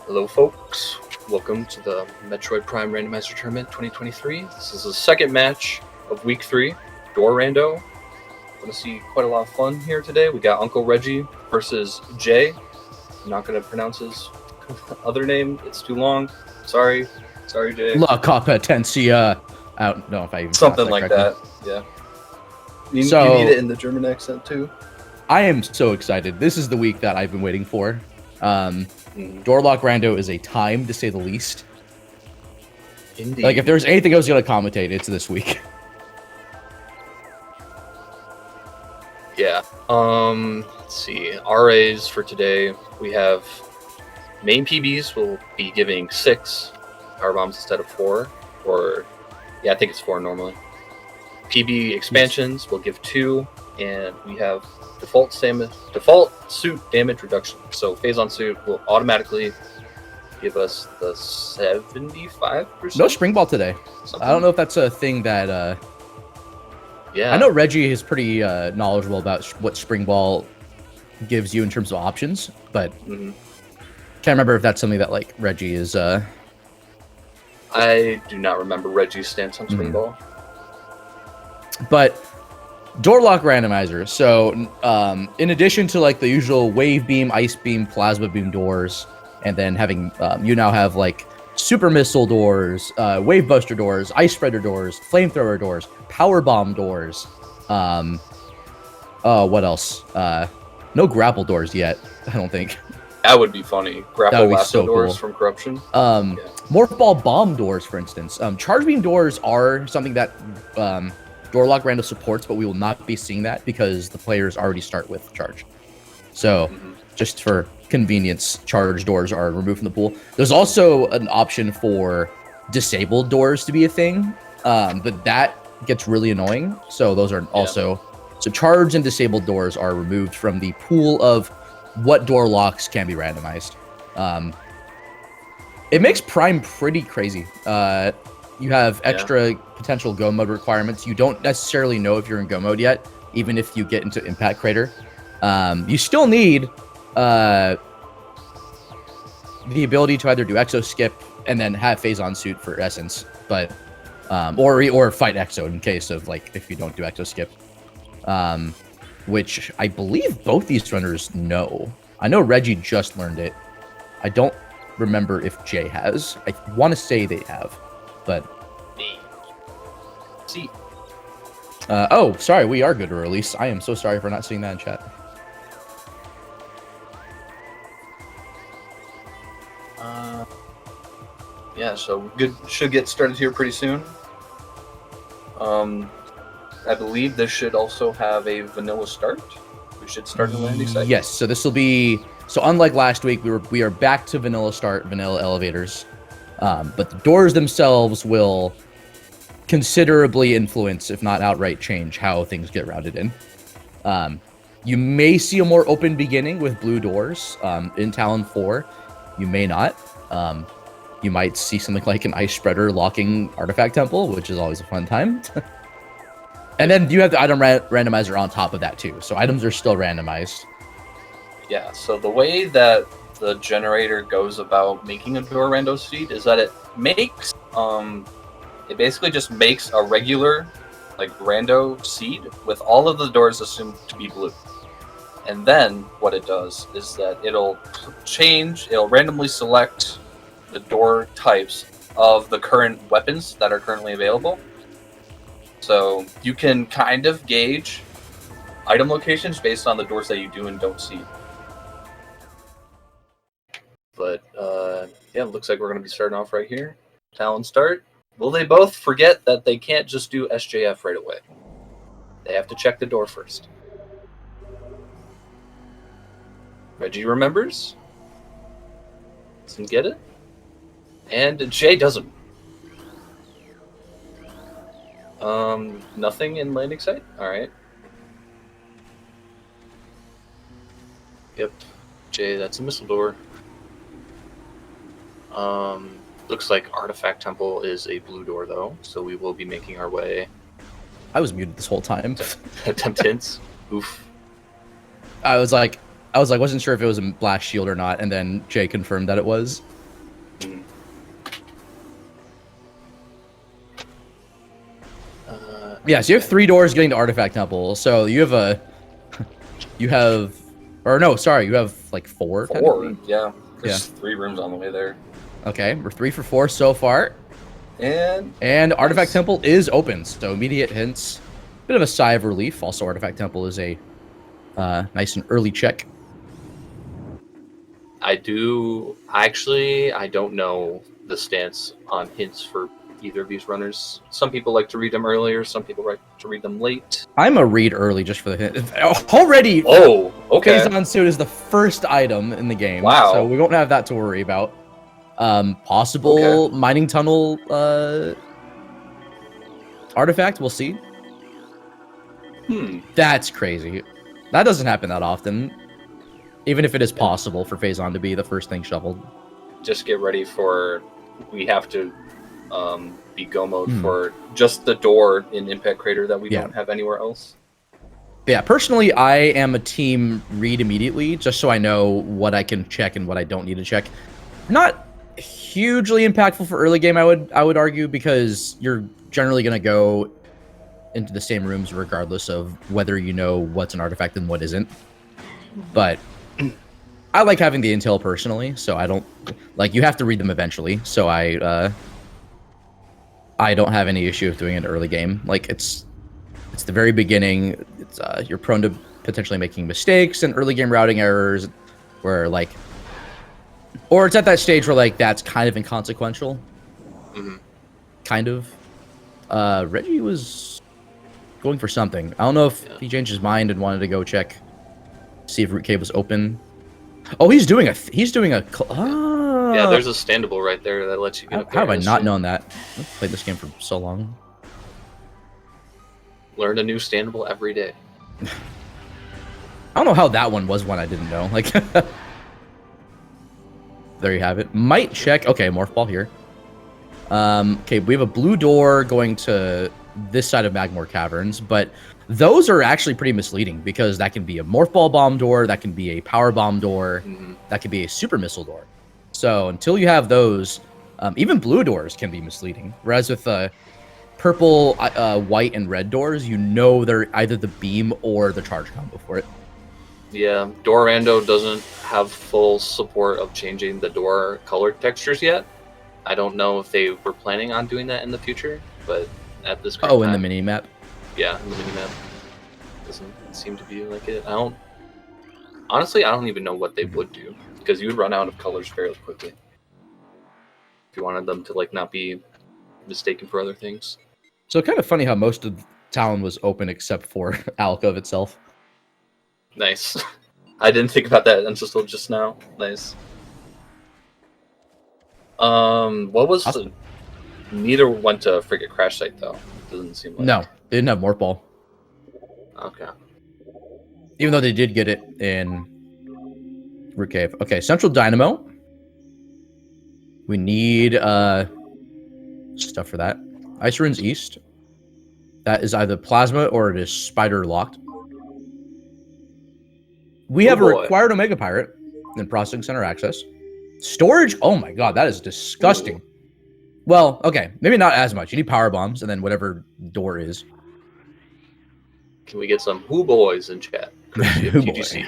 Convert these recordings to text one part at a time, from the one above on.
Hello, folks. Welcome to the Metroid Prime Randomizer Tournament 2023. This is the second match of Week 3, Door Rando. Going to see quite a lot of fun here today. We got Uncle Reggie versus Jay. I'm not going to pronounce his other name. It's too long. Sorry, Jay. Lakompetenzia. I don't know if I even Something like that. Yeah. You need it in the German accent too. I am so excited. This is the week that I've been waiting for. Doorlock Rando is a time, to say the least. Indeed. Like, if there's anything I was going to commentate, it's this week. Yeah. Let's see. RAs for today. We have main PBs will be giving 6 power bombs instead of 4. Or, yeah, I think it's 4 normally. PB expansions will give 2, and we have default suit damage reduction. So phase on suit will automatically give us the 75%. No spring ball today. Something. I don't know if that's a thing that. Yeah. I know Reggie is pretty knowledgeable about what spring ball gives you in terms of options, but can't remember if that's something that like Reggie is. I do not remember Reggie's stance on spring ball. But Doorlock Randomizer. So, in addition to like the usual wave beam, ice beam, plasma beam doors, and then having you now have like super missile doors, wave buster doors, ice spreader doors, flamethrower doors, power bomb doors. What else? No grapple doors yet. I don't think. That would be funny. Grapple lasso so doors cool. from Corruption. Morph ball bomb doors, for instance. Charge beam doors are something that Doorlock Rando supports, but we will not be seeing that because the players already start with charge. So, just for convenience, charge doors are removed from the pool. There's also an option for disabled doors to be a thing, but that gets really annoying. So those are also... So charge and disabled doors are removed from the pool of what door locks can be randomized. It makes Prime pretty crazy. You have extra potential go mode requirements. You don't necessarily know if you're in go mode yet, even if you get into Impact Crater. You still need the ability to either do Exo Skip and then have Phase on Suit for Essence, but or fight Exo in case of like if you don't do Exo Skip, which I believe both these runners know. I know Reggie just learned it. I don't remember if Jay has. I want to say they have. But see. Oh, sorry, we are good to release. I am so sorry for not seeing that in chat. Yeah, so good. Should get started here pretty soon. I believe this should also have a vanilla start. We should start the landing site. Yes, so this will be unlike last week. We are back to vanilla start, vanilla elevators. But the doors themselves will considerably influence, if not outright change, how things get routed in. You may see a more open beginning with blue doors in Talon 4. You may not. You might see something like an ice spreader locking Artifact Temple, which is always a fun time. And then you have the item randomizer on top of that too. So items are still randomized. Yeah, so the way that the generator goes about making a door rando seed is that it makes it basically just makes a regular like rando seed with all of the doors assumed to be blue. And then what it does is that it'll randomly select the door types of the current weapons that are currently available. So you can kind of gauge item locations based on the doors that you do and don't see. But, yeah, it looks like we're going to be starting off right here. Talon start. Will they both forget that they can't just do SJF right away? They have to check the door first. Reggie remembers. Doesn't get it. And Jay doesn't. Nothing in landing site? Alright. Yep. Jay, that's a missile door. Looks like Artifact Temple is a blue door, though, so we will be making our way. I was muted this whole time. Temp hints. Oof. I was like, wasn't sure if it was a blast shield or not, and then Jay confirmed that it was. Mm. Yeah, so you have 3 doors getting to Artifact Temple. So you have you have, or no, sorry, you have like 4. 4, yeah. There's Yeah. 3 rooms on the way there. Okay, we're 3 for 4 so far. And Artifact nice. Temple is open, so immediate hints. Bit of a sigh of relief. Also, Artifact Temple is a nice and early check. I don't know the stance on hints for either of these runners. Some people like to read them earlier, some people like to read them late. I'm a read early just for the hint. Already, Oh, okay. Phase on Suit is the first item in the game. Wow. So we won't have that to worry about. Possible mining tunnel artifact, we'll see. That's crazy. That doesn't happen that often. Even if it is possible for Phazon to be the first thing shuffled. Just get ready for... We have to be go mode for just the door in Impact Crater that we don't have anywhere else. Yeah, personally, I am a team read immediately, just so I know what I can check and what I don't need to check. Not hugely impactful for early game, I would argue, because you're generally going to go into the same rooms regardless of whether you know what's an artifact and what isn't. But I like having the intel personally, so I don't... Like, you have to read them eventually, so I don't have any issue with doing it in early game. Like, it's the very beginning. It's you're prone to potentially making mistakes and early game routing errors where, like... Or it's at that stage where, like, that's kind of inconsequential. Kind of. Reggie was going for something. I don't know if he changed his mind and wanted to go check, see if Root Cave was open. Oh, he's doing a... Yeah, there's a standable right there that lets you get up there. How have I not known that? I've played this game for so long. Learn a new standable every day. I don't know how that one was one I didn't know. Like, there you have it. Might check. Okay, Morph Ball here. Okay, we have a blue door going to this side of Magmore Caverns, but those are actually pretty misleading because that can be a Morph Ball bomb door, that can be a Power Bomb door, that could be a Super Missile door. So until you have those, even blue doors can be misleading. Whereas with purple, white, and red doors, you know they're either the beam or the charge combo for it. Yeah, Door Rando doesn't have full support of changing the door color textures yet. I don't know if they were planning on doing that in the future, but at this point, in the mini map. Yeah, in the mini map doesn't seem to be like it. Honestly, I don't even know what they would do because you would run out of colors fairly quickly if you wanted them to like not be mistaken for other things. So kind of funny how most of Talon was open except for Alcove itself. Nice. I didn't think about that until just now. Nice. What was the... Neither went to Frigate Crash Site, though. Doesn't seem like... No, they didn't have Morph Ball. Okay. Even though they did get it in Root Cave. Okay, Central Dynamo. We need stuff for that. Ice Ruins East. That is either Plasma or it is Spider locked. We have a required Omega Pirate and Processing Center access. Storage? Oh my god, that is disgusting. Ooh. Well, okay, maybe not as much. You need power bombs and then whatever door is. Can we get some Who Boys in chat? TGC.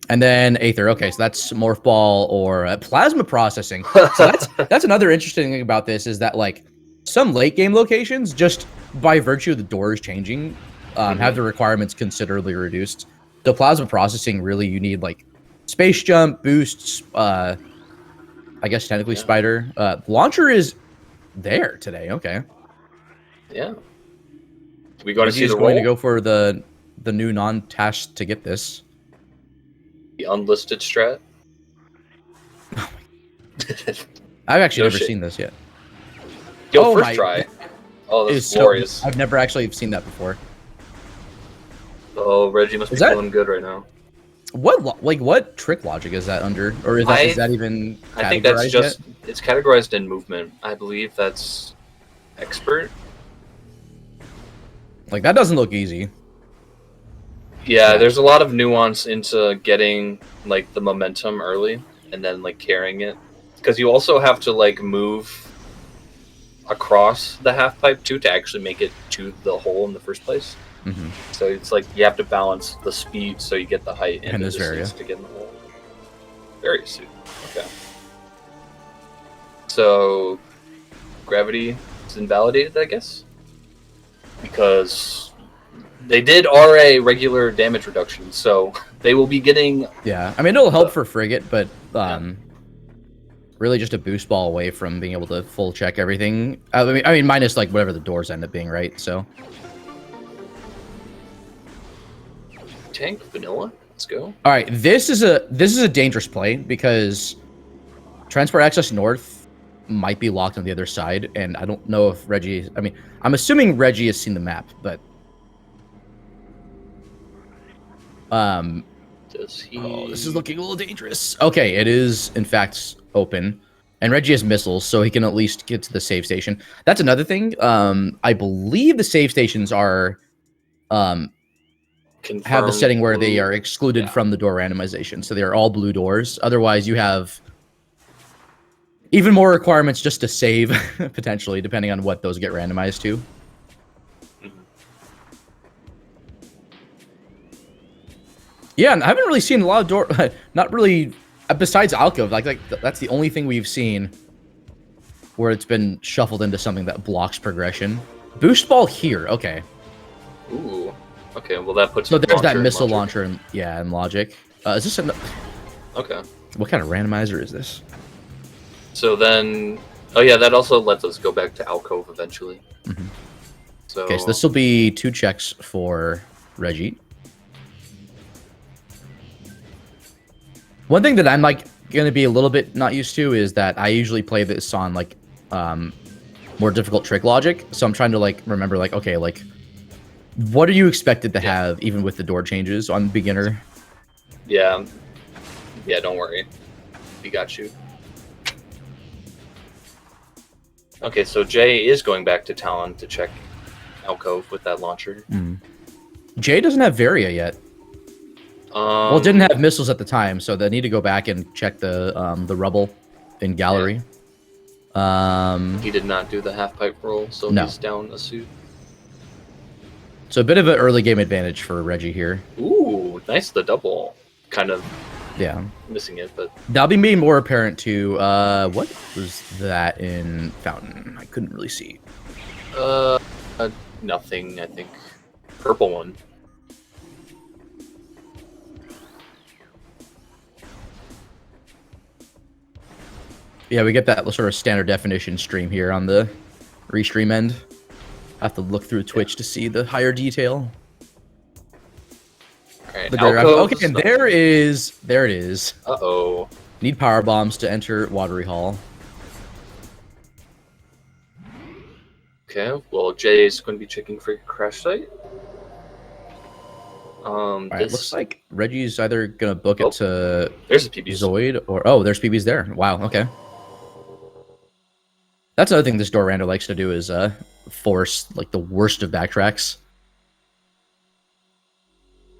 And then Aether. Okay, so that's Morph Ball or Plasma Processing. So that's another interesting thing about this is that, like, some late game locations, just by virtue of the doors changing, have the requirements considerably reduced. So Plasma Processing, really, you need, like, Space Jump, Boosts, I guess technically Spider. Launcher is there today, okay. Yeah. We got to see the going to go for the new non-task to get this. The unlisted strat. I've actually never seen this yet. Yo, first try. Oh, that's glorious. So, I've never actually seen that before. Oh, Reggie must be feeling good right now. What trick logic is that under? Or is that even categorized? I think that's just... Yet? It's categorized in movement. I believe that's expert. Like, that doesn't look easy. Yeah, there's a lot of nuance into getting, like, the momentum early and then, like, carrying it because you also have to like move across the half pipe too to actually make it to the hole in the first place. Mm-hmm. So it's like you have to balance the speed so you get the height and the this area distance to get in the hole. Very soon. Okay. So gravity is invalidated, I guess, because they did RA regular damage reduction, so they will be getting. Yeah, I mean it'll help for frigate, but really just a boost ball away from being able to full check everything. I mean minus like whatever the doors end up being, right? So Tank vanilla. Let's go. all right, this is a dangerous play because transport access north might be locked on the other side, and I don't know if Reggie. I mean, I'm assuming Reggie has seen the map, but does he? Oh, this is looking a little dangerous. Okay, it is in fact open, and Reggie has missiles, so he can at least get to the save station. That's another thing. I believe the save stations are have the setting where they are excluded from the door randomization, so they are all blue doors. Otherwise, you have even more requirements just to save, potentially, depending on what those get randomized to. Yeah, and I haven't really seen a lot of door... not really... Besides Alcove, like that's the only thing we've seen where it's been shuffled into something that blocks progression. Boost ball here, okay. Ooh. Okay, well that puts... So there's that missile launcher and, yeah, and logic. Is this an... Okay. What kind of randomizer is this? So then... Oh yeah, that also lets us go back to Alcove eventually. Mm-hmm. So... Okay, so this will be 2 checks for Reggie. One thing that I'm like going to be a little bit not used to is that I usually play this on like more difficult trick logic. So I'm trying to like remember like, okay, like what are you expected to have even with the door changes on beginner? Yeah. Yeah, don't worry. We got you. Okay, so Jay is going back to Talon to check Alcove with that launcher. Jay doesn't have Varia yet. Well, it didn't have missiles at the time, so they need to go back and check the rubble in gallery. Yeah. He did not do the half pipe roll, so he's down a suit. So a bit of an early game advantage for Reggie here. Ooh, nice the double. Kind of missing it, but... That'll be made more apparent to, what was that in Fountain? I couldn't really see. Nothing, I think. Purple one. Yeah, we get that sort of standard definition stream here on the restream end. I have to look through Twitch to see the higher detail. Alright, okay, and there it is. Uh-oh. Need power bombs to enter Watery Hall. Okay, well, Jay is going to be checking for crash site. Alright, looks like Reggie's either going to book it to there's a PB Zoid or... Oh, there's PBs there. Wow, okay. That's another thing this door rando likes to do is force like the worst of backtracks.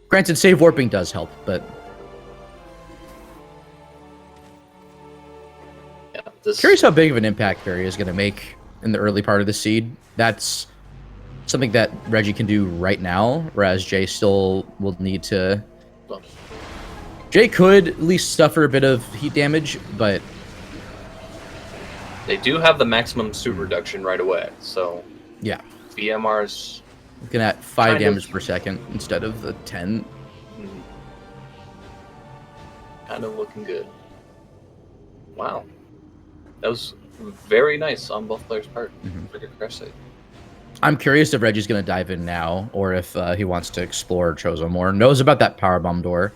Granted, save warping does help, but yeah, curious how big of an impact Barry is going to make in the early part of the seed. That's something that Reggie can do right now, whereas Jay still will need to. Jay could at least suffer a bit of heat damage, but they do have the maximum suit reduction right away, so yeah, BMR's looking at 5 damage per second instead of the 10. Kind of looking good. Wow, that was very nice on both players' part. Crash site. I'm curious if Reggie's going to dive in now, or if he wants to explore Chozo more. Knows about that powerbomb door.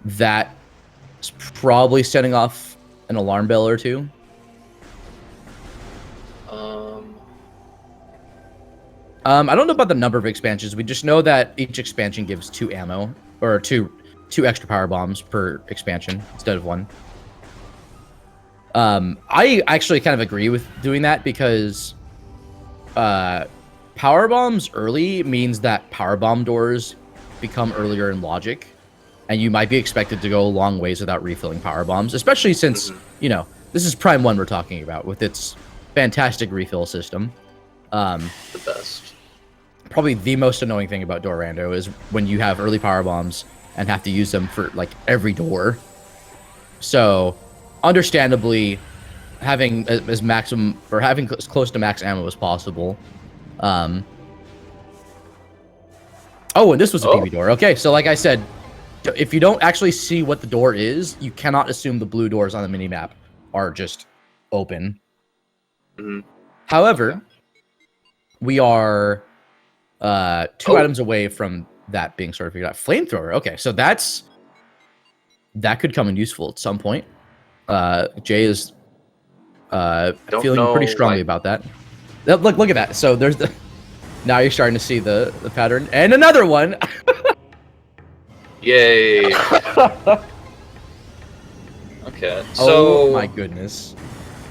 That is probably setting off an alarm bell or two. I don't know about the number of expansions. We just know that each expansion gives 2 ammo, or two extra power bombs per expansion instead of 1. I actually kind of agree with doing that because power bombs early means that power bomb doors become earlier in logic, and you might be expected to go a long ways without refilling power bombs, especially since you know This is Prime 1 we're talking about, with its fantastic refill system. The best. Probably the most annoying thing about Door Rando is when you have early power bombs and have to use them for, like, every door. So, understandably, having as maximum, or having as close to max ammo as possible. Oh, and this was a PB door. Okay, so like I said, if you don't actually see what the door is, you cannot assume the blue doors on the minimap are just open. However, we are 2 items away from that being sort of figured out. Flamethrower. Okay, so that could come in useful at some point. Jay is feeling pretty strongly about that. Look at that. So there's the. Now you're starting to see the pattern, and another one. Yay! Okay, so oh my goodness.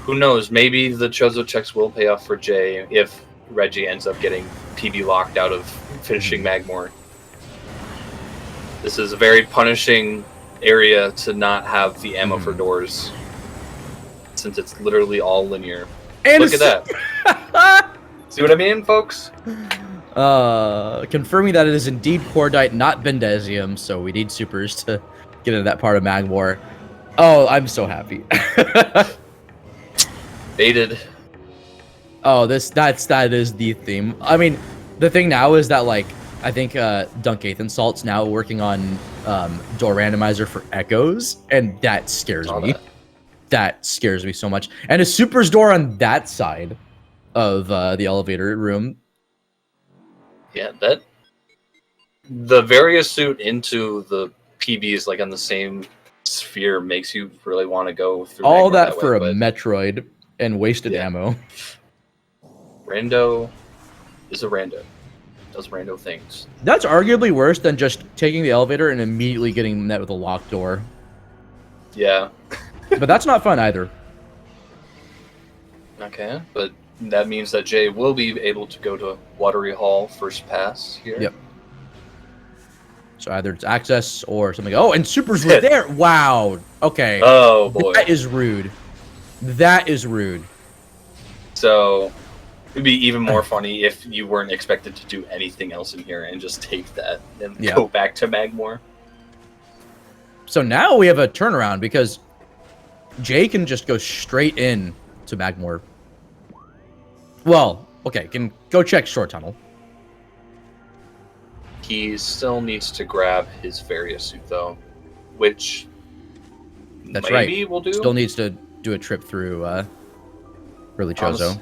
Who knows? Maybe the Chozo checks will pay off for Jay if Reggie ends up getting PB locked out of finishing Magmore. This is a very punishing area to not have the ammo for doors, since it's literally all linear. And look at that. See what I mean, folks? Confirming that it is indeed Cordite, not Bendesium, so we need supers to get into that part of Magmore. Oh, I'm so happy. Baited. Oh, that is the theme. I mean, the thing now is that, like, I think Dunkaithan Salt's now working on Door Randomizer for Echoes, and that scares me. That scares me so much. And a supers door on that side of the elevator room. Yeah, the various suit into the PBs like on the same sphere makes you really want to go through all that for a Metroid and wasted ammo. Rando is a rando. Does rando things. That's arguably worse than just taking the elevator and immediately getting met with a locked door. Yeah. But that's not fun either. Okay, but that means that Jay will be able to go to Watery Hall first pass here. Yep. So either it's access or something. Oh, and supers were there. Wow. Okay. Oh boy. That is rude. That is rude. So it'd be even more funny if you weren't expected to do anything else in here and just take that and go back to Magmore. So now we have a turnaround because Jay can just go straight in to Magmore. Well, okay, can go check Short Tunnel. He still needs to grab his various suit though, which maybe we'll do. Still needs to do a trip through Really Chozo.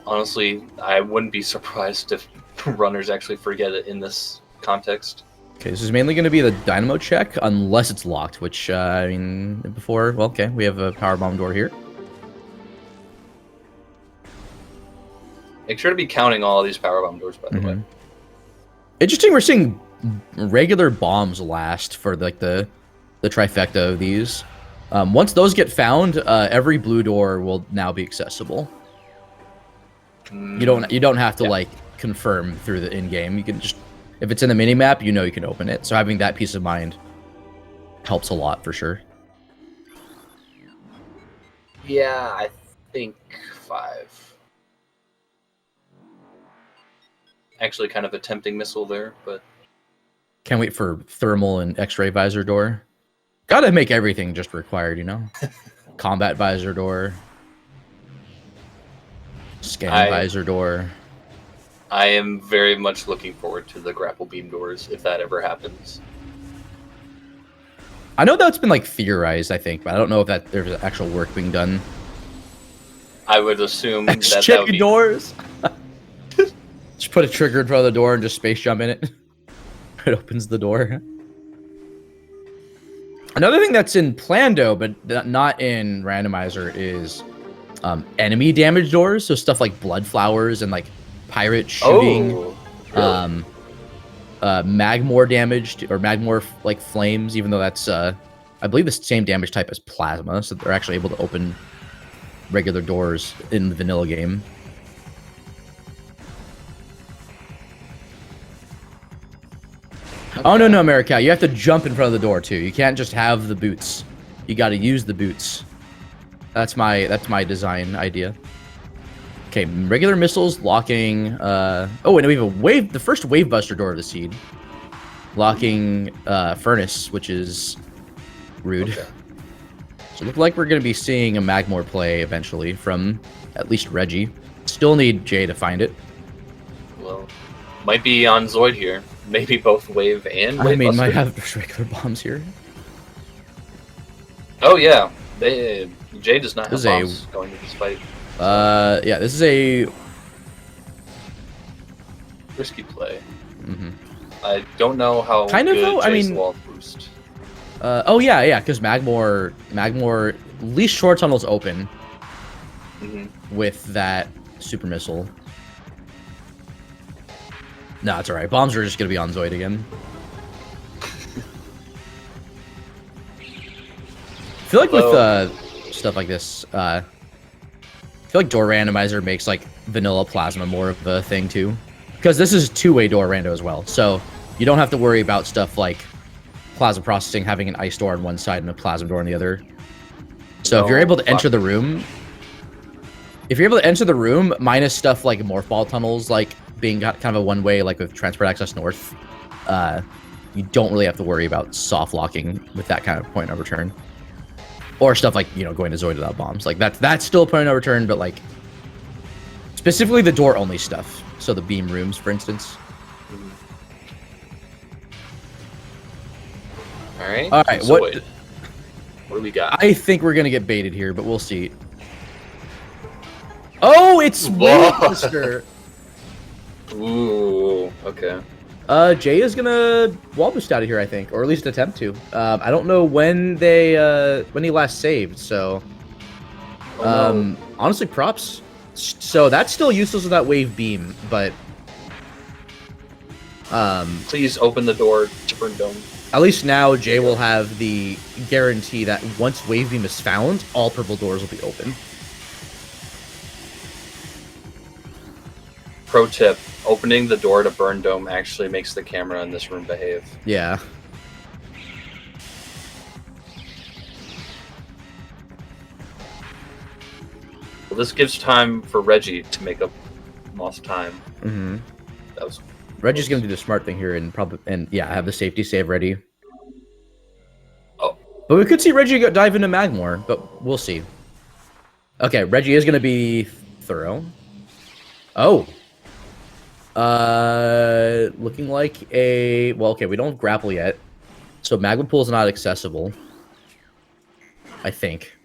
Honestly, I wouldn't be surprised if runners actually forget it in this context. Okay, this is mainly going to be the dynamo check, unless it's locked, which, I mean, before... Well, okay, we have a power bomb door here. Make sure to be counting all of these power bomb doors, by the way. Interesting, we're seeing regular bombs last for, like, the trifecta of these. Once those get found, every blue door will now be accessible. You don't have to like confirm through the in-game. You can just, if it's in the mini-map, you know you can open it. So having that peace of mind helps a lot for sure. Yeah, I think 5. Actually, kind of a tempting missile there, but can't wait for thermal and X-ray visor door. Gotta make everything just required, you know. Combat visor door. Scan visor door. I am very much looking forward to the grapple beam doors, if that ever happens. I know that's been like theorized, I think, but I don't know if there's actual work being done. I would assume that would be doors. Just put a trigger in front of the door and just space jump in it. It opens the door. Another thing that's in Plando, but not in Randomizer, is enemy damage doors. So stuff like blood flowers and like pirate shooting. Oh, really? Magmore damage or Magmore like flames, even though that's I believe the same damage type as plasma, so they're actually able to open regular doors in the vanilla game. Oh, no, America. You have to jump in front of the door, too. You can't just have the boots. You got to use the boots. That's my design idea. Okay, regular missiles locking. Oh, and we have a wave. The first wave buster door of the seed, locking furnace, which is rude. Okay. So it looks like we're gonna be seeing a Magmore play eventually from at least Reggie. Still need Jay to find it. Well, might be on Zoid here. Maybe both wave and wave I mean, buster. might have regular bombs here. Oh yeah, Jay does not have This is bombs going to this fight. Yeah, this is a Risky play. I don't know how Kind of, good though, I Jay's mean- wall boost. oh yeah, because Magmore, at least short tunnel's open with that super missile. No, it's alright. Bombs are just gonna be on Zoid again. I feel like with stuff like this, I feel like door randomizer makes like vanilla plasma more of a thing too, because this is two-way door rando as well. So you don't have to worry about stuff like plasma processing having an ice door on one side and a plasma door on the other. So if you're able to enter the room, minus stuff like morph ball tunnels, like being kind of a one-way, like with transport access north, you don't really have to worry about soft locking with that kind of point of return. Or stuff like, going to Zoid without bombs. Like, that's still a point of return, but, like, specifically the door-only stuff. So the beam rooms, for instance. All right. What do we got? I think we're going to get baited here, but we'll see. Oh, it's Wallbuster! Ooh, okay. Jay is gonna wall boost out of here, I think, or at least attempt to. I don't know when when he last saved, so honestly, props. So that's still useless with that wave beam, but Please open the door to Burn Dome. at least now Jay will have the guarantee that once wave beam is found, all purple doors will be open. Pro tip: opening the door to Burn Dome actually makes the camera in this room behave. Yeah. Well, this gives time for Reggie to make up lost time. Mm-hmm. That was. Reggie's gonna do the smart thing here and have the safety save ready. Oh. But we could see Reggie dive into Magmore, but we'll see. Okay, Reggie is gonna be thorough. Oh. Looking like okay, we don't have grapple yet. So Magma Pool is not accessible. I think.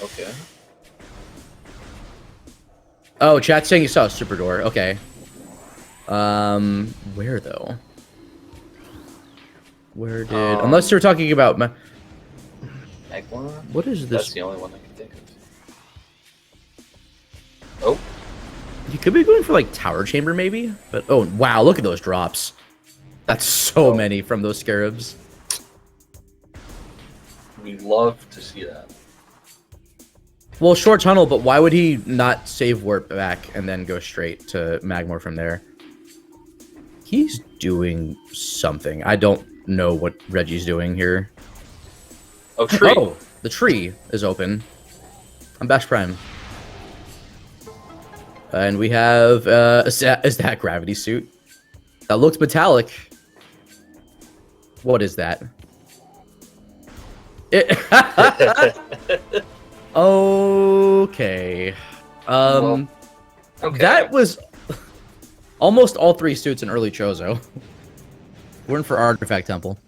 Okay. Oh, chat's saying you saw a super door. Okay. Where though? Where did... unless you're talking about... Magmore? What is this? That's the only one I can think of. Oh. You could be going for, like, Tower Chamber, maybe? But, oh, wow, look at those drops. That's so many from those Scarabs. We'd love to see that. Well, short tunnel, but why would he not save warp back and then go straight to Magmore from there? He's doing something. I don't know what Reggie's doing here. Oh, tree. Oh, the tree is open. I'm Bash Prime. And we have, is that gravity suit? That looks metallic. What is that? Okay. Okay. That was almost all three suits in early Chozo. We're in for Artifact Temple.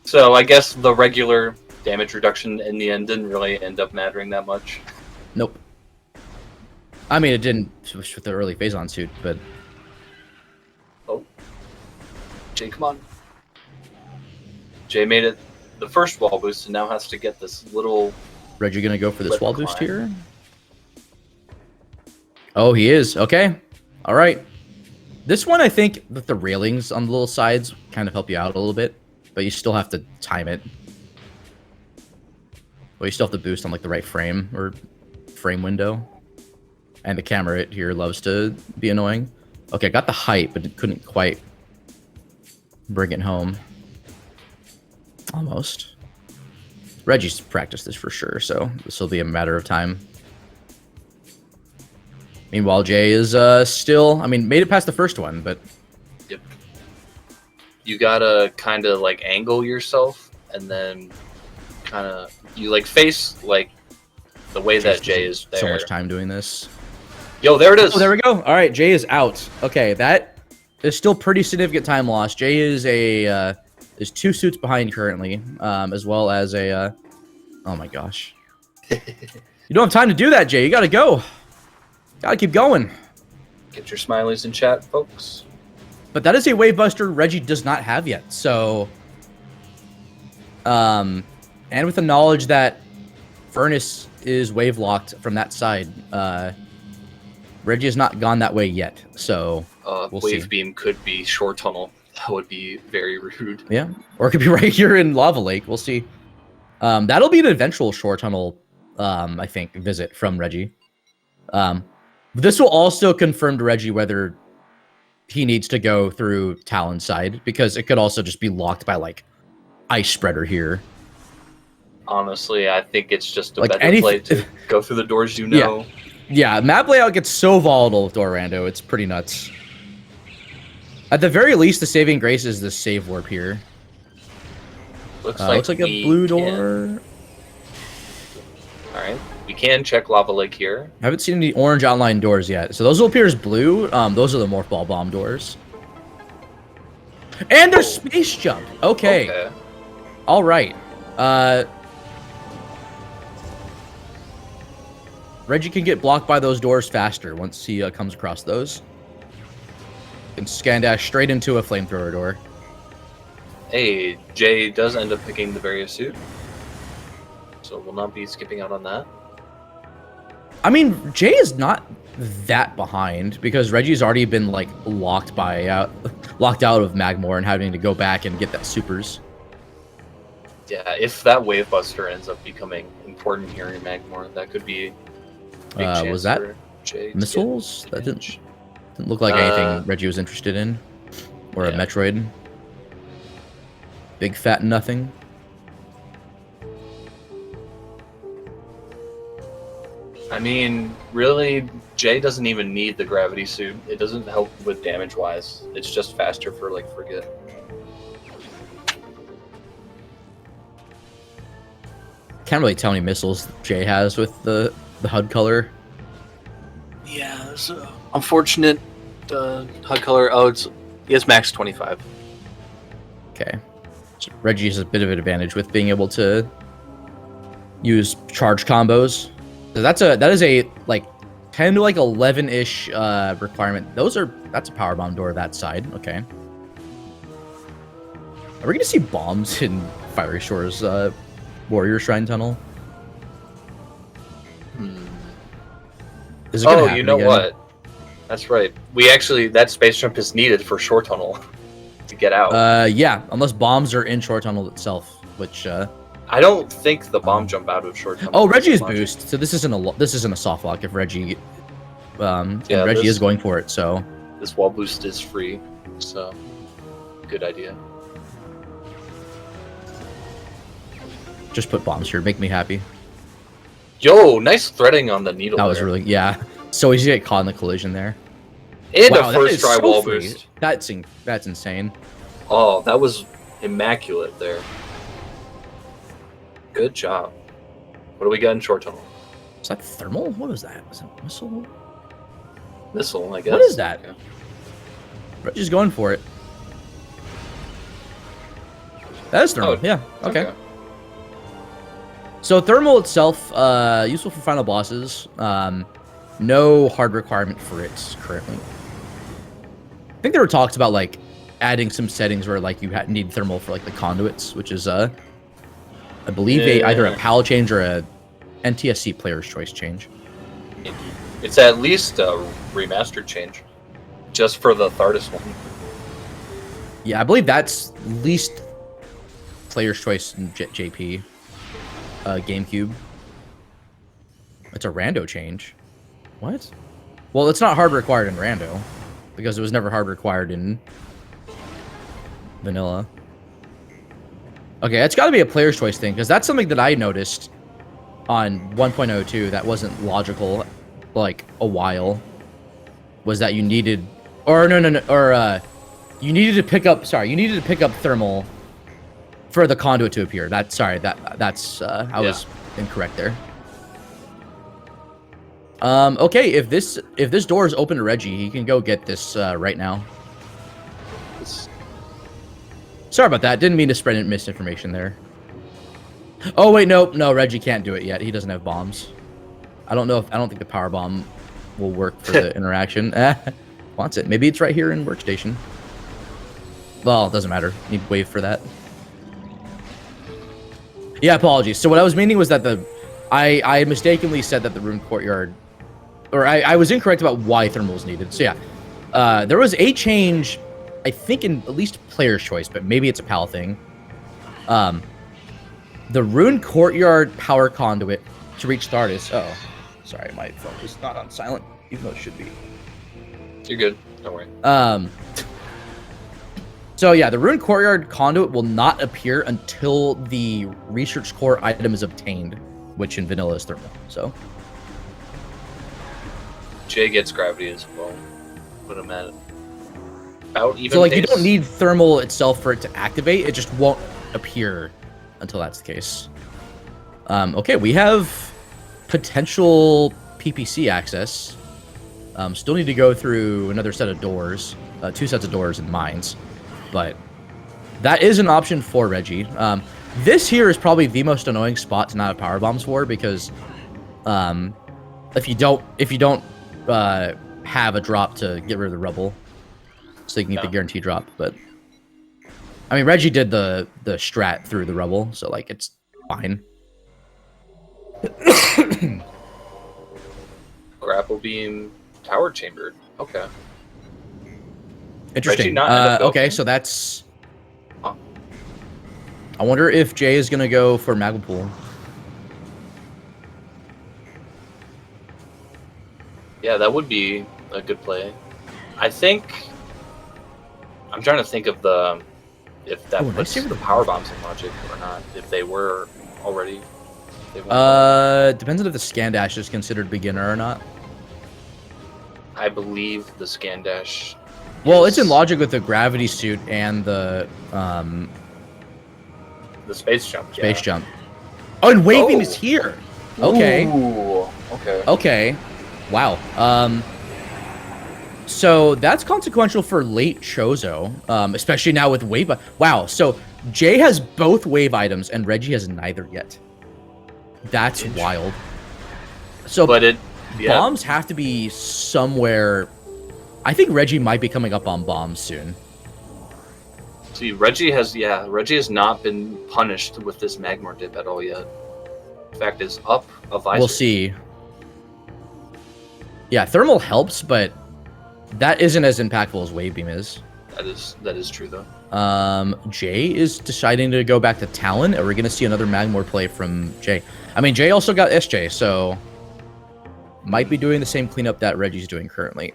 So I guess the regular damage reduction in the end didn't really end up mattering that much. Nope. I mean, it didn't switch with the early Phazon suit, but... Oh. Jay, come on. Jay made it the first wall boost and now has to get this little... Reggie gonna go for this Red wall boost climb. here? Oh, he is. Okay. All right. This one, I think that the railings on the little sides kind of help you out a little bit, but you still have to time it. Well, you still have to boost on like the right frame or frame window. And the camera here loves to be annoying. Okay, I got the height, but it couldn't quite bring it home. Almost. Reggie's practiced this for sure, so this will be a matter of time. Meanwhile, Jay is still, I mean, made it past the first one, but... Yep. You gotta kind of, like, angle yourself, and then kind of, you, like, face, like, the way that Jay is there. So much time doing this. Yo, there it is! Oh, there we go. All right, Jay is out. Okay, that is still pretty significant time loss. Jay is is 2 suits behind currently, as well as a... oh my gosh. You don't have time to do that, Jay. You gotta go. Gotta keep going. Get your smileys in chat, folks. But that is a wave buster Reggie does not have yet. So, and with the knowledge that Furnace is wave locked from that side, Reggie has not gone that way yet. So we'll wave see. beam could be short tunnel. That would be very rude. Yeah, or it could be right here in Lava Lake. We'll see. That'll be an eventual short tunnel, I think, visit from Reggie. This will also confirm to Reggie whether he needs to go through Talon side, because it could also just be locked by, like, Ice Spreader here. Honestly, I think it's just a better play to go through the doors you know. Yeah, map layout gets so volatile with Door Rando. It's pretty nuts. At the very least, the saving grace is the save warp here. Looks like a blue door. Alright. We can check Lava Lake here. I haven't seen any orange outline doors yet. So those will appear as blue. Those are the Morph Ball Bomb doors. And there's Space Jump. Okay. All right. Reggie can get blocked by those doors faster once he comes across those. Can scan dash straight into a flamethrower door. Hey, Jay does end up picking the Varia suit. So we'll not be skipping out on that. I mean, Jay is not that behind because Reggie's already been like locked out of Magmore and having to go back and get that supers. Yeah, if that Wave Buster ends up becoming important here in Magmore, that could be a big chance was that for Jay to missiles? get That didn't look like anything Reggie was interested in. Or a Metroid. Big fat nothing. I mean, really, Jay doesn't even need the gravity suit. It doesn't help with damage-wise. It's just faster for, like, Frigate. Can't really tell any missiles Jay has with the HUD color. Yeah, it's unfortunate HUD color. Oh, he has max 25. Okay. So Reggie has a bit of an advantage with being able to use charge combos. So that is a like 10 to like 11-ish requirement. That's a power bomb door that side. Okay. Are we gonna see bombs in Fiery Shore's Warrior Shrine Tunnel? Is it gonna happen you know again? what? That's right. That space jump is needed for Shore Tunnel to get out. Yeah, unless bombs are in Shore Tunnel itself, which I don't think the bomb jump out of Shore Tunnel. Oh, Reggie is boost, so this isn't a soft lock if Reggie and Reggie is going for it, so this wall boost is free, so good idea. Just put bombs here, make me happy. Yo, nice threading on the needle. That was really so easy to get caught in the collision there. And a first try wall boost. That's insane. Oh, that was immaculate there. Good job. What do we got in Short Tunnel? Is that thermal? What was that? Was it missile? Missile, I guess. What is that? Yeah. Reggie's going for it. That is thermal. Yeah. Okay. So thermal itself, useful for final bosses. No hard requirement for it currently. I think there were talks about like adding some settings where like you need thermal for like the conduits, which is I believe either a PAL change or a NTSC player's choice change. It's at least a remastered change, just for the Thardus one. Yeah, I believe that's least player's choice in JP. GameCube. It's a rando change. What? Well, it's not hard required in rando because it was never hard required in vanilla. Okay, it's got to be a player's choice thing, because that's something that I noticed on 1.02 that wasn't logical, like, a while, was that you needed... Or, you needed to pick up... Sorry, you needed to pick up thermal for the conduit to appear. That's I was incorrect there. Okay, if this door is open to Reggie, he can go get this right now. Sorry about that. Didn't mean to spread misinformation there. Oh wait, no, Reggie can't do it yet. He doesn't have bombs. I don't think the power bomb will work for the interaction. Wants it. Maybe it's right here in workstation. Well, it doesn't matter. Need wave for that. Yeah, apologies. So what I was meaning was that I mistakenly said that the rune courtyard, or I was incorrect about why thermal was needed. So yeah, there was a change, I think, in at least player's choice, but maybe it's a PAL thing. The rune courtyard power conduit to reach Stardust. Oh, sorry, my phone is not on silent, even though it should be. You're good. Don't worry. So yeah, the rune courtyard conduit will not appear until the research core item is obtained, which in vanilla is thermal. So Jay gets gravity as well. Put him at about even. So like pace. you don't need thermal itself for it to activate. It just won't appear until that's the case. Okay, we have potential PPC access. Still need to go through another set of doors, 2 sets of doors in mines. But that is an option for Reggie. This here is probably the most annoying spot to not have power bombs for, because if you don't have a drop to get rid of the rubble, so you can get the guaranteed drop. But I mean, Reggie did the strat through the rubble, so like it's fine. Grapple beam tower chambered. Okay. Interesting. Okay, so that's... Huh. I wonder if Jay is going to go for Magma Pool. Yeah, that would be a good play. I think... I'm trying to think of the... If that puts the power bombs in logic or not. If they were already. Depends on if the scan dash is considered beginner or not. I believe the scan dash... Well, it's in logic with the gravity suit and the space jump. Space jump. Oh, and wave beam is here. Okay. Ooh, okay. Okay. Wow. So that's consequential for late Chozo, especially now with wave. Wow. So Jay has both wave items and Reggie has neither yet. That's wild. So, but bombs have to be somewhere. I think Reggie might be coming up on bombs soon. See, Reggie has not been punished with this Magmar dip at all yet. In fact, is up a visor. We'll see. Yeah, thermal helps, but that isn't as impactful as wave beam is. That is true though. Jay is deciding to go back to Talon. Are we going to see another Magmar play from Jay? I mean, Jay also got SJ, so might be doing the same cleanup that Reggie's doing currently.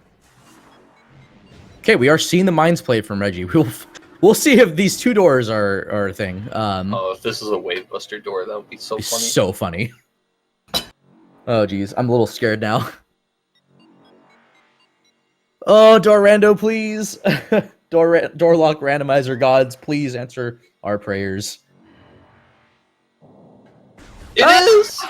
Okay, we are seeing the mines play from Reggie. We'll see if these 2 doors are a thing. If this is a wave buster door, that would be so funny. So funny. Oh, geez. I'm a little scared now. Oh, Dorando, please. Door lock randomizer gods, please answer our prayers. It is!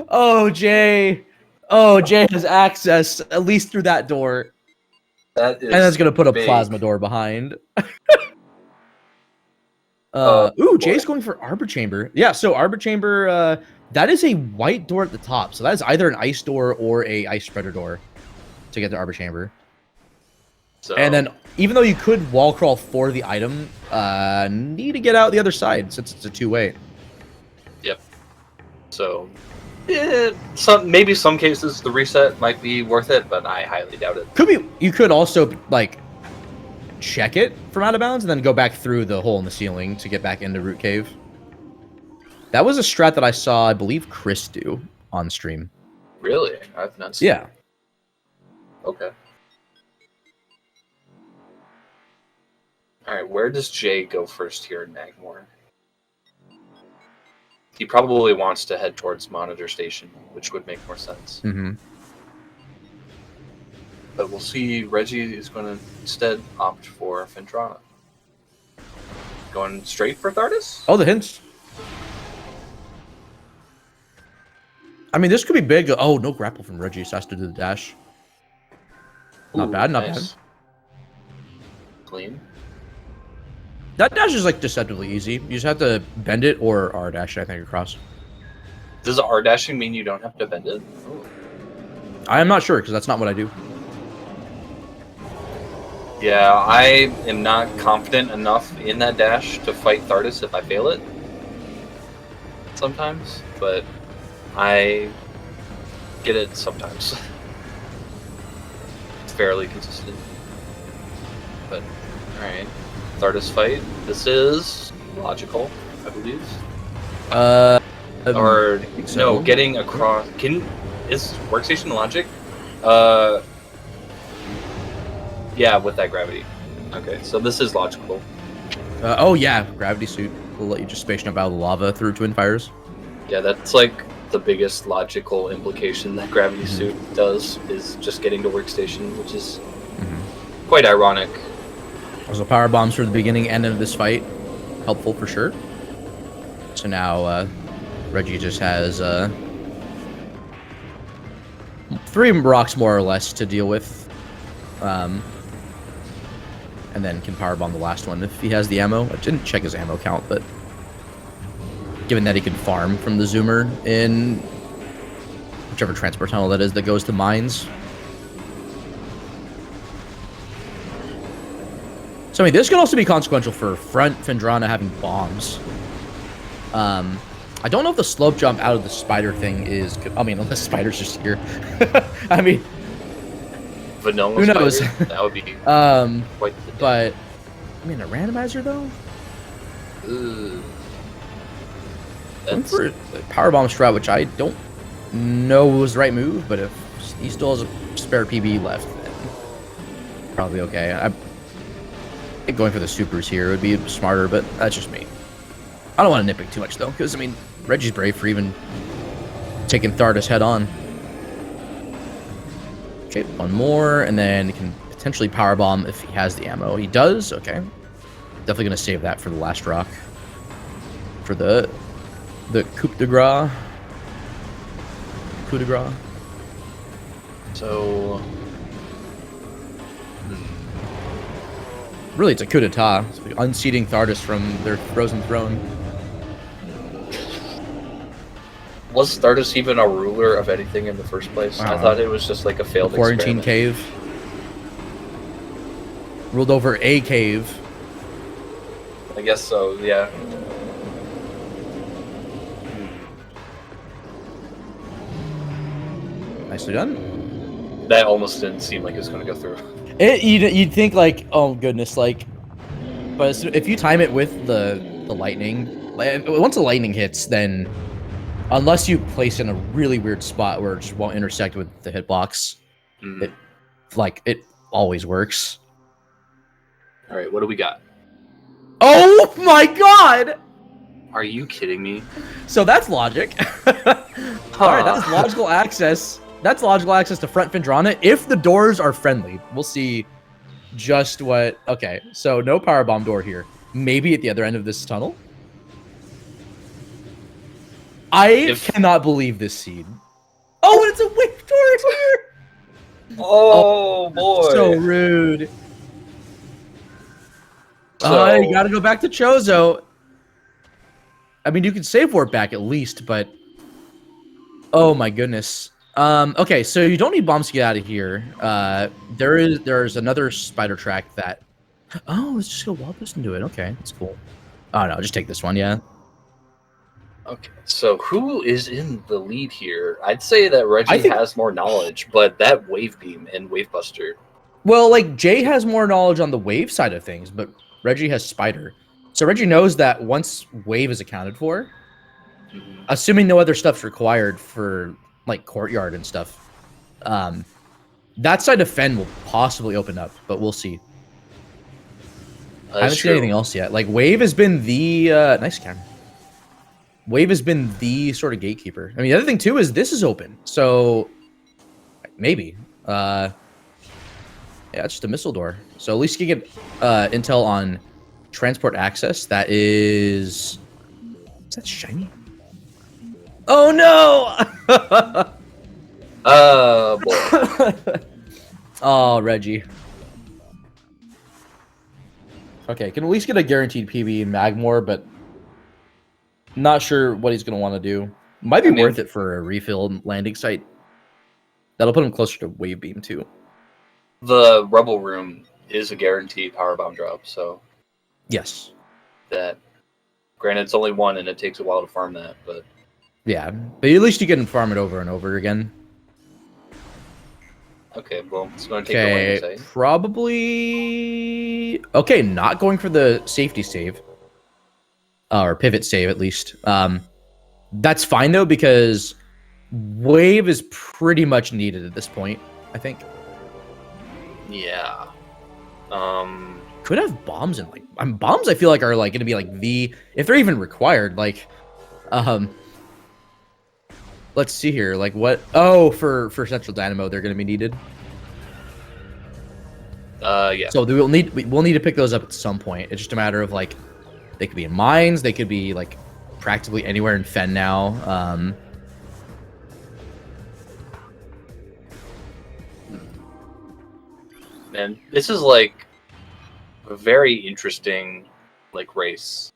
Oh, Jay. Oh, Jay has access, at least through that door. That is and that's going to put a big. plasma door behind. Jay's going for Arbor Chamber. Yeah, so Arbor Chamber, that is a white door at the top. So that is either an ice door or a ice spreader door to get to Arbor Chamber. So, and then, even though you could wall crawl for the item, need to get out the other side since it's a 2-way. Yep. So... maybe some cases the reset might be worth it, but I highly doubt it. Could be. You could also like check it from out of bounds and then go back through the hole in the ceiling to get back into Root Cave. That was a strat that I saw, I believe, Chris do on stream. Really? I've not seen. Yeah. Okay. All right, where does Jay go first here in Magmore? He probably wants to head towards Monitor Station, which would make more sense. Mm-hmm. But we'll see. Reggie is going to instead opt for Fendrana. Going straight for Thardus? Oh, the hints. I mean, this could be big. Oh, no grapple from Reggie, so has to do the dash. Not bad, not bad. Clean. That dash is like deceptively easy. You just have to bend it or R dash, I think, across. Does R dashing mean you don't have to bend it? Ooh. I am not sure because that's not what I do. Yeah, I am not confident enough in that dash to fight Thardus if I fail it. Sometimes, but I get it sometimes. It's fairly consistent. But, alright. Thardus fight. This is logical, I believe. Or, so. no, getting across... Is Workstation logic? Yeah, with that gravity. Okay, so this is logical. Oh yeah, gravity suit will let you just space jump out of the lava through twin fires. Yeah, that's like the biggest logical implication that gravity suit does, is just getting to Workstation, which is quite ironic. Also, power bombs for the beginning and end of this fight, helpful for sure. So now Reggie just has 3 rocks more or less to deal with. And then can powerbomb the last one if he has the ammo. I didn't check his ammo count, but given that he can farm from the zoomer in whichever transport tunnel that is that goes to mines. So I mean, this could also be consequential for front Fendrana having bombs. I don't know if the slope jump out of the spider thing is good. I mean, unless spider's just here. I mean, Vanilla who knows? Spider, that would be quite the but I mean, a randomizer though. That's for a powerbomb strat, which I don't know was the right move, but if he still has a spare PB left, then probably okay. I think going for the supers here would be smarter, but that's just me. I don't want to nitpick too much though, because I mean, Reggie's brave for even taking Thardus head on. Okay, one more, and then he can potentially powerbomb if he has the ammo. He does, okay. Definitely gonna save that for the last rock. For the coup de grace. Coup de grace. So really, it's a coup d'etat. It's unseating Thardus from their frozen throne. was Thardus even a ruler of anything in the first place? I thought it was just like a failed quarantine experiment. cave. Ruled over a cave. I guess so, yeah. Nicely done. That almost didn't seem like it was going to go through. You'd think like, oh goodness, like, but if you time it with the lightning, once the lightning hits, then unless you place in a really weird spot where it just won't intersect with the hitbox, it always works. All right, what do we got? Oh my god! Are you kidding me? So that's logic. All right, that's logical access. That's logical access to front Fendrana if the doors are friendly. We'll see just what... Okay, so no powerbomb door here. Maybe at the other end of this tunnel? I cannot believe this seed. Oh, and it's a wave door here! Oh, boy. So rude. So, You gotta go back to Chozo. I mean, you can save warp back at least, but... Oh my goodness. Okay, so you don't need bombs to get out of here. There's another spider track that... Oh, let's just go wall boost into it. Okay, that's cool. Oh no, just take this one, yeah. okay, so who is in the lead here? I'd say that Reggie has more knowledge, but that Wave Beam and Wave Buster... Well, like, Jay has more knowledge on the wave side of things, but Reggie has spider. So Reggie knows that once wave is accounted for, assuming no other stuff's required for, like, courtyard and stuff, that side of Fen will possibly open up, but we'll see. I haven't seen anything else yet. Like, Wave has been the nice camera. Wave has been the sort of gatekeeper. I mean, the other thing too is this is open, so maybe. Yeah, it's just a missile door. So at least you get intel on transport access. That is that shiny? Oh no! Boy. Oh, Reggie. Okay, can at least get a guaranteed PB in Magmore, but not sure what he's going to want to do. Might be worth it for a refill landing site. That'll put him closer to Wave Beam, too. The Rebel Room is a guaranteed power bomb drop, so... Yes. That... Granted, it's only one, and it takes a while to farm that, but... Yeah, but at least you can farm it over and over again. Okay, well, it's going to take a landing site. Probably... Okay, not going for the safety save. Or pivot save, at least. That's fine, though, because Wave is pretty much needed at this point, I think. Yeah. Could have bombs in, like... bombs, I feel like, are, like, going to be, like, the... If they're even required, like... Let's see here, like, what... Oh, for Central Dynamo, they're going to be needed. Yeah. So we'll need to pick those up at some point. It's just a matter of, like... They could be in mines. They could be, like, practically anywhere in Fen now. Man, this is, like, a very interesting, like, race.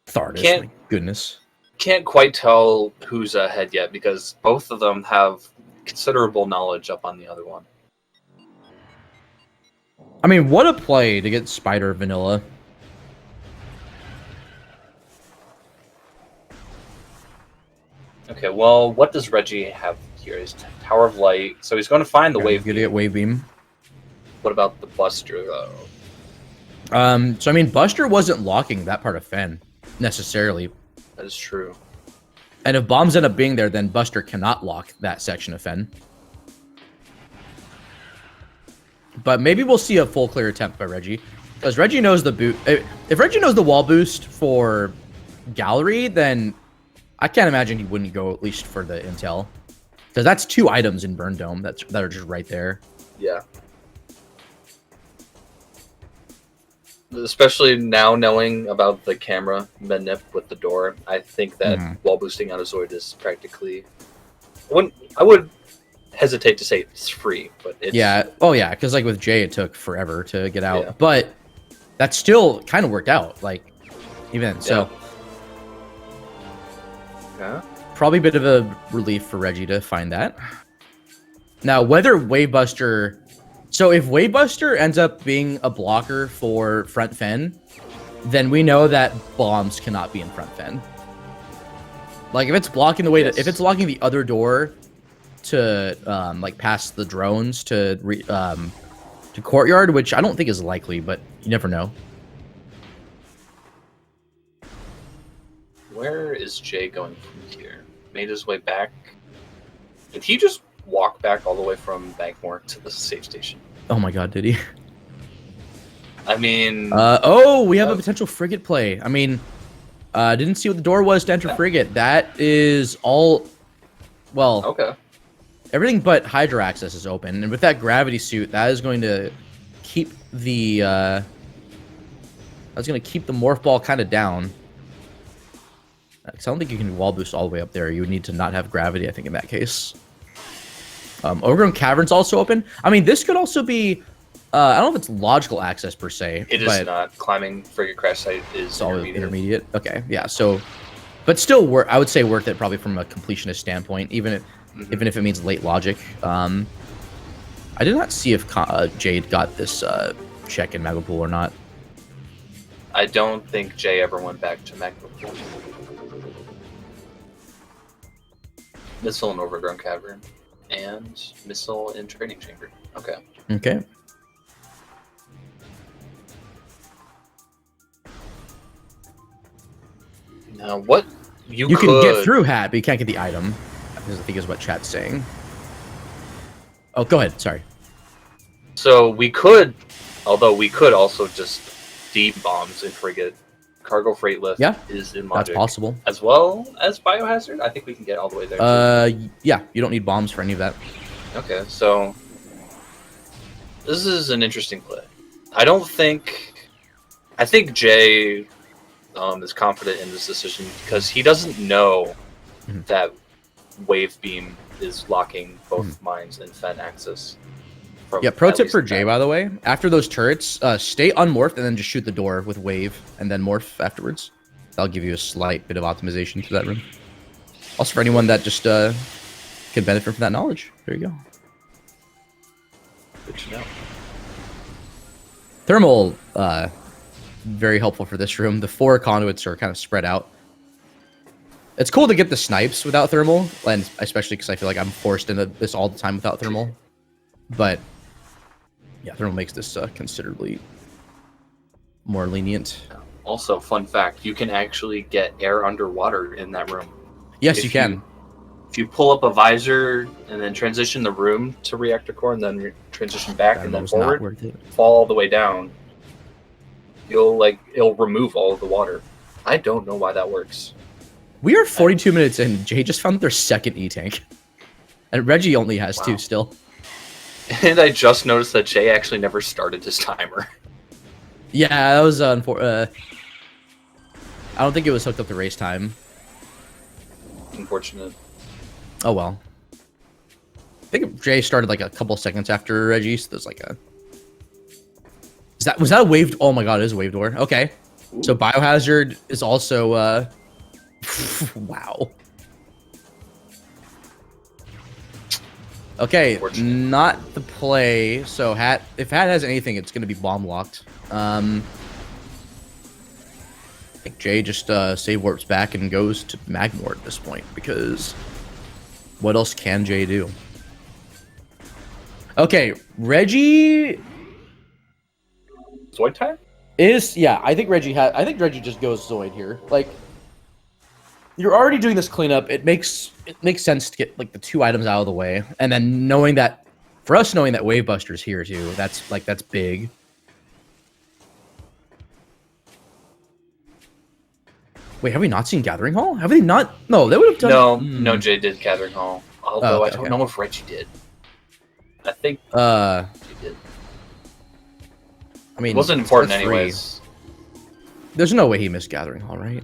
Thardus, my goodness. Can't quite tell who's ahead yet, because both of them have considerable knowledge up on the other one. I mean, what a play to get Spider Vanilla. Okay, well, what does Reggie have here? His Tower of Light. So he's going to find the Wave Beam. Gonna get Wave Beam. What about the Buster, though? So, I mean, Buster wasn't locking that part of Fen, necessarily. That is true. And if bombs end up being there, then Buster cannot lock that section of Fen. But maybe we'll see a full clear attempt by Reggie. Because Reggie knows the boot. If Reggie knows the wall boost for Gallery, then I can't imagine he wouldn't go at least for the intel. Because that's 2 items in Burn Dome that are just right there. Yeah. Especially now knowing about the camera manip with the door, I think that wall boosting out of Zoid is practically... I would hesitate to say it's free, but it's... Yeah. Oh, yeah, because like with Jay, it took forever to get out. Yeah. But that still kind of worked out, like, even so. Yeah. Probably a bit of a relief for Reggie to find that. Now, whether Wavebuster... So if Wavebuster ends up being a blocker for front Fen, then we know that bombs cannot be in front Fen. Like, if it's blocking the way if it's blocking the other door to like past the drones to courtyard, which I don't think is likely, but you never know. Where is Jay going from here? Made his way back. Did he just walk back all the way from Bankmore to the safe station? Oh my god, did he? I mean... oh, we have a potential frigate play. I mean, didn't see what the door was to enter frigate. That is all... Well... Okay. Everything but Hydra access is open. And with that gravity suit, that is going to keep the... that's going to keep the Morph Ball kind of down. Because I don't think you can wall boost all the way up there. You would need to not have gravity, I think, in that case. Overgrown Cavern's also open. I mean, this could also be... I don't know if it's logical access, per se. It is not. Climbing Frigate Crash Site is intermediate. Okay, yeah, so... But still, I would say worth it, probably from a completionist standpoint, even if it means late logic. I did not see if Jade got this check in Magma Pool or not. I don't think Jay ever went back to Magma Pool. Missile in Overgrown Cavern. And missile in Training Chamber. Okay. Okay. Now, what you can get through Hat, but you can't get the item. Because I think is what chat's saying. Oh, go ahead. Sorry. So we could, although we could also just D bombs in frigate. Cargo freight lift is in logic. That's possible. As well as biohazard. I think we can get all the way there. Too. Yeah, you don't need bombs for any of that. Okay, so this is an interesting play. I think Jay is confident in this decision because he doesn't know that wave beam is locking both mines and Fen axis. Yeah, pro tip for Jay, by the way. After those turrets, stay unmorphed and then just shoot the door with wave and then morph afterwards. That'll give you a slight bit of optimization to that room. Also, for anyone that just can benefit from that knowledge, there you go. Good to know. Thermal, very helpful for this room. The 4 conduits are kind of spread out. It's cool to get the snipes without thermal, and especially because I feel like I'm forced into this all the time without thermal. But yeah, thermal makes this considerably more lenient. Also, fun fact, you can actually get air underwater in that room. Yes, you can. If you pull up a visor and then transition the room to reactor core and then transition back and then forward, fall all the way down, it'll remove all of the water. I don't know why that works. We are 42 minutes in. Jay just found their second E-tank. And Reggie only has 2 still. And I just noticed that Jay actually never started his timer. Yeah, that was I don't think it was hooked up to race time. Unfortunate. Oh well. I think Jay started like a couple seconds after Reggie, so there's like a... Was that a wave... Oh my god, it is a wave door. Okay. Ooh. So biohazard is also wow. Okay, not the play. So if Hat has anything, it's going to be bomb locked. I think Jay just save warps back and goes to Magmore at this point, because what else can Jay do? Okay, Reggie... Zoid time? I think Reggie just goes Zoid here. Like, you're already doing this cleanup. It makes sense to get like the 2 items out of the way, and then knowing that Wave Buster's here too, that's big. Wait, have we not seen Gathering Hall? Have they not? No, they would have done. No, Jay did Gathering Hall. Although I don't know if Reggie did. I think he did. I mean, it wasn't important anyways. There's no way he missed Gathering Hall, right?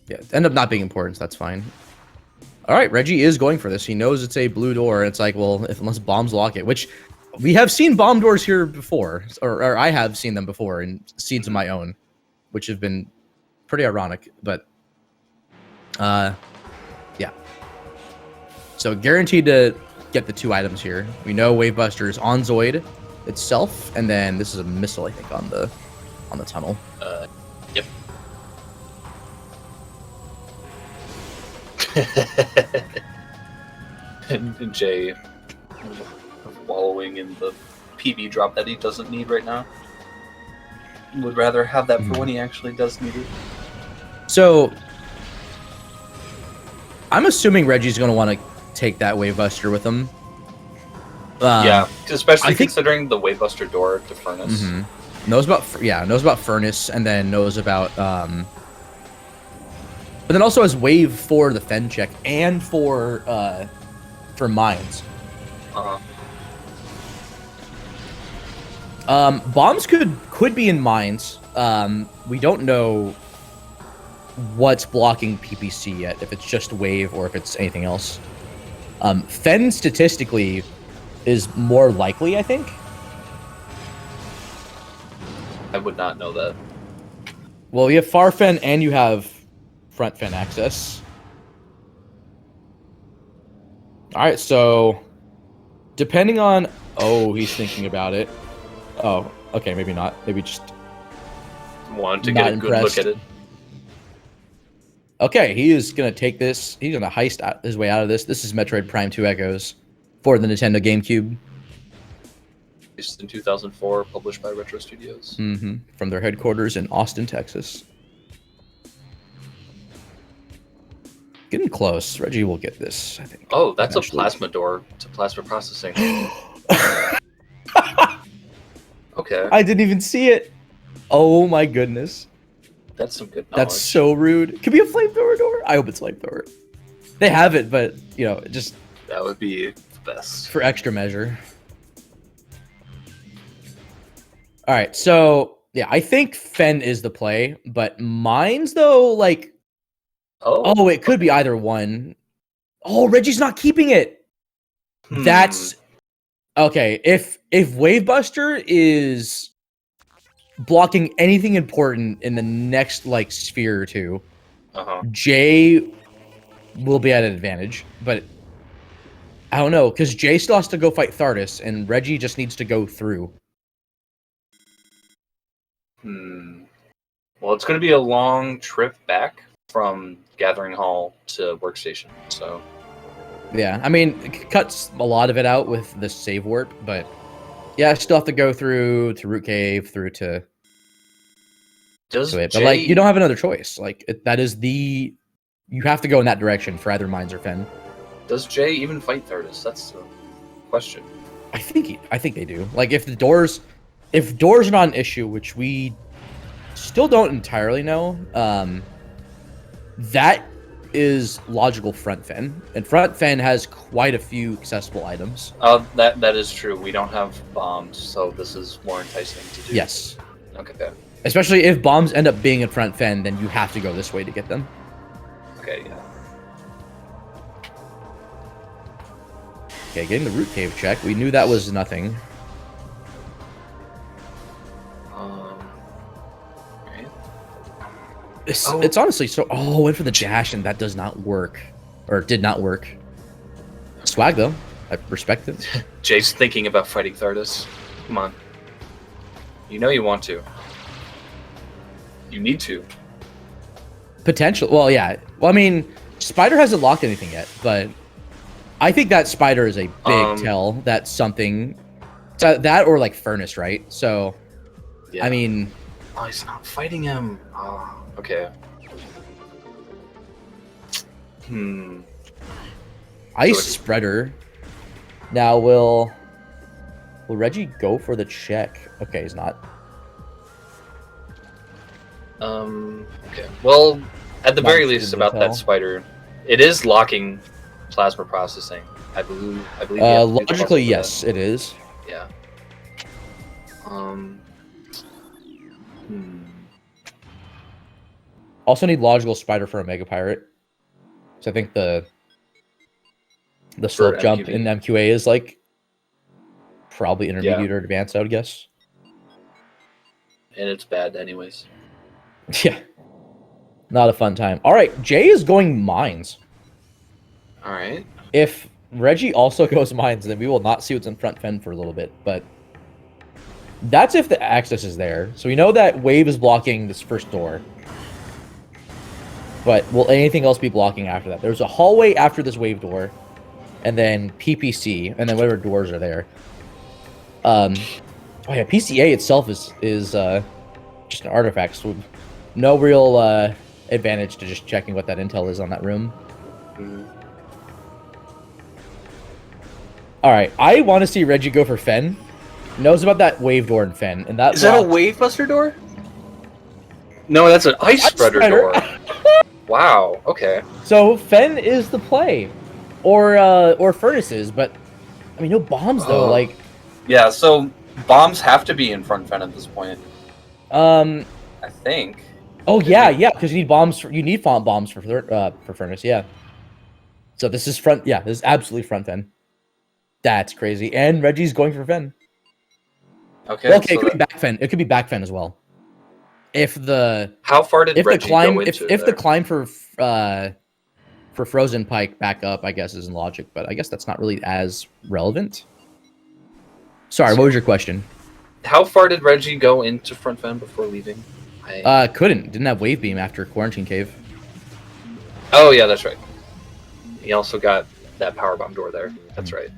Yeah, end up not being important, so that's fine. All right, Reggie is going for this. He knows it's a blue door, and it's like, well, unless bombs lock it, which we have seen bomb doors here before, or I have seen them before in Seeds of My Own, which have been pretty ironic, but yeah. So guaranteed to get the 2 items here. We know Wave Buster's on Zoid itself, and then this is a missile, I think, on the tunnel. Yep. and Jay wallowing in the PB drop that he doesn't need right now. Would rather have that for when he actually does need it. So I'm assuming Reggie's going to want to take that Wave Buster with him. Yeah, especially considering the Wave Buster door to Furnace. Knows about Furnace, and then knows about but then also has Wave for the Fen check and for mines. Bombs could be in mines. We don't know what's blocking PPC yet, if it's just Wave or if it's anything else. Fen statistically is more likely, I think. I would not know that. Well, you have far Fen and you have front Fen access. Alright, so depending on... Oh, he's thinking about it. Oh, okay, maybe not. Maybe just... wanted to get a good look at it. Okay, he is going to take this. He's going to heist his way out of this. This is Metroid Prime 2 Echoes for the Nintendo GameCube. Released in 2004, published by Retro Studios. From their headquarters in Austin, Texas. Getting close. Reggie will get this, I think. Oh, that's eventually. A plasma door to plasma processing. Okay. I didn't even see it. Oh my goodness. That's some good knowledge. That's so rude. Could be a flamethrower door. I hope it's flamethrower. They have it, but you know, just That would be the best. for extra measure. All right, so yeah, I think Fen is the play, but mines though, like, oh, it could be either one. Oh, Reggie's not keeping it. That's okay. If Wavebuster is blocking anything important in the next like sphere or two, Jay will be at an advantage. But I don't know, because Jay still has to go fight Thardus, and Reggie just needs to go through. Well, it's going to be a long trip back from Gathering Hall to Workstation, so... Yeah, I mean, it cuts a lot of it out with the save warp, but... Yeah, I still have to go through to Root Cave, through to... it. But, like, you don't have another choice. Like, that is the... You have to go in that direction for either Mines or Fen. Does Jay even fight Thardus? That's the question. I think they do. Like, if doors are not an issue, which we still don't entirely know, that is logical front Fen, and front Fen has quite a few accessible items. That is true. We don't have bombs, so this is more enticing to do. Yes. Okay. Especially if bombs end up being in front Fen, then you have to go this way to get them. Okay, yeah. Okay, getting the Root Cave check. We knew that was nothing. Right. It's honestly so... Oh, went for the dash, and that does not work. Or did not work. Swag, though. I respect it. Jay's thinking about fighting Thardus. Come on. You know you want to. You need to. Potential. Well, yeah. Well, I mean, Spider hasn't locked anything yet, but I think that Spider is a big tell that something... that or, like, Furnace, right? So, yeah. I mean... Oh, he's not fighting him. Oh, okay. Ice Spreader. Now, will Reggie go for the check? Okay, he's not. Okay. Well, at the very least, about that Spider, it is locking plasma processing. I believe. Logically, yes, it is. Yeah. Also need logical Spider for a Mega Pirate. So I think the slope jump in MQA is like probably intermediate or advanced, I would guess. And it's bad anyways. Yeah. Not a fun time. All right, Jay is going Mines. All right. If Reggie also goes Mines, then we will not see what's in front Fen for a little bit, but that's if the access is there. So we know that Wave is blocking this first door. But will anything else be blocking after that? There's a hallway after this Wave door, and then PPC, and then whatever doors are there. Oh yeah, PCA itself is just an artifact, so no real advantage to just checking what that intel is on that room. All right, I want to see Reggie go for Fen. Knows about that Wave door in Fen, and that is that a Wave Buster door? No, that's an Ice Spreader door. Wow. Okay. So Fen is the play, or Furnaces, but I mean no bombs though. Like, yeah. So bombs have to be in front Fen at this point. I think. Oh yeah, yeah, because you need bombs. You need bombs for Furnace. Yeah. So this is front. Yeah, this is absolutely front Fen. That's crazy. And Reggie's going for Fen. Okay. Well, okay, so it could be back Fen. It could be back Fen as well. If the how far did Reggie go into if the climb for Frozen Pike back up, I guess, is in logic, but I guess that's not really as relevant. Sorry, what was your question? How far did Reggie go into front Fen before leaving? Didn't have Wave Beam after Quarantine Cave. Oh yeah, that's right. He also got that power bomb door there. That's right.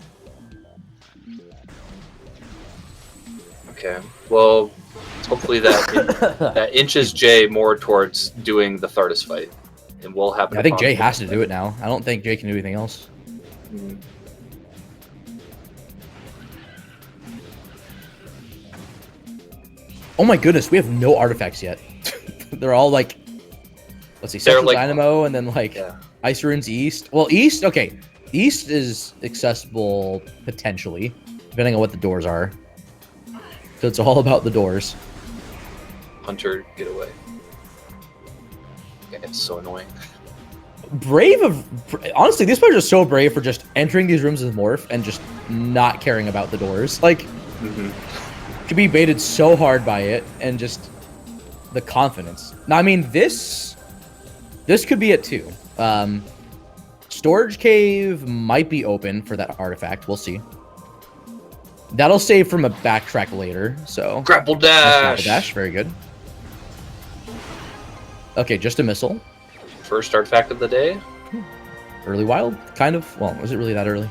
Okay. Well, hopefully that inches Jay more towards doing the Thardus fight, and we'll have. I think Jay has to do it now. I don't think Jay can do anything else. Oh my goodness, we have no artifacts yet. They're all like, let's see, They're Sections like- Dynamo, and then like Yeah. Ice Runes East. Well, East, okay. East is accessible potentially, depending on what the doors are. So it's all about the doors. Hunter, get away. Yeah, it's so annoying. Honestly, these players are so brave for just entering these rooms with Morph and just not caring about the doors. Like, could be baited so hard by it and just the confidence. Now, I mean, this could be it too. Storage cave might be open for that artifact. We'll see. That'll save from a backtrack later. So Grapple nice dash. grapple dash, very good. Okay, just a missile. First artifact of the day. Early wild, kind of. Well, was it really that early?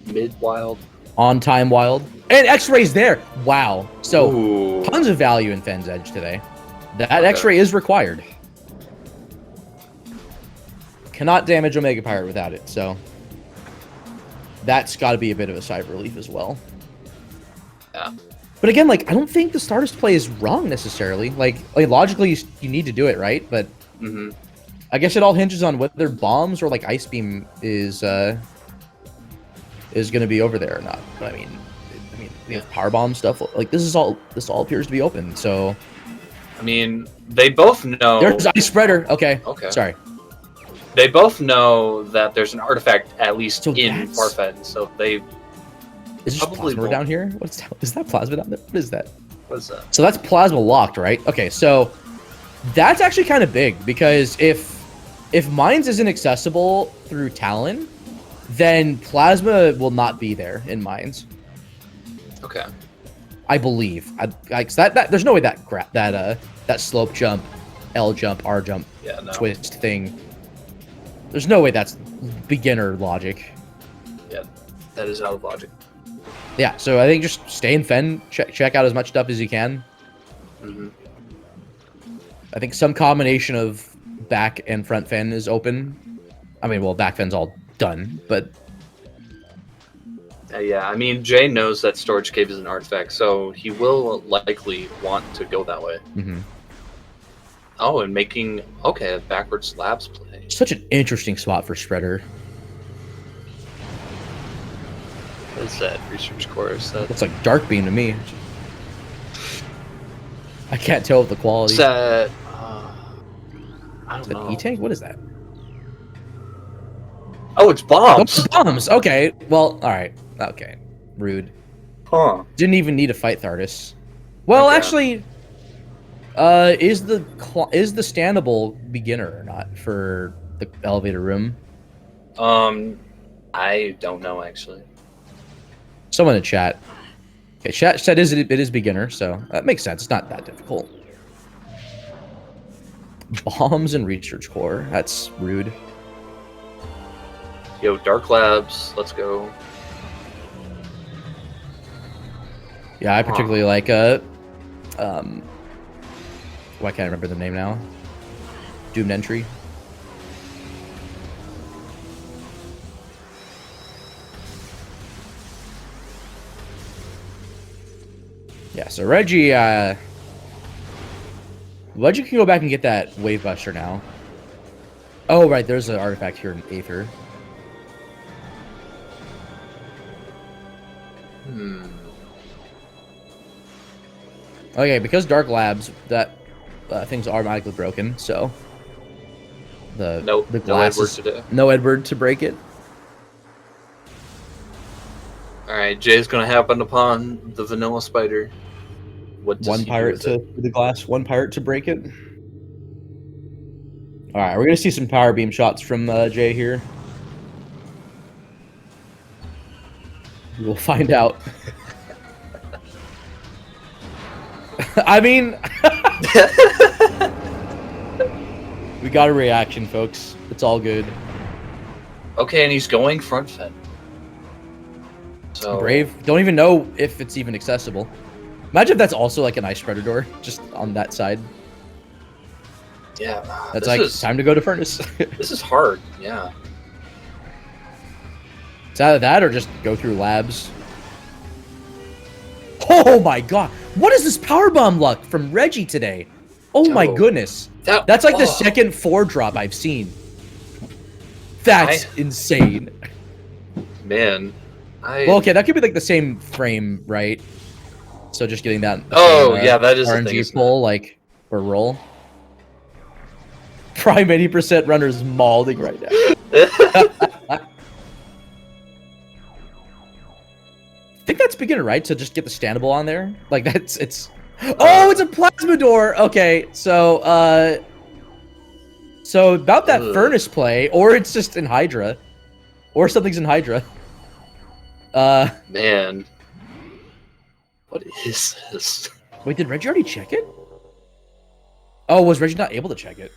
Mid wild. On time wild. And X-ray's there. Wow. So Ooh. tons of value in Fen's Edge today. That Okay. X-ray is required. Cannot damage Omega Pirate without it, so that's got to be a bit of a sigh of relief as well. Yeah. But again, like, I don't think the Stardust play is wrong necessarily. Like logically, you need to do it, right? But I guess it all hinges on whether bombs or like Ice Beam is going to be over there or not. But I mean, we have power bomb stuff. Like this all appears to be open. So I mean, they both know. there's Ice Spreader. Okay. Okay. Sorry. They both know that there's an artifact at least So in that's- Farfen, so they. Is it just Probably plasma won't. down here? Is that plasma down there? What is that? What is that? So that's plasma locked, right? Okay, so that's actually kind of big because if Mines isn't accessible through Talon, then plasma will not be there in Mines. Okay. I believe. That there's no way that slope jump, L jump, R jump, Yeah. No. twist thing. There's no way that's beginner logic. Yeah. That is out of logic. Yeah, so I think just stay in Fen, check out as much stuff as you can. I think some combination of back and front Fen is open. I mean, well, back Fen's all done, but Yeah. I mean, Jay knows that Storage Cave is an artifact, so he will likely want to go that way. Oh, and making a backward slabs play. such an interesting spot for Spreader. What is that? Research course. That Looks like Dark Beam to me. I can't tell with the quality. Is that? I Is don't that know. E-Tank? What is that? Oh, it's bombs. Oh, bombs. Okay. Well, all right. Okay. Rude. Huh. Didn't even need to fight Thardus. Well, Okay. actually, is the standable beginner or not for the elevator room? I don't know actually. Someone in chat. Okay, chat said it is beginner, so that makes sense. It's not that difficult. Bombs and research core. That's rude. Yo, Dark Labs. Let's go. Yeah, I particularly like why can't I remember the name now? Doomed Entry. Yeah, so Reggie can go back and get that Wave Buster now. Oh, right, there's an artifact here in Aether. Okay, because Dark Labs, that things are automatically broken, so the No glass Edward is, today. no Edward to break it. All right, Jay's gonna happen upon the vanilla spider. What does One he do pirate with to it? the glass, one pirate to break it. All right, we're gonna see some power beam shots from Jay here. We'll find out. I mean, we got a reaction, folks. It's all good. Okay, and he's going front fen. So Brave. Don't even know if it's even accessible. Imagine if that's also like an ice spreader door, just on that side. Yeah, That's this like is, time to go to furnace. This is hard. Yeah. It's either that or just go through labs. Oh, Oh my god. What is this power bomb luck from Reggie today? Oh my goodness. That's like the second 4 drop I've seen. That's insane. Man. Well, okay, that could be like the same frame, right? So just getting that. Yeah, that is RNG pull, like, or roll. Prime 80% runners mauling right now. I think that's beginner, right? To just get the standable on there. Like it's. Oh, it's a plasma door. Okay, so so about that furnace play, or it's just in Hydra, or something's in Hydra. Man, what is this? Wait, did Reggie already check it? Oh, was Reggie not able to check it?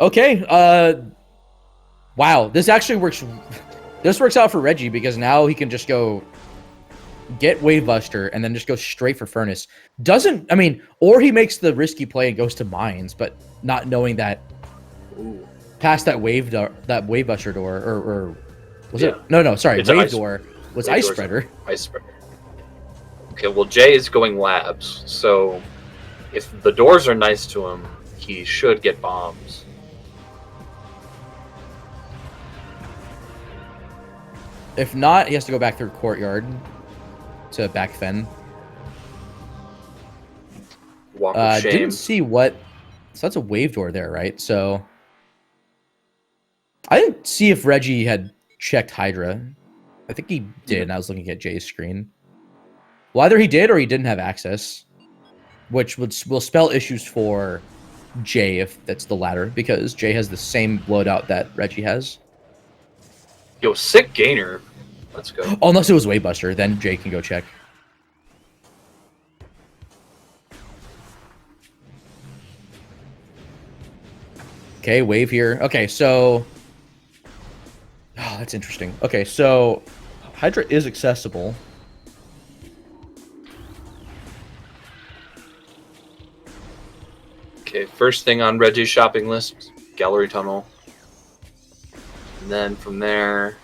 Okay, wow, this actually works. This works out for Reggie because now he can just go get Wave Buster and then just go straight for Furnace. I mean, or he makes the risky play and goes to Mines, but not knowing that past that Wave Buster door, or was it? No, sorry, Wave door was Ice Spreader. Ice Spreader. Okay, well, Jay is going Labs, so if the doors are nice to him, he should get bombs. If not, he has to go back through Courtyard to back Fen. Walk of shame. Didn't see what. So that's a wave door there, right? So I didn't see if Reggie had checked Hydra. I think he did, and I was looking at Jay's screen. Well, either he did or he didn't have access, which will spell issues for Jay if that's the latter, because Jay has the same loadout that Reggie has. Yo, sick gainer. Let's go. Oh, unless it was Wave Buster, then Jay can go check. Okay, wave here. Okay, so... Oh, that's interesting. Okay, so... Hydra is accessible. Okay, first thing on Reggie's shopping list, Gallery Tunnel. And then from there,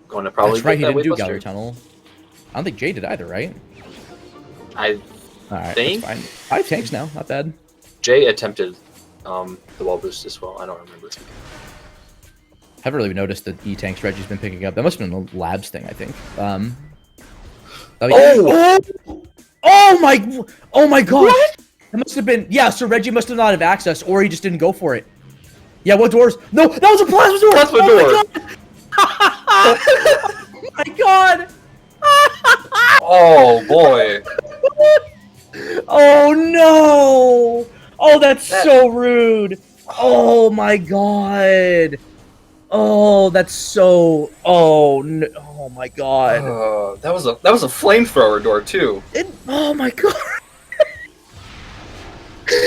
going to probably that's right, he get that didn't do Buster. Gallery Tunnel. I don't think Jay did either, right? I think. That's fine. 5 tanks now, not bad. Jay attempted the wall boost as well. I don't remember. Haven't really noticed the E-tanks Reggie's been picking up. That must have been a labs thing, I think. Oh my god! What? That must have been, yeah, so Reggie must have not have access, or he just didn't go for it. Yeah, what doors? No, that was a plasma door! Plasma door! Oh my god! Oh boy! Oh no! Oh, that's so rude! Oh my god! Oh, that's so... Oh, no. Oh my god! That was a flamethrower door too. Oh my god!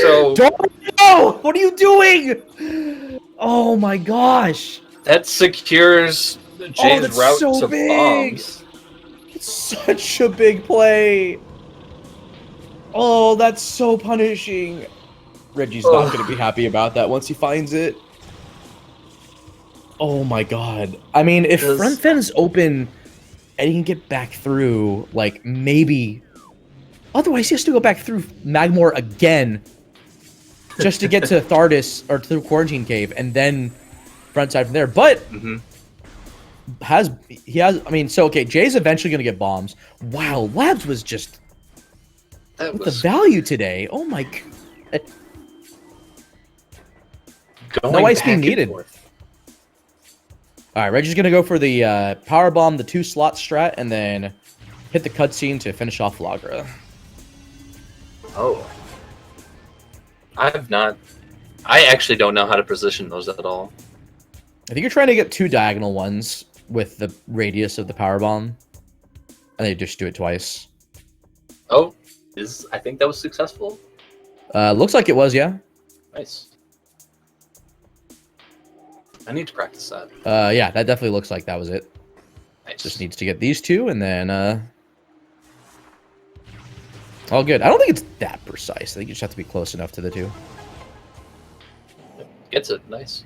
So no! What are you doing? Oh my gosh! That secures Jay's route to bombs. It's such a big play. Oh, that's so punishing. Reggie's not going to be happy about that once he finds it. Oh my god. I mean, if front Fen's open and he can get back through, like, maybe... Otherwise, he has to go back through Magmore again just to get to Thardis or through Quarantine Cave and then front side from there. But I mean, so okay, Jay's eventually gonna get bombs. Wow, Labs was just the value today. Oh my god. No ice beam needed. Alright, Reggie's gonna go for the power bomb, the 2 slot strat, and then hit the cutscene to finish off Lagra. Oh. I actually don't know how to position those at all. I think you're trying to get 2 diagonal ones with the radius of the power bomb. And they just do it twice. Oh, I think that was successful. Looks like it was, yeah. Nice. I need to practice that. Yeah, that definitely looks like that was it. Nice. Just needs to get these 2 and then all good. I don't think it's that precise. I think you just have to be close enough to the 2. Gets it. Nice.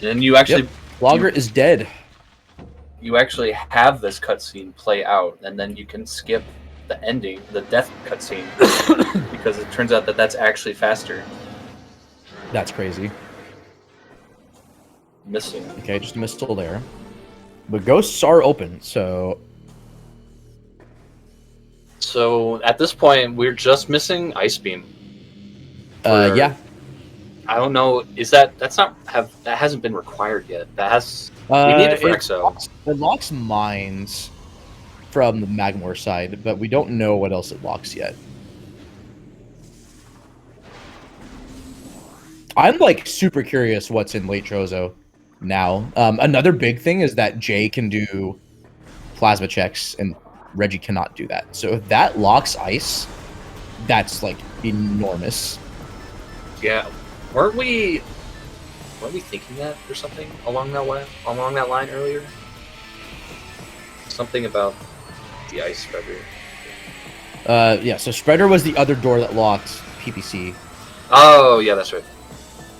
And you actually... Lagra is dead. you actually have this cutscene play out, and then you can skip the ending, the death cutscene, because it turns out that that's actually faster. That's crazy. Missing. Okay, just a missile there. But ghosts are open, so... So, at this point, we're just missing Ice Beam. Yeah. I don't know, that hasn't been required yet. We need it for XO. It locks mines from the Magmor side, but we don't know what else it locks yet. I'm like super curious what's in Late Trozo now. Another big thing is that Jay can do plasma checks and Reggie cannot do that. So if that locks ice, that's like enormous. Yeah, weren't we thinking that or something along that line earlier? Something about the ice spreader. Yeah. So spreader was the other door that locked PPC. Oh yeah, that's right.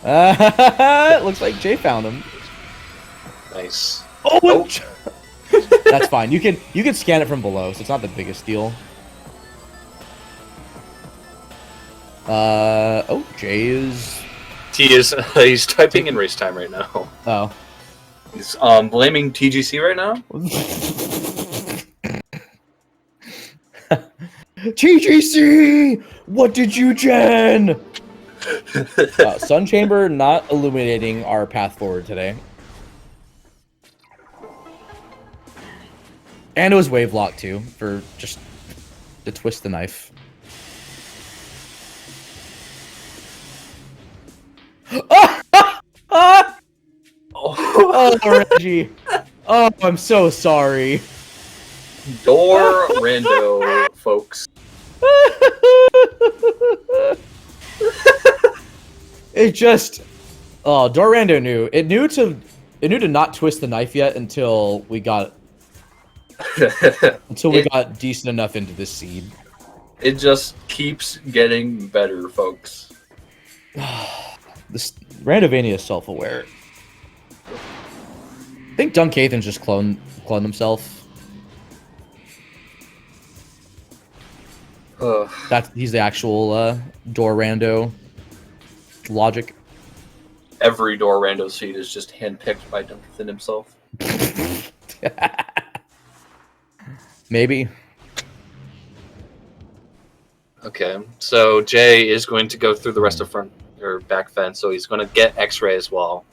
It looks like Jay found him. Nice. Oh. That's fine. You can scan it from below, so it's not the biggest deal. Oh, Jay is... He's typing in race time right now. Oh. He's blaming TGC right now. TGC! What did you gen? Sun Chamber not illuminating our path forward today. And it was wave lock too, for just to twist the knife. Oh, Reggie. Oh, I'm so sorry. Door rando, folks. It just... Oh, Dorando knew. It knew to not twist the knife yet until we got... got decent enough into this seed. It just keeps getting better, folks. This Randovania is self-aware. I think Dunkathan's just cloned himself. He's the actual door rando logic. Every door rando seed is just handpicked by Dunkathan himself. Maybe. Okay, so Jay is going to go through the rest of front or back fence, so he's going to get X-ray as well.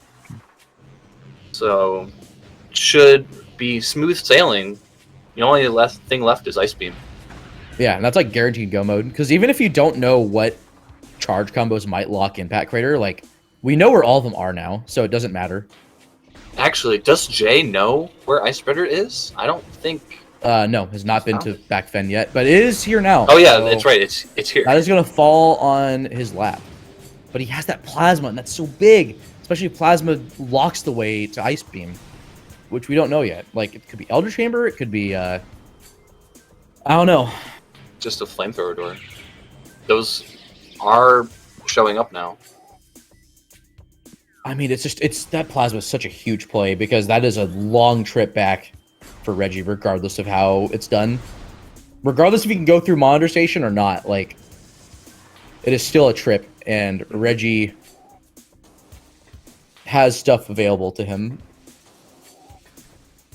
So should be smooth sailing. The only thing left is Ice Beam. Yeah, and that's like guaranteed go mode. Because even if you don't know what charge combos might lock Impact Crater, like, we know where all of them are now, so it doesn't matter. Actually, does Jay know where Ice Spreader is? I don't think... No, has not been to back fen yet, but it is here now. Oh yeah, that's right, it's here. That is going to fall on his lap. But he has that Plasma, and that's so big. Especially if Plasma locks the way to Ice Beam, which we don't know yet. Like, it could be Elder Chamber, it could be, I don't know. Just a flamethrower door. Those are showing up now. I mean, that Plasma is such a huge play because that is a long trip back for Reggie, regardless of how it's done. Regardless if he can go through Monitor Station or not, like, it is still a trip, and Reggie has stuff available to him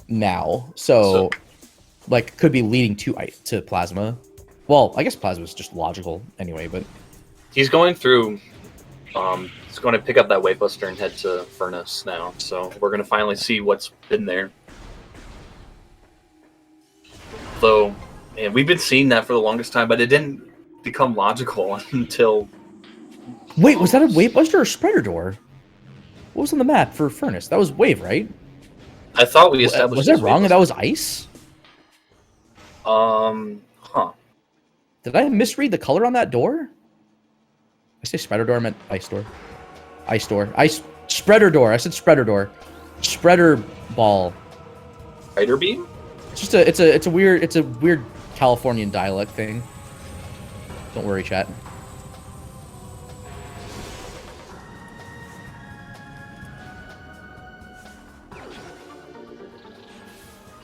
now. So like, could be leading to Plasma. Well, I guess Plasma is just logical anyway, but... He's going through... he's going to pick up that Wavebuster and head to Furnace now, so we're going to finally see what's been there. Though, man, we've been seeing that for the longest time, but it didn't become logical until... Wait, was that a Wavebuster or Spreader Door? What was on the map for Furnace? That was Wave, right? I thought we established... Was that wrong? That was Ice? Huh. Did I misread the color on that door? I say Spreader Door, I meant Ice Door. Ice Door. Spreader Door. I said Spreader Door. Spreader Ball. Spider Beam? It's just it's a weird Californian dialect thing. Don't worry, chat.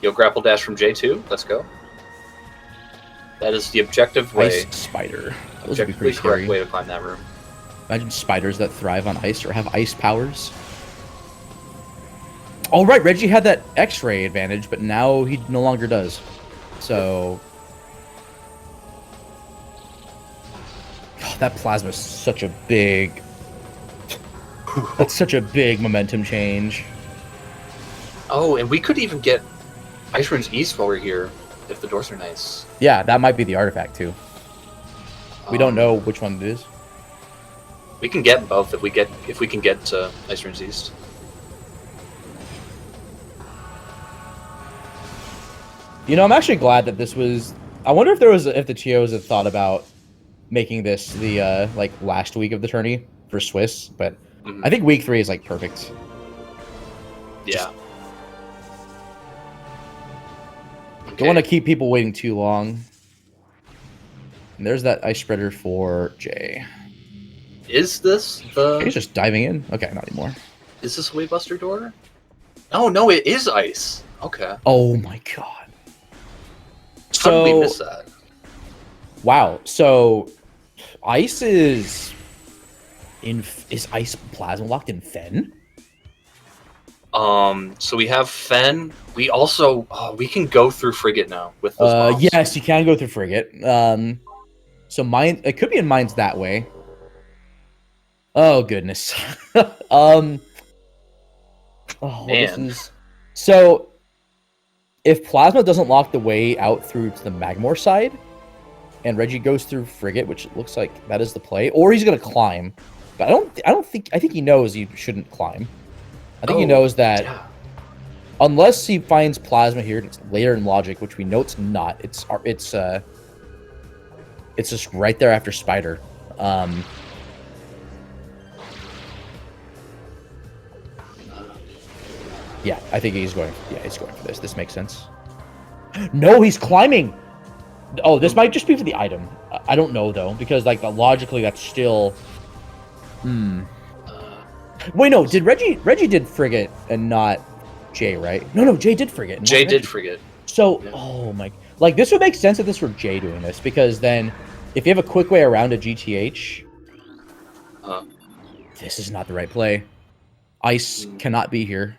You'll grapple dash from J2. Let's go. That is the objective way. Ice spider. Those would be Objectively pretty correct scary. way to climb that room. Imagine spiders that thrive on ice or have ice powers. Oh, right, Reggie had that X-ray advantage, but now he no longer does. So... God, that plasma is such a big... That's such a big momentum change. Oh, and we could even get Ice Runes East while we're here, if the doors are nice. Yeah, that might be the artifact, too. We don't know which one it is. We can get both if we can get to Ice Runes East. You know, I'm actually glad that this was... I wonder if the TOs had thought about making this the, like, last week of the tourney for Swiss, but I think week 3 is, like, perfect. Yeah. Don't want to keep people waiting too long. And there's that ice spreader for Jay. Is this the... He's just diving in. Okay, not anymore. Is this a Waybuster door? Oh, no, it is ice. Okay. Oh my god. How did we So, miss that? wow. So, ice is ice plasma locked in Fen? So we have Fen. We also we can go through Frigate now with those bombs. Yes, you can go through Frigate. So mine, it could be in mines that way. Oh goodness. Oh, this Man. is so. If Plasma doesn't lock the way out through to the Magmor side, and Reggie goes through Frigate, which it looks like that is the play, or he's gonna climb. But I think he knows he shouldn't climb. I think he knows that unless he finds Plasma here, it's later in Logic, which we know it's not. It's just right there after Spider. Yeah, I think he's going. Yeah, he's going for this. This makes sense. No, he's climbing. Oh, this might just be for the item. I don't know though, because like logically, that's still. Wait, no. Did Reggie did Frigate and not Jay, right? No, Jay did Frigate. Jay did Frigate. So, oh my, like this would make sense if this were Jay doing this, because then if you have a quick way around a GTH, this is not the right play. Ice cannot be here.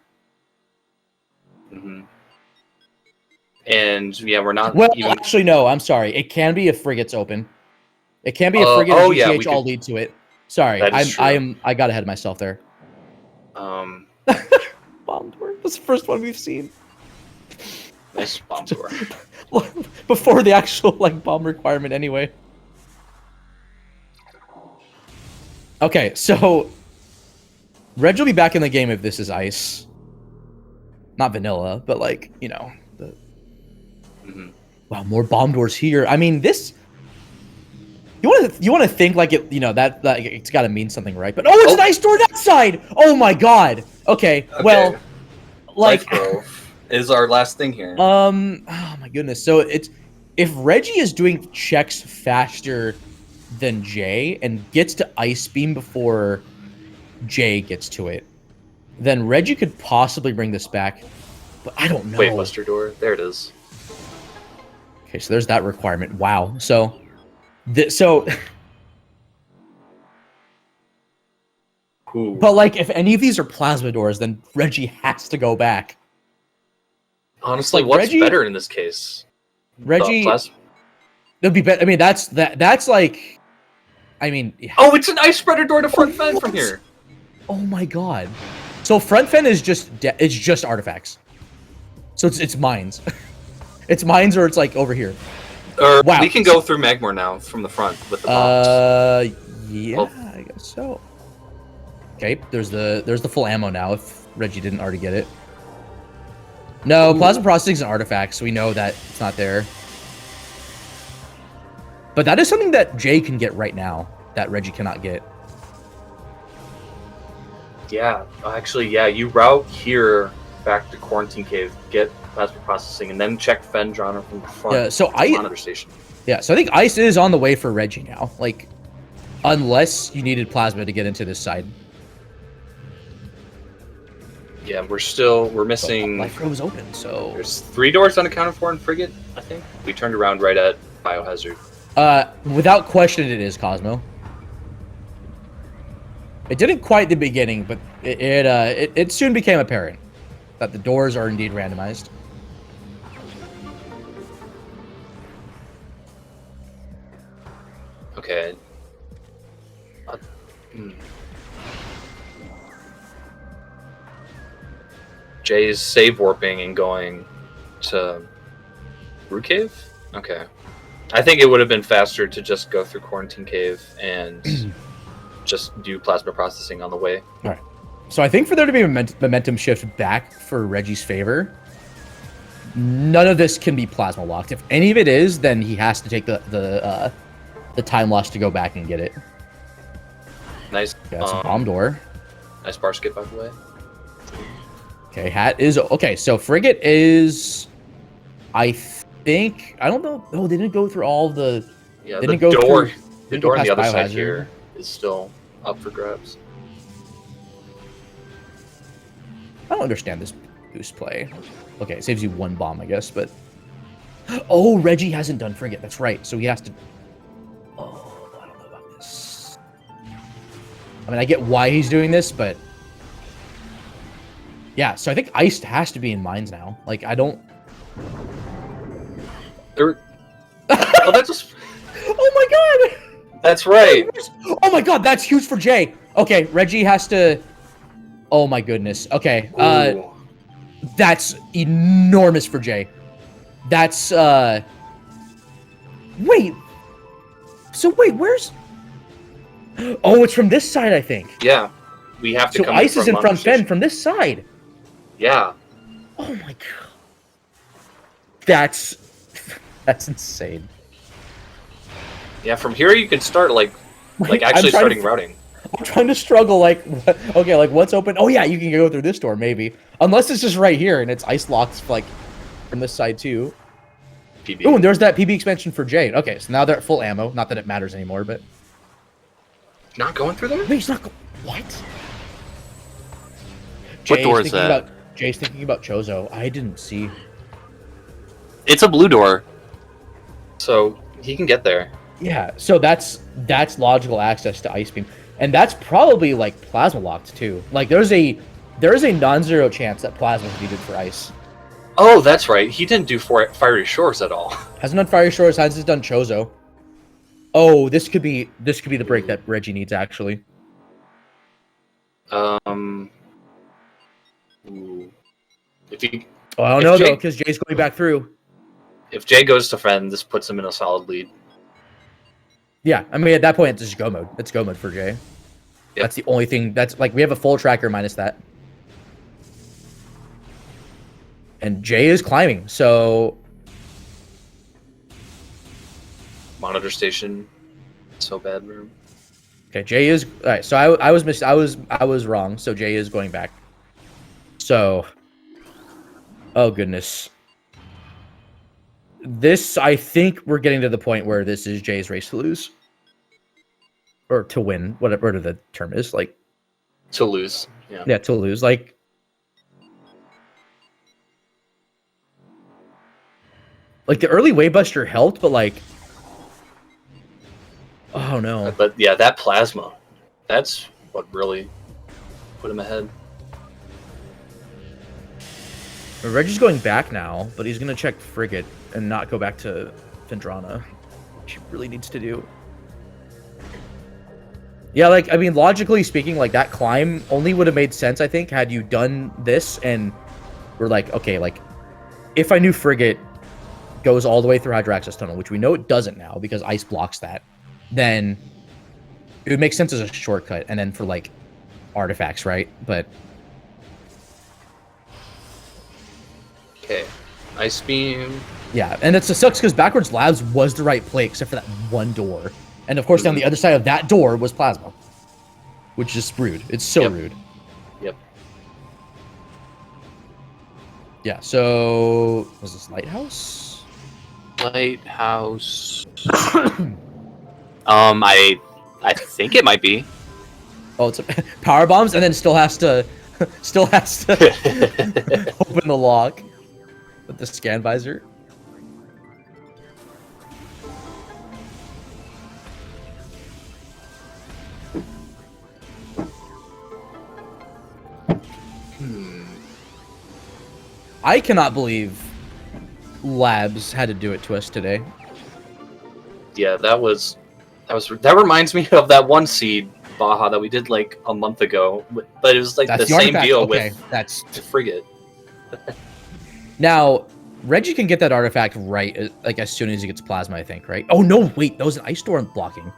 And yeah, we're not. Well, even... actually, no. I'm sorry. It can be if Frigate's open. It can be if Frigate and GTH all lead to it. Sorry, I got ahead of myself there. Bomb door. That's the first one we've seen. Nice bomb door. Before the actual like bomb requirement, anyway. Okay, so Reg will be back in the game if this is ice. Not vanilla, but like, you know, the wow, more bomb doors here. I mean, this you want to think like it, you know, that it's got to mean something, right? But it's an ice door that side. Oh my god. Okay. Well, like is our last thing here. Oh my goodness. So it's if Reggie is doing checks faster than Jay and gets to Ice Beam before Jay gets to it, then Reggie could possibly bring this back. But I don't know. Wait, Buster door. There it is. Okay, so there's that requirement. Wow. So but like if any of these are plasma doors, then Reggie has to go back. Honestly, like what's Reggie, better in this case? Reggie, it'd be better. I mean, that's like, I mean. Yeah. Oh, it's an ice spreader door to front Fen from here. Oh my god. So front Fen is just artifacts. So it's mines. It's mines or it's like over here. Or we can go through Magmor now from the front with the bombs. Yeah, I guess so. Okay, there's the full ammo now if Reggie didn't already get it. No, plasma processing is an artifact, so we know that it's not there. But that is something that Jay can get right now that Reggie cannot get. Yeah, actually, yeah, you route here back to Quarantine Cave, get plasma processing, and then check Fen Genre from the front. Yeah, so monitor station. Yeah, so I think ice is on the way for Reggie now. Like, unless you needed plasma to get into this side. Yeah, we're missing. Life row was open, so There's 3 doors unaccounted for in Frigate, I think. We turned around right at Biohazard. without question, it is Cosmo. It didn't quite at the beginning, but it soon became apparent that the doors are indeed randomized. Okay. Jay's save warping and going to Root Cave? Okay. I think it would have been faster to just go through Quarantine Cave and just do plasma processing on the way. All right. So I think for there to be a momentum shift back for Reggie's favor, none of this can be plasma locked. If any of it is, then he has to take the time loss to go back and get it. Nice. Okay, that's a bomb door. Nice bar skip, by the way. Okay, hat is okay. So Frigate is, I think, I don't know. Oh, they didn't go through all the. Yeah, they the didn't go door. through, The door on the other side Biohazard. here is still up for grabs. I don't understand this boost play. Okay, it saves you 1 bomb, I guess, but. Oh, Reggie hasn't done Frigate. That's right. So he has to. Oh, I don't know about this. I mean, I get why he's doing this, but. Yeah, so I think Ice has to be in mines now. Like, I don't. There. Oh, that's just. Oh my god! That's right. Oh my god, that's huge for Jay. Okay, Reggie has to. Oh my goodness. Okay, Ooh. that's enormous for Jay. That's Wait. So wait, where's? Oh, it's from this side, I think. Yeah, we have to. So come Ice is in from front position. Fen from this side. Yeah. Oh my god. That's insane. Yeah, from here you can start like Wait, actually I'm trying starting to- routing. I'm trying to struggle, like, okay, like, what's open? Oh, yeah, you can go through this door, maybe. Unless it's just right here, and it's ice locked, like, from this side, too. PB. Oh, and there's that PB expansion for Jade. Okay, so now they're at full ammo. Not that it matters anymore, but... Not going through there? Wait, he's not What? What door is that? Jay's thinking about Chozo. I didn't see. It's a blue door, so he can get there. Yeah, so that's logical access to Ice Beam. And that's probably, like, plasma locked, too. Like, there is a non-zero chance that plasma is needed for Ice. Oh, that's right. He didn't do Fiery Shores at all. Hasn't done Fire Shores, hasn't done Chozo. Oh, this could be the break that Reggie needs, actually. Ooh. Oh, I don't know, though, because Jay's going back through. If Jay goes to Fen, this puts him in a solid lead. Yeah, I mean, at that point, it's just go mode. It's go mode for Jay. Yep. That's the only thing. That's, like, we have a full tracker minus that. And Jay is climbing, so... Monitor station. So bad room. Okay, Jay is... Alright, so I was wrong, so Jay is going back. So... Oh, goodness. This, I think we're getting to the point where this is Jay's race to lose. Or to win, whatever the term is. Like, to lose. Yeah. Yeah, to lose. Like, the early Waybuster helped, but like... Oh, no. But yeah, that plasma. That's what really put him ahead. Reggie's going back now, but he's going to check Frigate and not go back to Vendrana, which he really needs to do. Yeah, like, I mean, logically speaking, like, that climb only would have made sense, I think, had you done this and we're like, okay, like, if I knew Frigate goes all the way through Hydraxis Tunnel, which we know it doesn't now because Ice blocks that, then it would make sense as a shortcut, and then for, like, artifacts, right? But... Okay. Ice Beam. Yeah, and it sucks because Backwards Labs was the right play except for that one door. And of course, down the other side of that door was Plasma. Which is rude. It's so rude. Yep. Yeah, so... Was this Lighthouse? Lighthouse... I think it might be. Oh, it's power bombs, and then still has to Still has to open the lock with the scan visor. I cannot believe Labs had to do it to us today. Yeah, that reminds me of that one seed Baja that we did like a month ago, but it was like That's the same artifact. deal Okay, with that's the frigate. now Reggie can get that artifact right like as soon as he gets plasma, I think, right? Oh no, wait, that was an ice storm blocking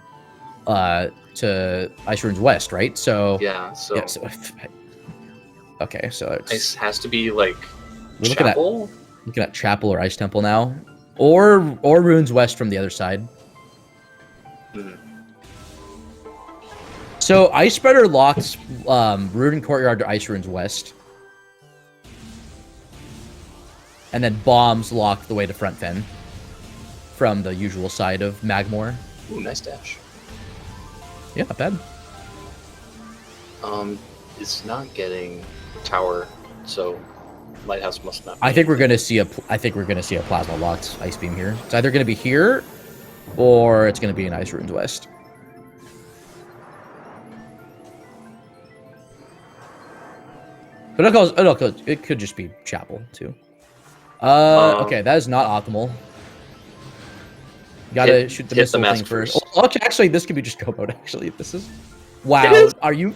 to Ice Ruins West, right? So Yeah, so, okay, so it's ice has to be like we're chapel. looking at Chapel or Ice Temple now, or Ruins West from the other side. So Ice Spreader locks Rune Courtyard to Ice Ruins West. And then bombs lock the way to Front Fen from the usual side of Magmore. Ooh, nice dash. Yeah, not bad. It's not getting tower, so Lighthouse must not. I think we're gonna see a plasma locked ice beam here. It's either gonna be here, or it's gonna be in Ice Ruins West. But it could just be Chapel too. Okay, that is not optimal. You gotta shoot the missile thing first. Oh, okay, actually, this could be just go mode. Actually, this is. Wow, are you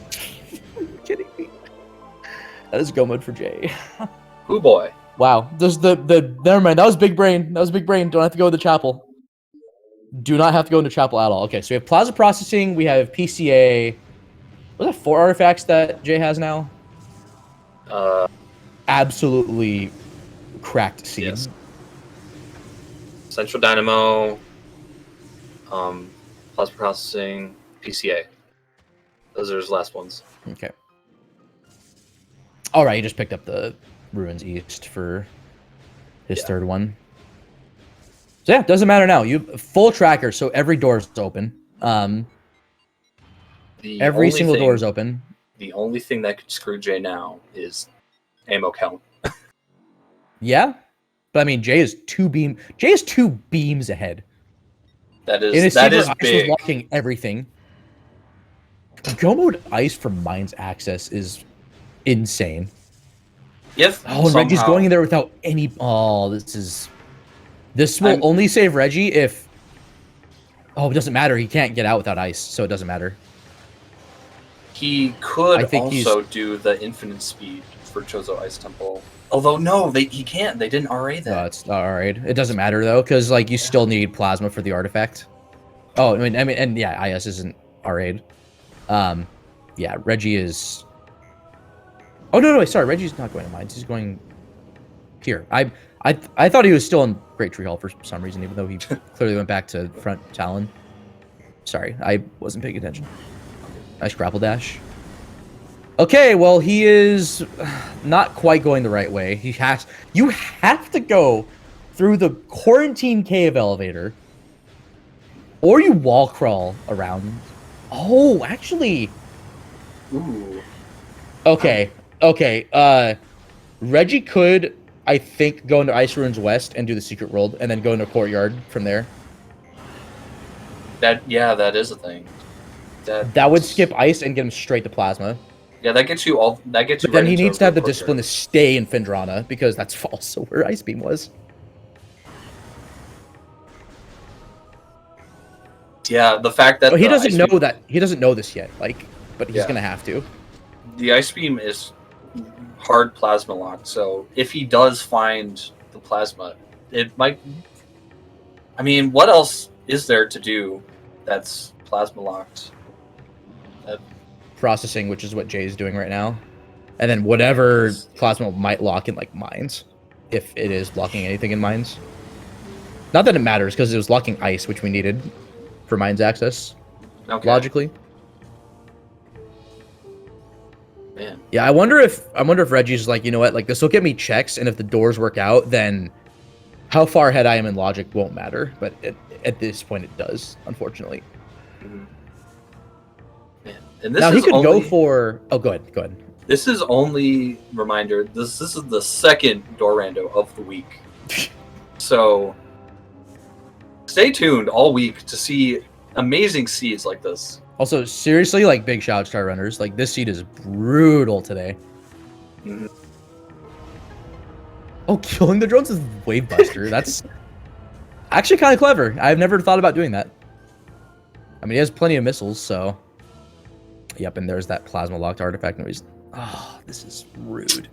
kidding me? That is go mode for Jay. Ooh boy. Wow, there's never mind. That was big brain. Don't have to go to the Chapel. Do not have to go into Chapel at all. Okay, so we have Plaza Processing. We have PCA. Was that 4 artifacts that Jay has now? Absolutely cracked seed. Yes. Central Dynamo, Plasma Processing, PCA. Those are his last ones. Okay. All right, he just picked up the Ruins East for his third one. So yeah, doesn't matter now. You full tracker, so every door is open. Every single door is open. The only thing that could screw Jay now is ammo count. Yeah, but I mean, Jay is 2 beams ahead. That is big. Was locking everything. Go mode ice for mines access is insane. If and Reggie's going in there without any. Oh, this will only save Reggie if. Oh, it doesn't matter. He can't get out without ice, so it doesn't matter. He could also do the infinite speed for Chozo Ice Temple. Although no, he can't. They didn't RA that. No, it's not RA'd. It doesn't matter though, because like you still need plasma for the artifact. Oh, I mean, and yeah, IS isn't RA'd. Yeah, Reggie is. Oh no, sorry, Reggie's not going to mines. He's going here. I thought he was still in Great Tree Hall for some reason, even though he clearly went back to Front Talon. Sorry, I wasn't paying attention. Nice grapple dash. Okay, well, he is not quite going the right way. You have to go through the quarantine cave elevator, or you wall crawl around. Oh, actually. Ooh. Okay. Reggie could, I think, go into Ice Ruins West and do the secret world, and then go into Courtyard from there. That is a thing. That would skip ice and get him straight to plasma. Yeah, that gets you all. That gets you. But then he needs to have the discipline to stay in Findrana because that's also where Ice Beam was. Yeah, the fact that he doesn't know that he doesn't know this yet. But he's gonna have to. The Ice Beam is hard plasma locked, so if he does find the plasma, it might. I mean, what else is there to do that's plasma locked? Processing, which is what Jay's doing right now, and then whatever plasma might lock in like mines, if it is blocking anything in mines. Not that it matters because it was locking ice, which we needed for mines access. Okay. Logically. Man. Yeah, I wonder if Reggie's like, you know what, like this will get me checks, and if the doors work out, then how far ahead I am in logic won't matter. But at this point, it does, unfortunately. Mm-hmm. And this now he could go for. Oh, go ahead. This is only reminder. This is the second door rando of the week, so stay tuned all week to see amazing seeds like this. Also, seriously, like big shout outs to our runners. Like this seed is brutal today. Mm-hmm. Oh, killing the drones with Wave Buster. That's actually kind of clever. I've never thought about doing that. I mean, he has plenty of missiles, so. Yep, and there's that plasma locked artifact noise. Oh, this is rude.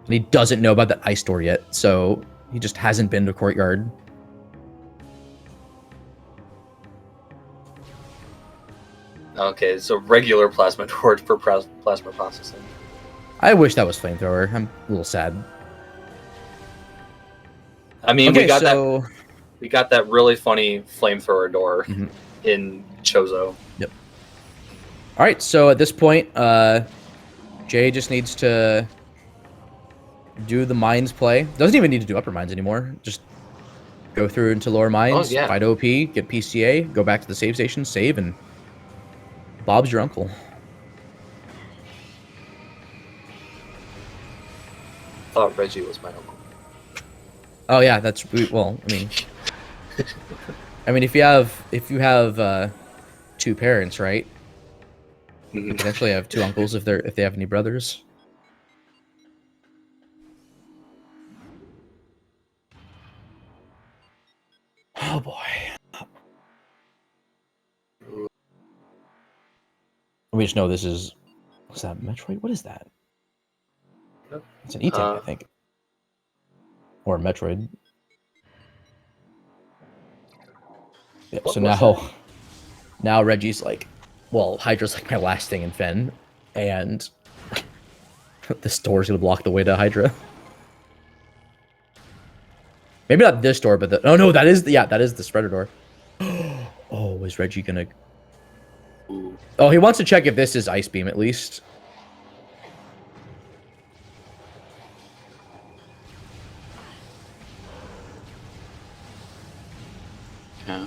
And he doesn't know about that ice door yet, so he just hasn't been to Courtyard. Okay, so regular plasma torch for plasma processing. I wish that was flamethrower. I'm a little sad. I mean, Okay, we got that really funny flamethrower door in Chozo. Yep. All right, so at this point, Jay just needs to do the mines play. Doesn't even need to do upper mines anymore. Just go through into lower mines, fight OP, get PCA, go back to the save station, save, and Bob's your uncle. I thought Reggie was my uncle. Oh yeah, that's well. I mean, if you have two parents, right? You potentially have two uncles if they have any brothers. Oh boy. We just know this is. What's that? Metroid? What is that? It's an E-Tank, I think. Or Metroid. Yep, so now Reggie's like, well, Hydra's like my last thing in Fen, and this door's gonna block the way to Hydra. Maybe not this door, but that is the spreader door. Oh, is Reggie gonna? Oh, he wants to check if this is Ice Beam at least. Yeah.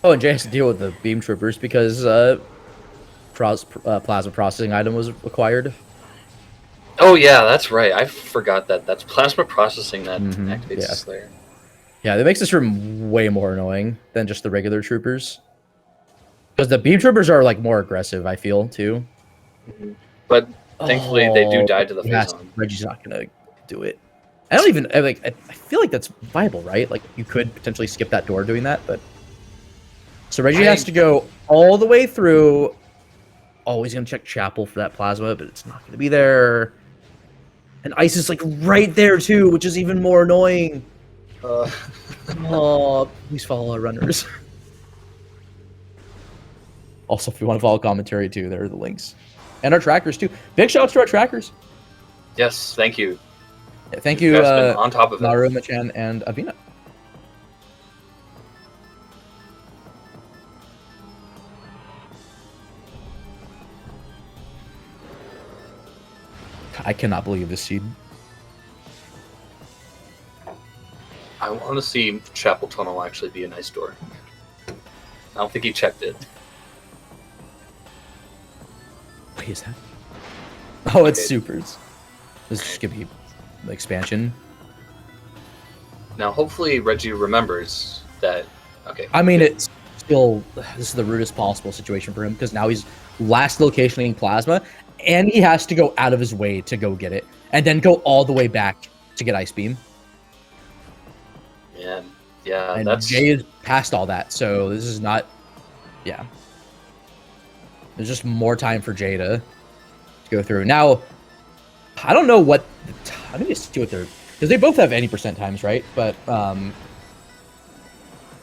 Oh, and Jay has to deal with the beam troopers because plasma processing item was acquired. Oh yeah, that's right. I forgot that's plasma processing that activates the Slayer. Yeah, that makes this room way more annoying than just the regular troopers. Because the beam troopers are like more aggressive, I feel too. But thankfully, they do die to the face on. Reggie's not gonna do it. I don't even I feel like that's viable, right? Like you could potentially skip that door doing that, but so Reggie has to go all the way through. Oh, he's gonna check Chapel for that plasma, but it's not gonna be there. And Ice is like right there too, which is even more annoying. Oh, please follow our runners. Also, if you want to follow commentary too, there are the links. And our trackers too. Big shouts to our trackers. Yes, thank you. Yeah, thank you, on top of it. Naru, Machan, and Avina. I cannot believe this seed. I want to see Chapel Tunnel actually be a nice door. I don't think he checked it. What is that? Oh, it's supers. This is just gonna be the expansion. Now, hopefully, Reggie remembers that. Okay. I mean, it's still this is the rudest possible situation for him because now he's last locationing plasma, and he has to go out of his way to go get it, and then go all the way back to get Ice Beam. Yeah, and that's... Jay is past all that, so this is not... Yeah. There's just more time for Jay to go through. Now, I don't know what... I need to see what they're... Because they both have 80% times, right? But, I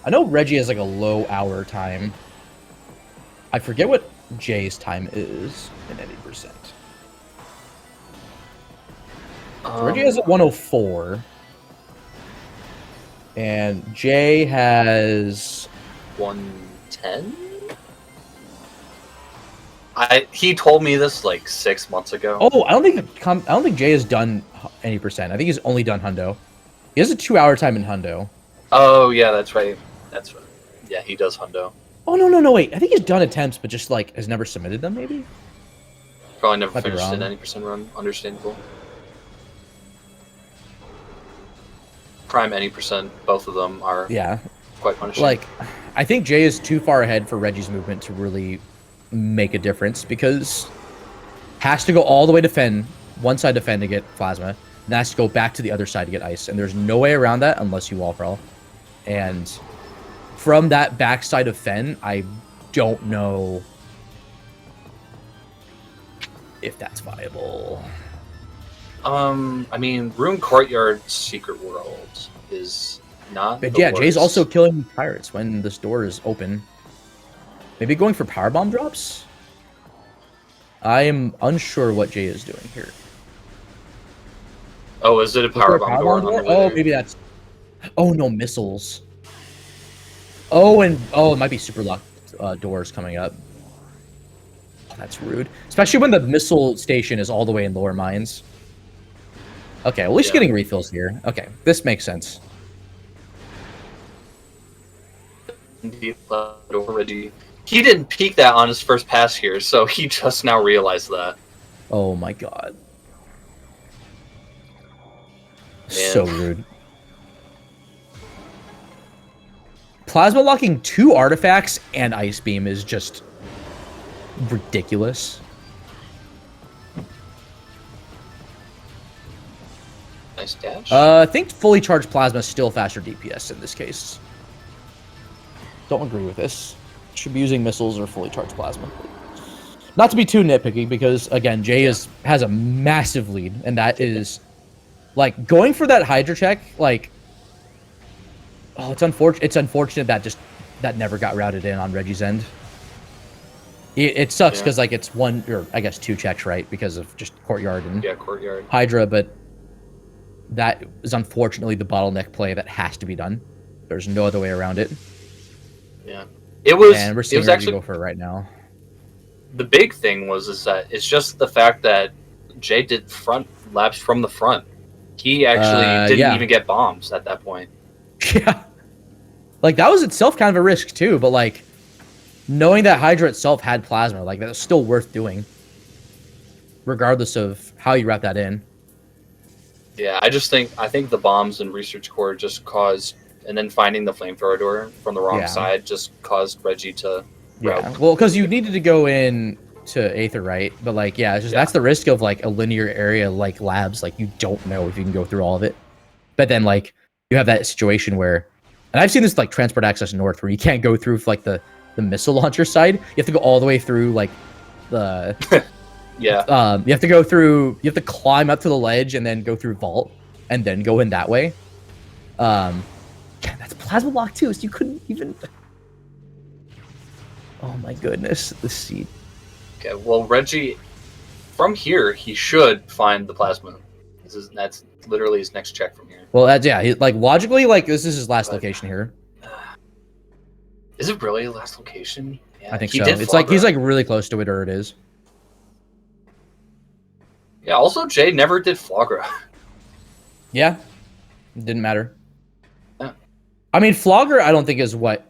know Reggie has, like, a low hour time. I forget what Jay's time is in 80%. Reggie has a 104. And Jay has 110. He told me this like 6 months ago. Oh, I don't think Jay has done 80%. I think he's only done Hundo. He has a 2 hour time in Hundo. Oh yeah, that's right. That's right. Yeah, he does hundo. Oh, no, wait. I think he's done attempts, but just, like, has never submitted them, maybe? Probably never Might be finished an wrong. 90% run. Understandable. Prime any percent, both of them are quite punishing. Like, I think Jay is too far ahead for Reggie's movement to really make a difference because has to go all the way to Fen, one side to Fen to get plasma, and has to go back to the other side to get ice. And there's no way around that unless you wall crawl. And from that backside of Fen, I don't know if that's viable. I mean, Rune Courtyard Secret World is not. But the yeah, worst. Jay's also killing pirates when this door is open. Maybe going for power bomb drops? I am unsure what Jay is doing here. Oh, is it a power bomb door? Oh, maybe that's. Oh no, missiles. Oh, and it might be super locked doors coming up. Oh, that's rude, especially when the missile station is all the way in lower mines. Okay, well, at least getting refills here. Okay, this makes sense. Reggie. He didn't peek that on his first pass here, so he just now realized that. Oh my god. Man. So rude. Plasma locking 2 artifacts and Ice Beam is just ridiculous. Nice dash. I think fully charged plasma is still faster DPS in this case. Don't agree with this. Should be using missiles or fully charged plasma. Not to be too nitpicky, because again, Jay has a massive lead, and that is like going for that Hydra check. Like, oh, it's unfortunate. It's unfortunate that never got routed in on Reggie's end. It sucks because like it's 1 or I guess 2 checks, right? Because of just Courtyard and Courtyard Hydra, but that is unfortunately the bottleneck play that has to be done. There's no other way around it. Yeah, it was. And we're seeing Reggie go for it right now. The big thing is that it's just the fact that Jay did front laps from the front. He actually didn't even get bombs at that point. Yeah, like that was itself kind of a risk too. But like knowing that Hydra itself had plasma, like that was still worth doing, regardless of how you wrap that in. Yeah, I think the bombs and research core just caused, and then finding the flamethrower door from the wrong side just caused Reggie to route. Well, because you needed to go in to Aether, right? But like, it's just that's the risk of like a linear area like labs. Like you don't know if you can go through all of it. But then like you have that situation where, and I've seen this like transport access north where you can't go through like the missile launcher side. You have to go all the way through like the you have to go through. You have to climb up to the ledge and then go through vault and then go in that way. That's plasma lock too, so you couldn't even. Oh my goodness, the seed. Okay, well Reggie, from here he should find the plasma. That's literally his next check from here. Well, like logically, like this is his last location here. Is it really the last location? Yeah, I think so. It's like he's like really close to it, or it is. Yeah. Also, Jay never did Flagra. Yeah, it didn't matter. Yeah. I mean, Flogger, I don't think is what.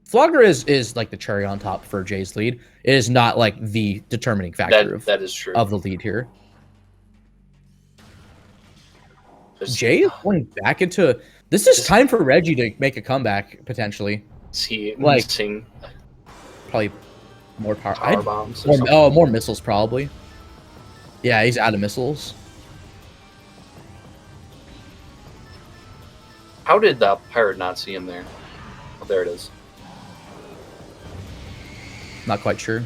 Flogger is like the cherry on top for Jay's lead. It is not like the determining factor that is true of the lead here. Jay is going back into. This is time for Reggie to make a comeback potentially. Is he like missing probably more power bombs? More missiles probably. Yeah, he's out of missiles. How did the pirate not see him there? Oh, there it is. Not quite sure.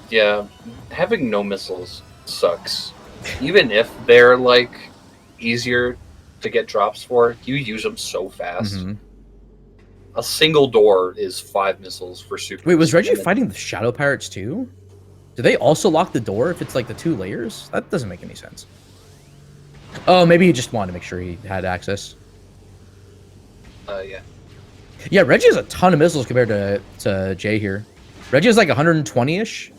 Yeah, having no missiles sucks. Even if they're like easier to get drops for, you use them so fast. Mm-hmm. A single door is 5 missiles for super. Wait, was Reggie fighting the shadow pirates too? Do they also lock the door if it's like the 2 layers? That doesn't make any sense. Oh, maybe he just wanted to make sure he had access. Yeah. Yeah, Reggie has a ton of missiles compared to Jay here. Reggie has like 120-ish,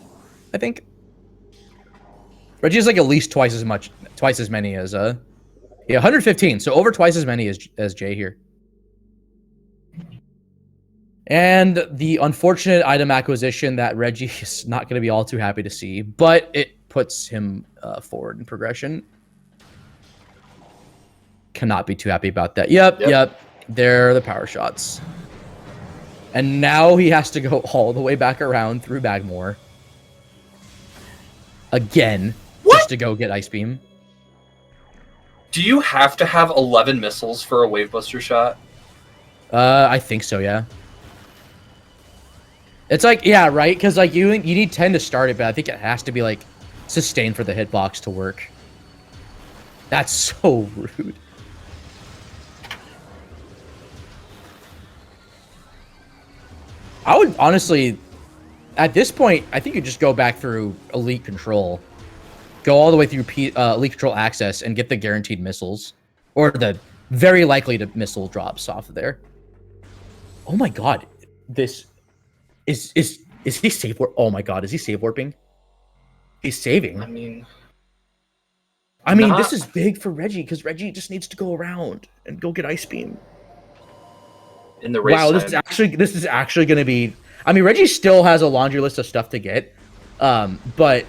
I think. Reggie has like at least twice as many as Yeah, 115. So over twice as many as Jay here. And the unfortunate item acquisition that Reggie is not going to be all too happy to see, but it puts him forward in progression. Cannot be too happy about that. Yep. There are the power shots. And now he has to go all the way back around through Bagmore. Again. What? Just to go get Ice Beam. Do you have to have 11 missiles for a Wave Buster shot? I think so, yeah. It's like, yeah, right? Because like you need 10 to start it, but I think it has to be like sustained for the hitbox to work. That's so rude. I would honestly, at this point, I think you just go back through Elite Control. Go all the way through Elite Control Access and get the guaranteed missiles. Or the very likely to missile drops off of there. Oh my god. This... Is he save warp? Oh my god, is he save warping? He's saving. I mean, this is big for Reggie, because Reggie just needs to go around and go get Ice Beam. In the race. Wow, this is actually going to be... I mean, Reggie still has a laundry list of stuff to get, but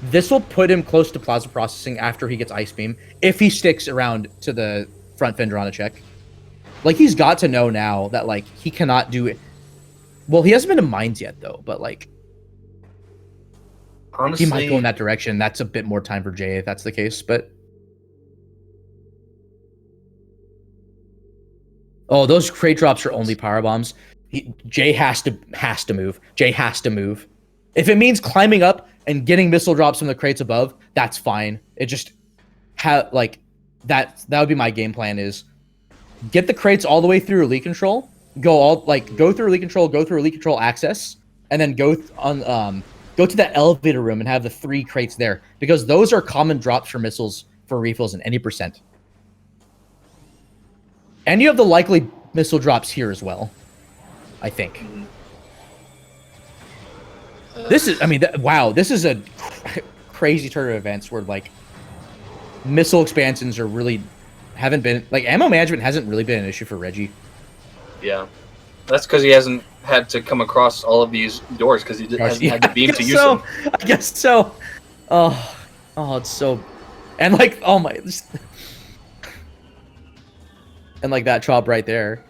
this will put him close to plasma processing after he gets Ice Beam, if he sticks around to the front fender on a check. Like, he's got to know now that, like, he cannot do it. Well, he hasn't been to Mines yet, though, but, like... Honestly... He might go in that direction. That's a bit more time for Jay if that's the case, but... Oh, those crate drops are only power bombs. Jay has to move. Jay has to move. If it means climbing up and getting missile drops from the crates above, that's fine. It just... like, that would be my game plan, is... Get the crates all the way through Elite Control... Go through Elite Control, go through Elite Control Access, and then go to that elevator room and have the 3 crates there, because those are common drops for missiles for refills in any percent. And you have the likely missile drops here as well, I think. This is, I mean, wow, this is a crazy turn of events where like missile expansions are really haven't been like ammo management hasn't really been an issue for Reggie. Yeah, that's because he hasn't had to come across all of these doors because he hasn't had the beam to use them. I guess so. Oh, it's so, and like, oh my, and like that chop right there.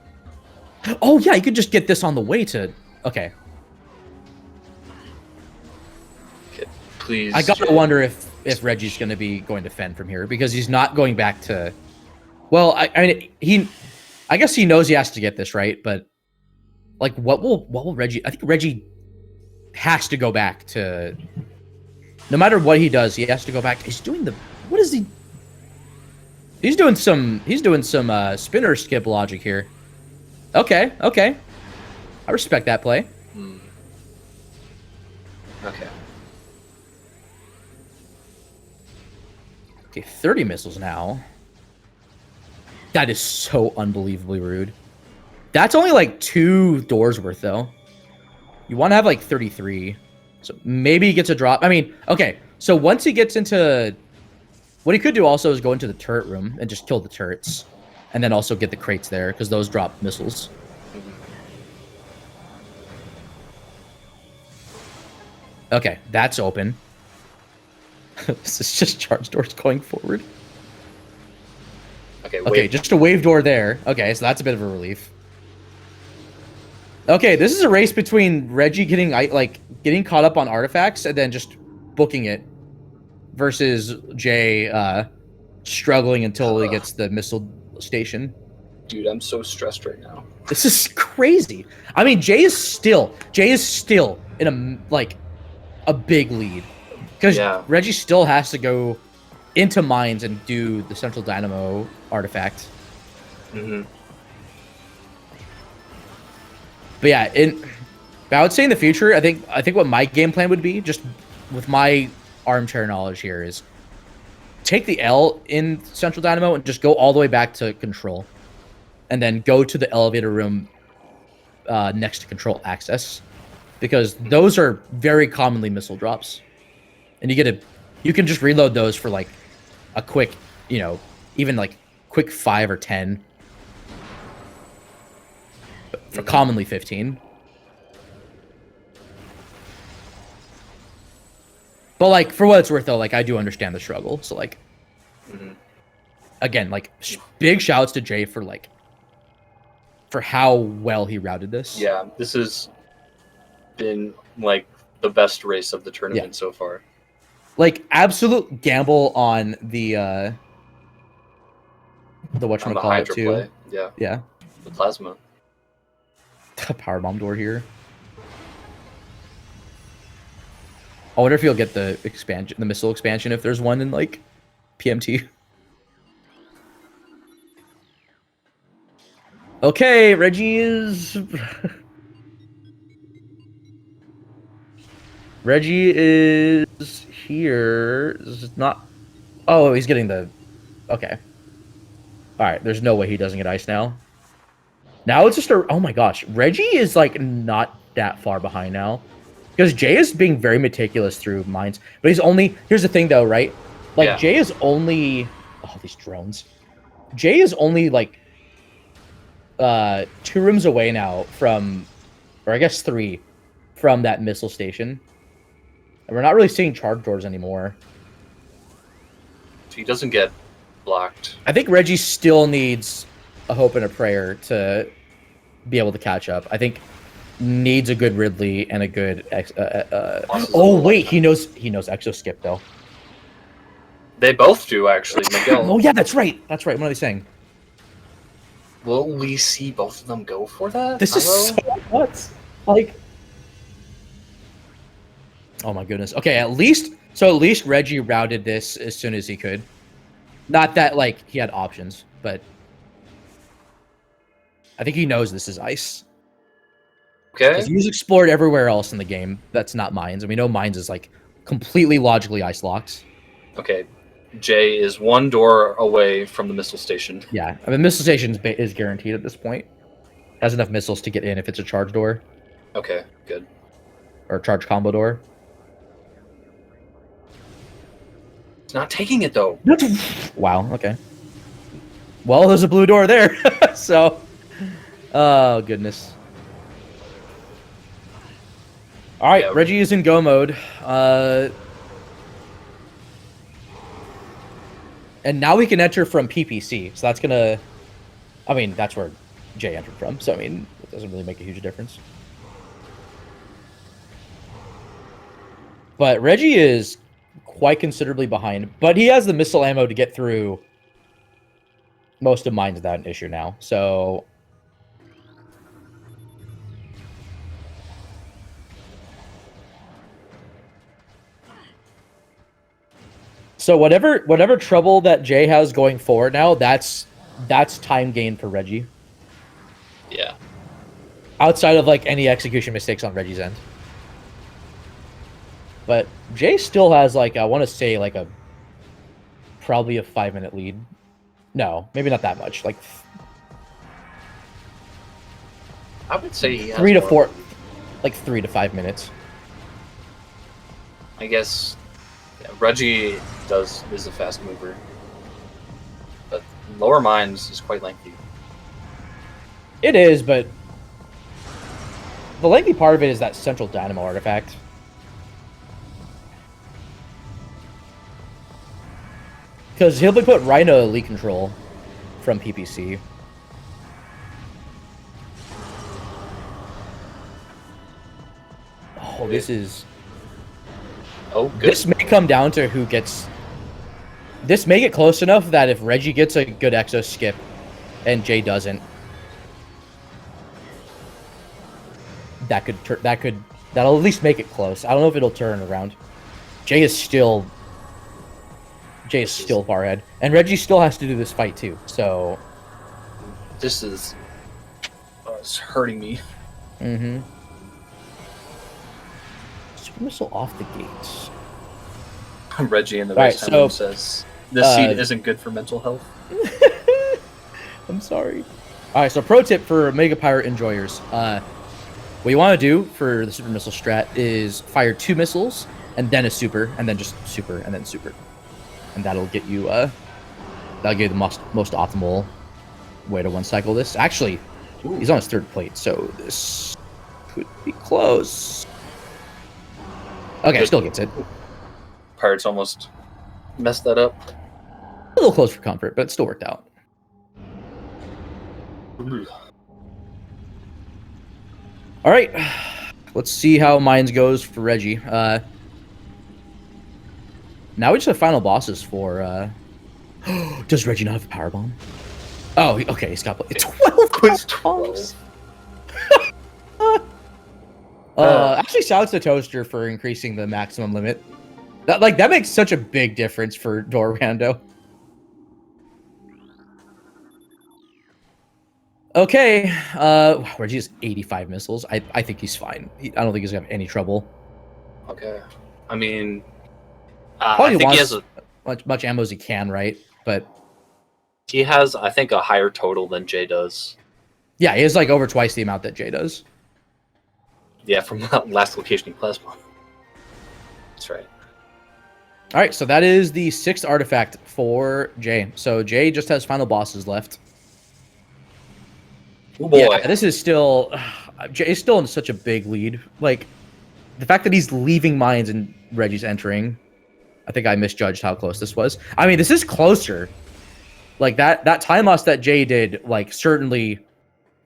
Oh yeah, you could just get this on the way to. Okay. Please. I gotta wonder if Reggie's gonna be going to fend from here, because he's not going back to. Well, I mean I guess he knows he has to get this, right? But like, what will Reggie? I think Reggie has to go back to. No matter what he does, he has to go back. He's doing the. What is he? He's doing some spinner skip logic here. Okay. I respect that play. Okay. Okay, 30 missiles now. That is so unbelievably rude. That's only like 2 doors worth, though. You want to have like 33. So maybe he gets a drop. I mean, okay. So once he gets into... What he could do also is go into the turret room and just kill the turrets. And then also get the crates there, because those drop missiles. Okay, that's open. This is just charge doors going forward. Okay, just a wave door there. Okay, so that's a bit of a relief. Okay, this is a race between Reggie getting caught up on artifacts and then just booking it, versus Jay struggling until he gets the missile station. Dude, I'm so stressed right now. This is crazy. I mean, Jay is still in a big lead, because Reggie still has to go into mines and do the central dynamo artifact. But yeah, I would say in the future, I think what my game plan would be, just with my armchair knowledge here, is take the L in central dynamo and just go all the way back to control, and then go to the elevator room next to control access, because those are very commonly missile drops, and you can just reload those for like a quick, even like quick 5 or 10, but for commonly 15. But like for what it's worth though, like I do understand the struggle. So like again, like big shouts to Jay for like for how well he routed this. Yeah, this has been like the best race of the tournament so far. Like absolute gamble on the whatchamacallit too. Play. Yeah. Yeah. The plasma. Powerbomb door here. I wonder if you'll get the expansion, the missile expansion, if there's one in like PMT. Okay, Reggie is here. This is not. Oh, he's getting the. Okay. All right. There's no way he doesn't get ice now. Now it's just a. Oh my gosh, Reggie is like not that far behind now. Because Jay is being very meticulous through mines. But he's only... Here's the thing, though, right? Like, Jay is only... Oh, these drones. Jay is only, like, 2 rooms away now from... Or I guess 3 from that missile station. And we're not really seeing charge doors anymore. So he doesn't get blocked. I think Reggie still needs a hope and a prayer to be able to catch up. I think... needs a good Ridley and a good oh wait, he knows exo skip though. They both do actually, Miguel. Oh yeah, that's right. That's right. What are they saying? Will we see both of them go for that? This is so nuts. Like, oh my goodness. Okay, at least Reggie routed this as soon as he could. Not that like he had options, but I think he knows this is ice. Okay. Because he's explored everywhere else in the game that's not mines, and we know mines is like completely logically ice locked. Okay, Jay is 1 door away from the missile station. Yeah, I mean missile station is guaranteed at this point. Has enough missiles to get in if it's a charge door. Okay, good. Or a charge combo door. It's not taking it though. Wow. Okay. Well, there's a blue door there, so. Oh goodness. All right, yeah. Reggie is in go mode. And now we can enter from PPC. So that's going to... I mean, that's where Jay entered from. So, I mean, it doesn't really make a huge difference. But Reggie is quite considerably behind. But he has the missile ammo to get through most of mines without an issue now. So... So whatever trouble that Jay has going forward now, that's time gain for Reggie. Yeah. Outside of like any execution mistakes on Reggie's end. But Jay still has like I want to say like probably a 5-minute lead. No, maybe not that much. Like I would say he has 3 to 4, like 3 to 5 minutes. I guess Reggie is a fast mover, but lower mines is quite lengthy. It is, but the lengthy part of it is that central dynamo artifact. Because he'll be put Rhino elite control from PPC. Oh, this is... Oh, good. This may come down to who gets... This may get close enough that if Reggie gets a good exo skip and Jay doesn't, that'll at least make it close. I don't know if it'll turn around. Jay is still far ahead, and Reggie still has to do this fight too. So this is it's hurting me. Mm-hmm. Super missile off the gates. Reggie in the race room says this seed isn't good for mental health. I'm sorry. All right, so pro tip for Mega Pirate enjoyers. What you want to do for the super missile strat is fire 2 missiles and then a super, and then just super, and then super. And that'll get you that'll give the most optimal way to one cycle this. Actually, he's on his third plate, so this could be close. Okay, still gets it. Pirates almost messed that up. A little close for comfort, but it still worked out. All right, let's see how mines goes for Reggie. Now we just have final bosses for. Does Reggie not have a power bomb? Oh, okay, he's got 12 bombs. Actually, shout out to Toaster for increasing the maximum limit. That makes such a big difference for Door Rando. Okay, Reggie has 85 missiles. I think he's fine. I don't think he's gonna have any trouble. Okay, I mean, Probably I think he wants has much ammo as he can, right? But he has, I think, a higher total than Jay does. yeah, he has like over twice the amount that Jay does. Yeah, from that last location in Plasma. That's right. All right, so that is the 6th artifact for Jay. So Jay just has final bosses left. Oh boy, yeah, this is still Jay's still in such a big lead. Like the fact that he's leaving mines and Reggie's entering. I think I misjudged how close this was. I mean, this is closer. Like that time loss that Jay did, like certainly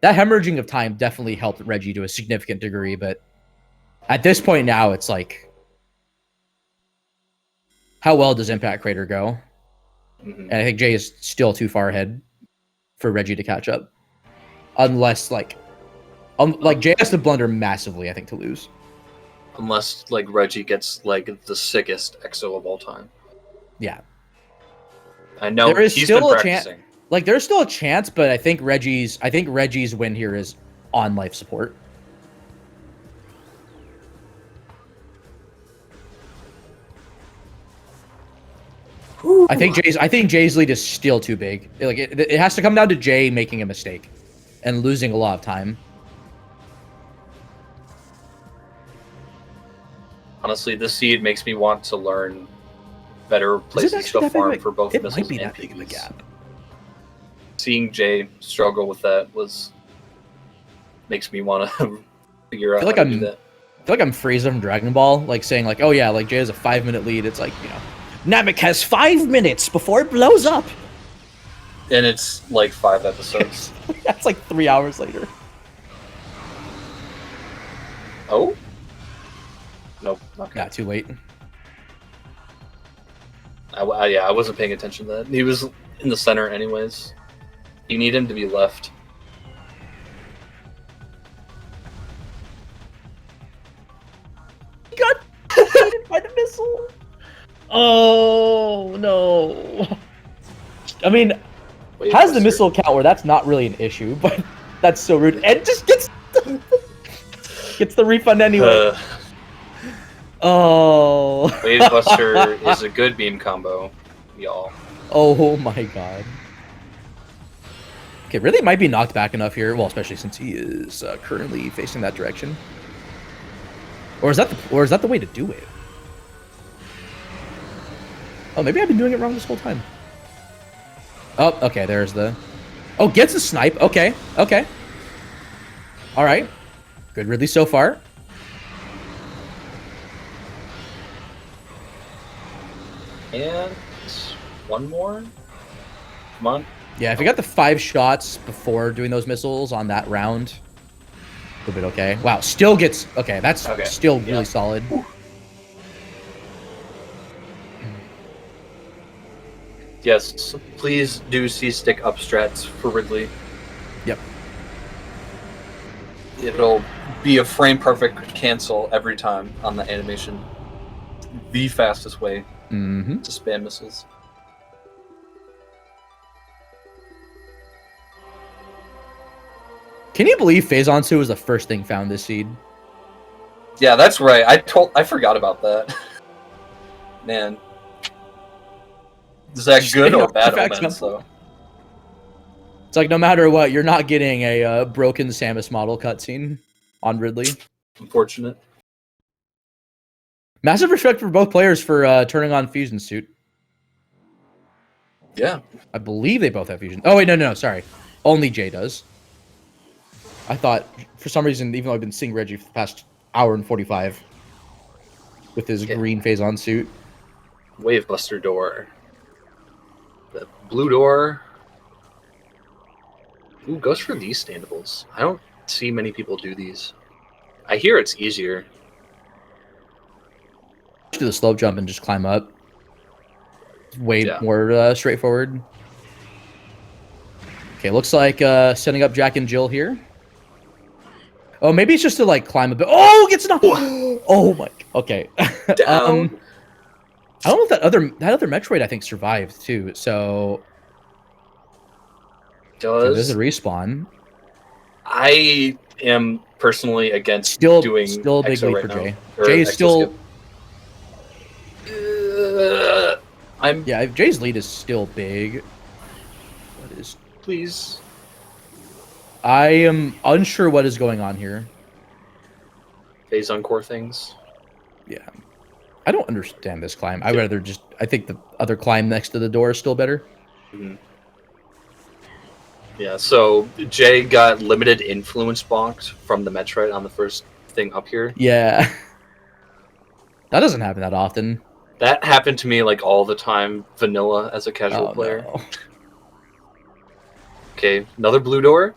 that hemorrhaging of time definitely helped Reggie to a significant degree, but at this point now it's like how well does Impact Crater go? And I think Jay is still too far ahead for Reggie to catch up. Unless like Jay has to blunder massively, I think, to lose. Unless like Reggie gets like the sickest EXO of all time. Yeah. I know there is he's still been a chance. practicing. Like there's still a chance, but I think Reggie's win here is on life support. I think Jay's lead is still too big. Like it has to come down to Jay making a mistake and losing a lot of time. Honestly, this seed makes me want to learn better places to farm for both missiles might be and that big of a Pvs. gap. Seeing Jay struggle with that makes me want to figure out I feel like how to do that. I feel like I'm Frieza from Dragon Ball, like saying like, oh yeah, like Jay has a 5-minute lead. It's like, you know, Namek has 5 minutes before it blows up. And it's like 5 episodes. That's like 3 hours later. Oh? Nope. Okay. Yeah, too late. Yeah, I wasn't paying attention to that. He was in the center anyways. You need him to be left. He got hit by the missile. Oh no. I mean, Wait, has the missile count where that's not really an issue, but that's so rude. And just gets the refund anyway. Oh. Wave Buster is a good beam combo, y'all. Oh my god. Okay, really might be knocked back enough here. Well, especially since he is currently facing that direction. Or is that the way to do it? Oh, maybe I've been doing it wrong this whole time. Oh, okay, there's the... Oh, gets a snipe. Okay, okay. All right. Good release so far. And one more? Come on. Yeah, if you got the 5 shots before doing those missiles on that round, a bit okay. Wow, still gets... Okay, that's still really solid. Yes, please do C-stick up strats for Ridley. Yep. It'll be a frame-perfect cancel every time on the animation. The fastest way to spam missiles. Can you believe Phazon 2 was the first thing found this seed? Yeah, that's right. I forgot about that. Man. Is that good or bad omens, though? It's like no matter what, you're not getting a broken Samus model cutscene on Ridley. Unfortunate. Massive respect for both players for turning on Fusion Suit. Yeah. I believe they both have fusion. Oh wait, no, sorry. Only Jay does. I thought for some reason, even though I've been seeing Reggie for the past hour and 45 with his green phase on suit. Wave Buster door. The blue door. Ooh, goes for these standables. I don't see many people do these. I hear it's easier. Do the slope jump and just climb up. Way more straightforward. Okay, looks like setting up Jack and Jill here. Oh, maybe it's just to like climb a bit. Oh, gets knocked. Oh my. Okay. Down. I don't know if that other Metroid I think survived too. So there's a respawn. I am personally against doing still a big lead right for Jay. Now, Jay is still. Skip. Jay's lead is still big. What is? Please. I am unsure what is going on here. Phase encore things. Yeah. I don't understand this climb. I think the other climb next to the door is still better. Mm-hmm. Yeah, so Jay got limited influence bonked from the Metroid on the first thing up here. Yeah. That doesn't happen that often. That happened to me like all the time, vanilla as a casual player. No. Okay, another blue door.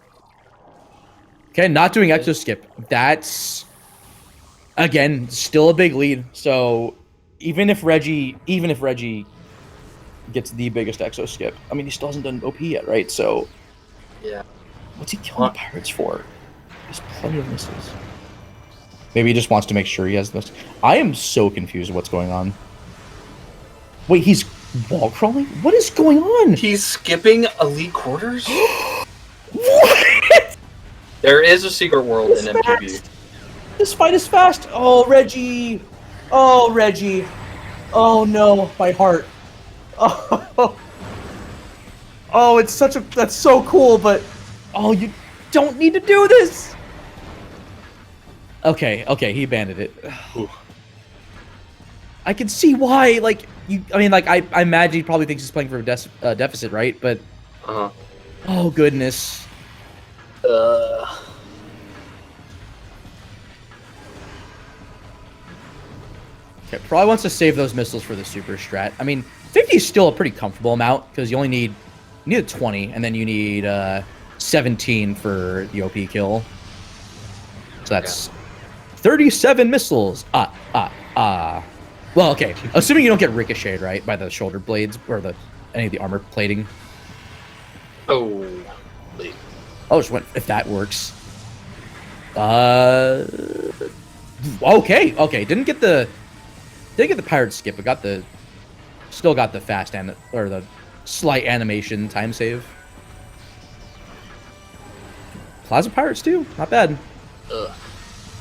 Okay, not doing exo skip. That's again still a big lead. So even if Reggie gets the biggest exo skip, I mean he still hasn't done OP yet, right? So yeah, what's he killing the pirates for? There's plenty of missiles. Maybe he just wants to make sure he has this. I am so confused with what's going on. Wait, he's wall crawling? What is going on? He's skipping elite quarters? What? There is a secret world in MTB. Fast. This fight is fast. Oh, Reggie. Oh, Reggie. Oh, no. My heart. Oh. Oh, it's such a... That's so cool, but... Oh, you don't need to do this. Okay, he banded it. I can see why, like, I imagine he probably thinks he's playing for a deficit, right? But... Oh, goodness. Okay, probably wants to save those missiles for the super strat. I mean, 50 is still a pretty comfortable amount, because you only need... You need a 20, and then you need 17 for the OP kill. So that's 37 missiles. Well, okay. Assuming you don't get ricocheted, right, by the shoulder blades or any of the armor plating. Oh, just went if that works. Okay. Didn't get the pirate skip, but still got the fast the slight animation time save. Plaza pirates too, not bad.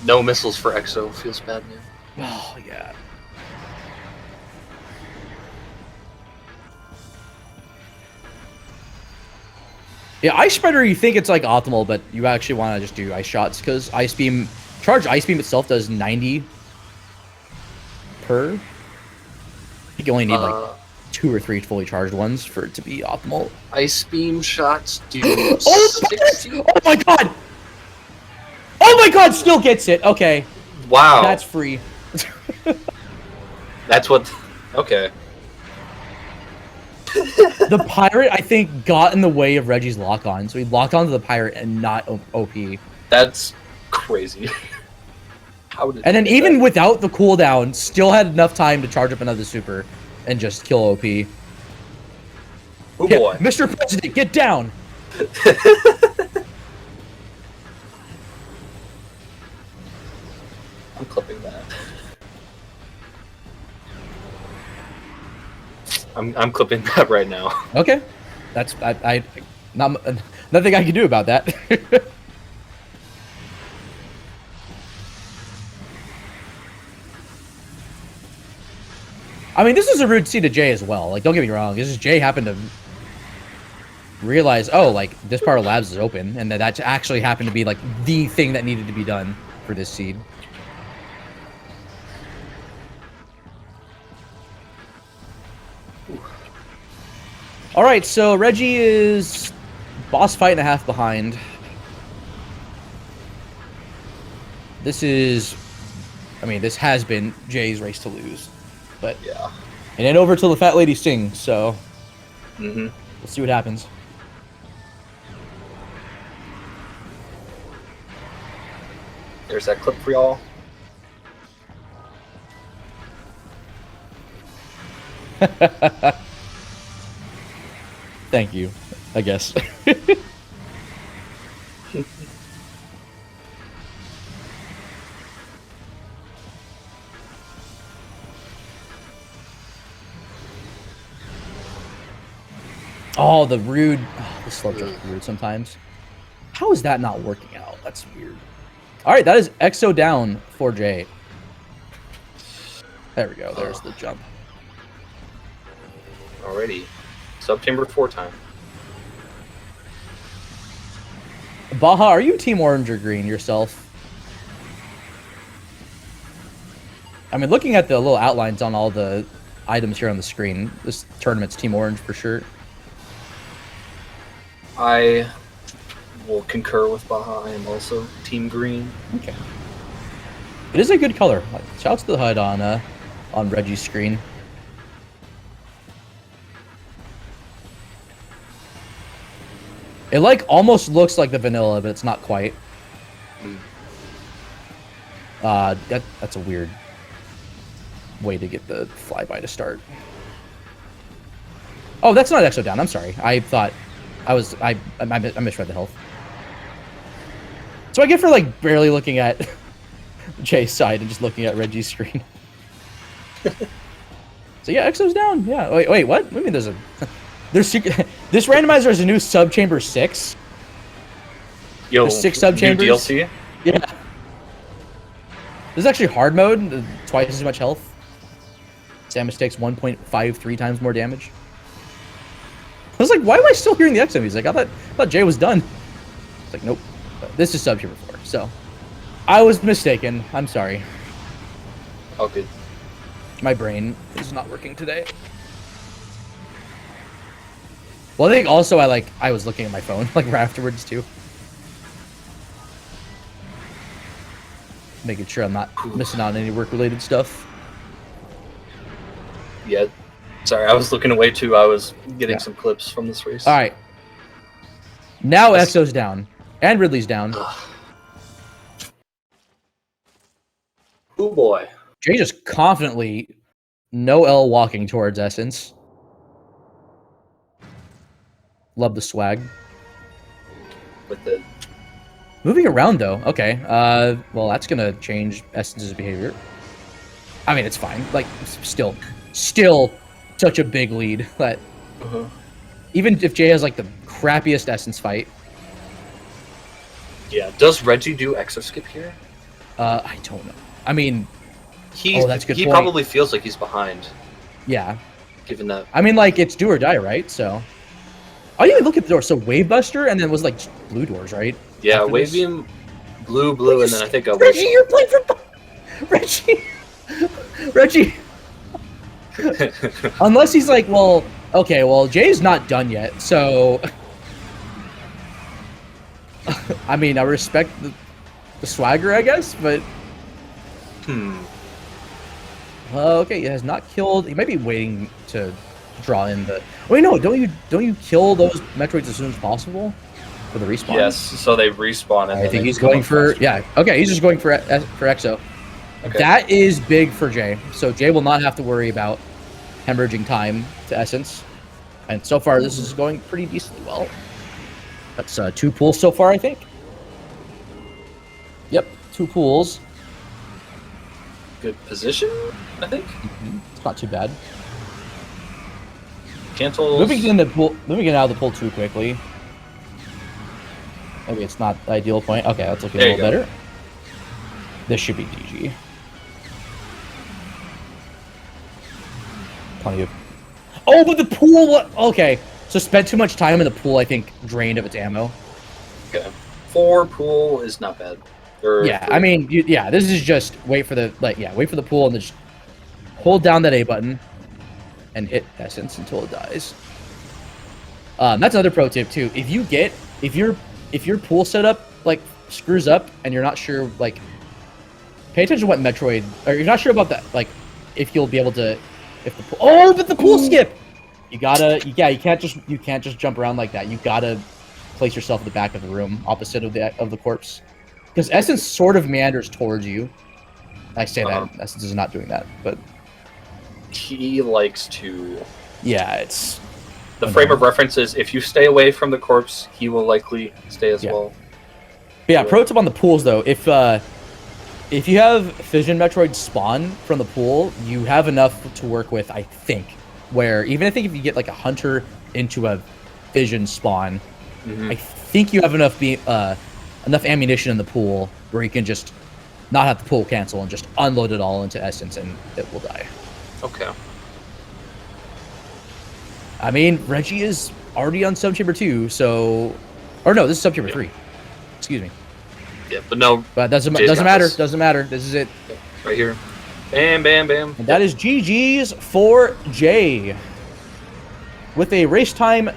No missiles for Exo feels bad, man. Oh yeah. Yeah, Ice Spreader, you think it's like optimal, but you actually want to just do ice shots because charge Ice Beam itself does 90 per. I think you only need like 2 or 3 fully charged ones for it to be optimal. Ice Beam shots do 60. Oh my god! Oh my god, still gets it. Okay. Wow. That's free. That's what... Okay. The pirate, I think, got in the way of Reggie's lock-on, so he locked onto the pirate and not OP. That's crazy. And then even without the cooldown, still had enough time to charge up another super and just kill OP. Oh boy. Mr. President, get down! I'm clipping that. I'm clipping that right now. Okay. That's nothing I can do about that. I mean, this is a rude scene to Jay as well. Like, don't get me wrong. This is Jay happened to realize, oh, like, this part of labs is open, and that actually happened to be, like, the thing that needed to be done for this seed. All right, so Reggie is boss fight and a half behind. This is, I mean, this has been Jay's race to lose, but Yeah. it ain't over till the fat lady sings. So Mm-hmm. we'll see what happens. There's that clip for y'all. Thank you, I guess. Oh, the rude. Oh, the slow jump is weird sometimes. How is that not working out? That's weird. All right, that is EXO down for Jay. There we go. There's the jump. Alrighty. Subchamber 4 time. Baja, are you team orange or green yourself? I mean, looking at the little outlines on all the items here on the screen, this tournament's team orange for sure. I will concur with Baja. I am also team green. Okay. It is a good color. Shouts to the HUD on Reggie's screen. It like almost looks like the vanilla, but it's not quite. That's a weird way to get the flyby to start. Oh, that's not EXO down. I'm sorry. I thought I misread the health. So I get for like barely looking at Jay's side and just looking at Reggie's screen. So yeah, EXO's down. Yeah. Wait, what? What do you mean there's a there's secret this randomizer is a new subchamber 6. Yo, There's 6 subchambers. new DLC? Yeah. This is actually hard mode, twice as much health. Samus takes 1.53 times more damage. I was like, why am I still hearing the EXO music? I thought Jay was done. It's like, nope. But this is subchamber 4, so I was mistaken. I'm sorry. Oh, good. My brain is not working today. Well, I think also I was looking at my phone like right afterwards too, making sure I'm not missing out on any work-related stuff. Yeah. Sorry, I was looking away too. I was getting some clips from this race. All right. Now EXO's down and Ridley's down. Oh boy. Jay just confidently no L walking towards Essence. Love the swag. With the Moving around though. Okay. Well, that's gonna change Essence's behavior. I mean, it's fine. Like, still such a big lead that even if Jay has like the crappiest Essence fight. Yeah. Does Reggie do exo skip here? I don't know. I mean, that's a good he point. probably feels like he's behind. Yeah. Given that. I mean, like, it's do or die, right? So. Oh, yeah, look at the door. So Wave Buster, and then it was like blue doors, right? Yeah, Wave Beam, blue, and then I think a Reggie, you're playing for Reggie. Unless he's like, well, okay, well, Jay's not done yet, so I mean, I respect the swagger, I guess, but okay, he has not killed. He might be waiting to draw in the. Wait, no, don't you kill those Metroids as soon as possible for the respawn? Yes, so they respawn. And I think he's going for Okay, he's just going for EXO. Okay. That is big for Jay. So Jay will not have to worry about hemorrhaging time to Essence, and so far this is going pretty decently well. That's 2 pools so far, I think. Yep, 2 pools. Good position, I think. It's not too bad. Cancels. Moving in out of the pool too quickly. Maybe it's not the ideal point. Okay, that's looking a little better. This should be DG. Plenty of. Oh, but the pool. What? Okay, so spent too much time in the pool. I think drained of its ammo. Okay, 4 pool is not bad. Yeah, I mean, this is just wait for the wait for the pool and then just hold down that A button and hit Essence until it dies. That's another pro tip too. If your pool setup like screws up and you're not sure, like, pay attention to what Metroid, or you're not sure about that, like, if you'll be able to, but the pool skip. You can't just jump around like that. You gotta place yourself at the back of the room, opposite of the corpse, because Essence sort of meanders towards you. I say that Essence is not doing that, but he likes to. Yeah, it's the frame of reference is if you stay away from the corpse, he will likely stay as well. But yeah, pro tip on the pools though: if you have Fission Metroid spawn from the pool, you have enough to work with, I think. Where even if you get like a hunter into a Fission spawn, I think you have enough ammunition in the pool where you can just not have the pool cancel and just unload it all into Essence and it will die. Okay. I mean, Reggie is already on Subchamber 2, so... Or no, this is Subchamber 3. Excuse me. Yeah, but no... But doesn't matter. Doesn't matter. This is it. Yeah, right here. Bam, bam, bam. And that is GG's for Jay. With a race time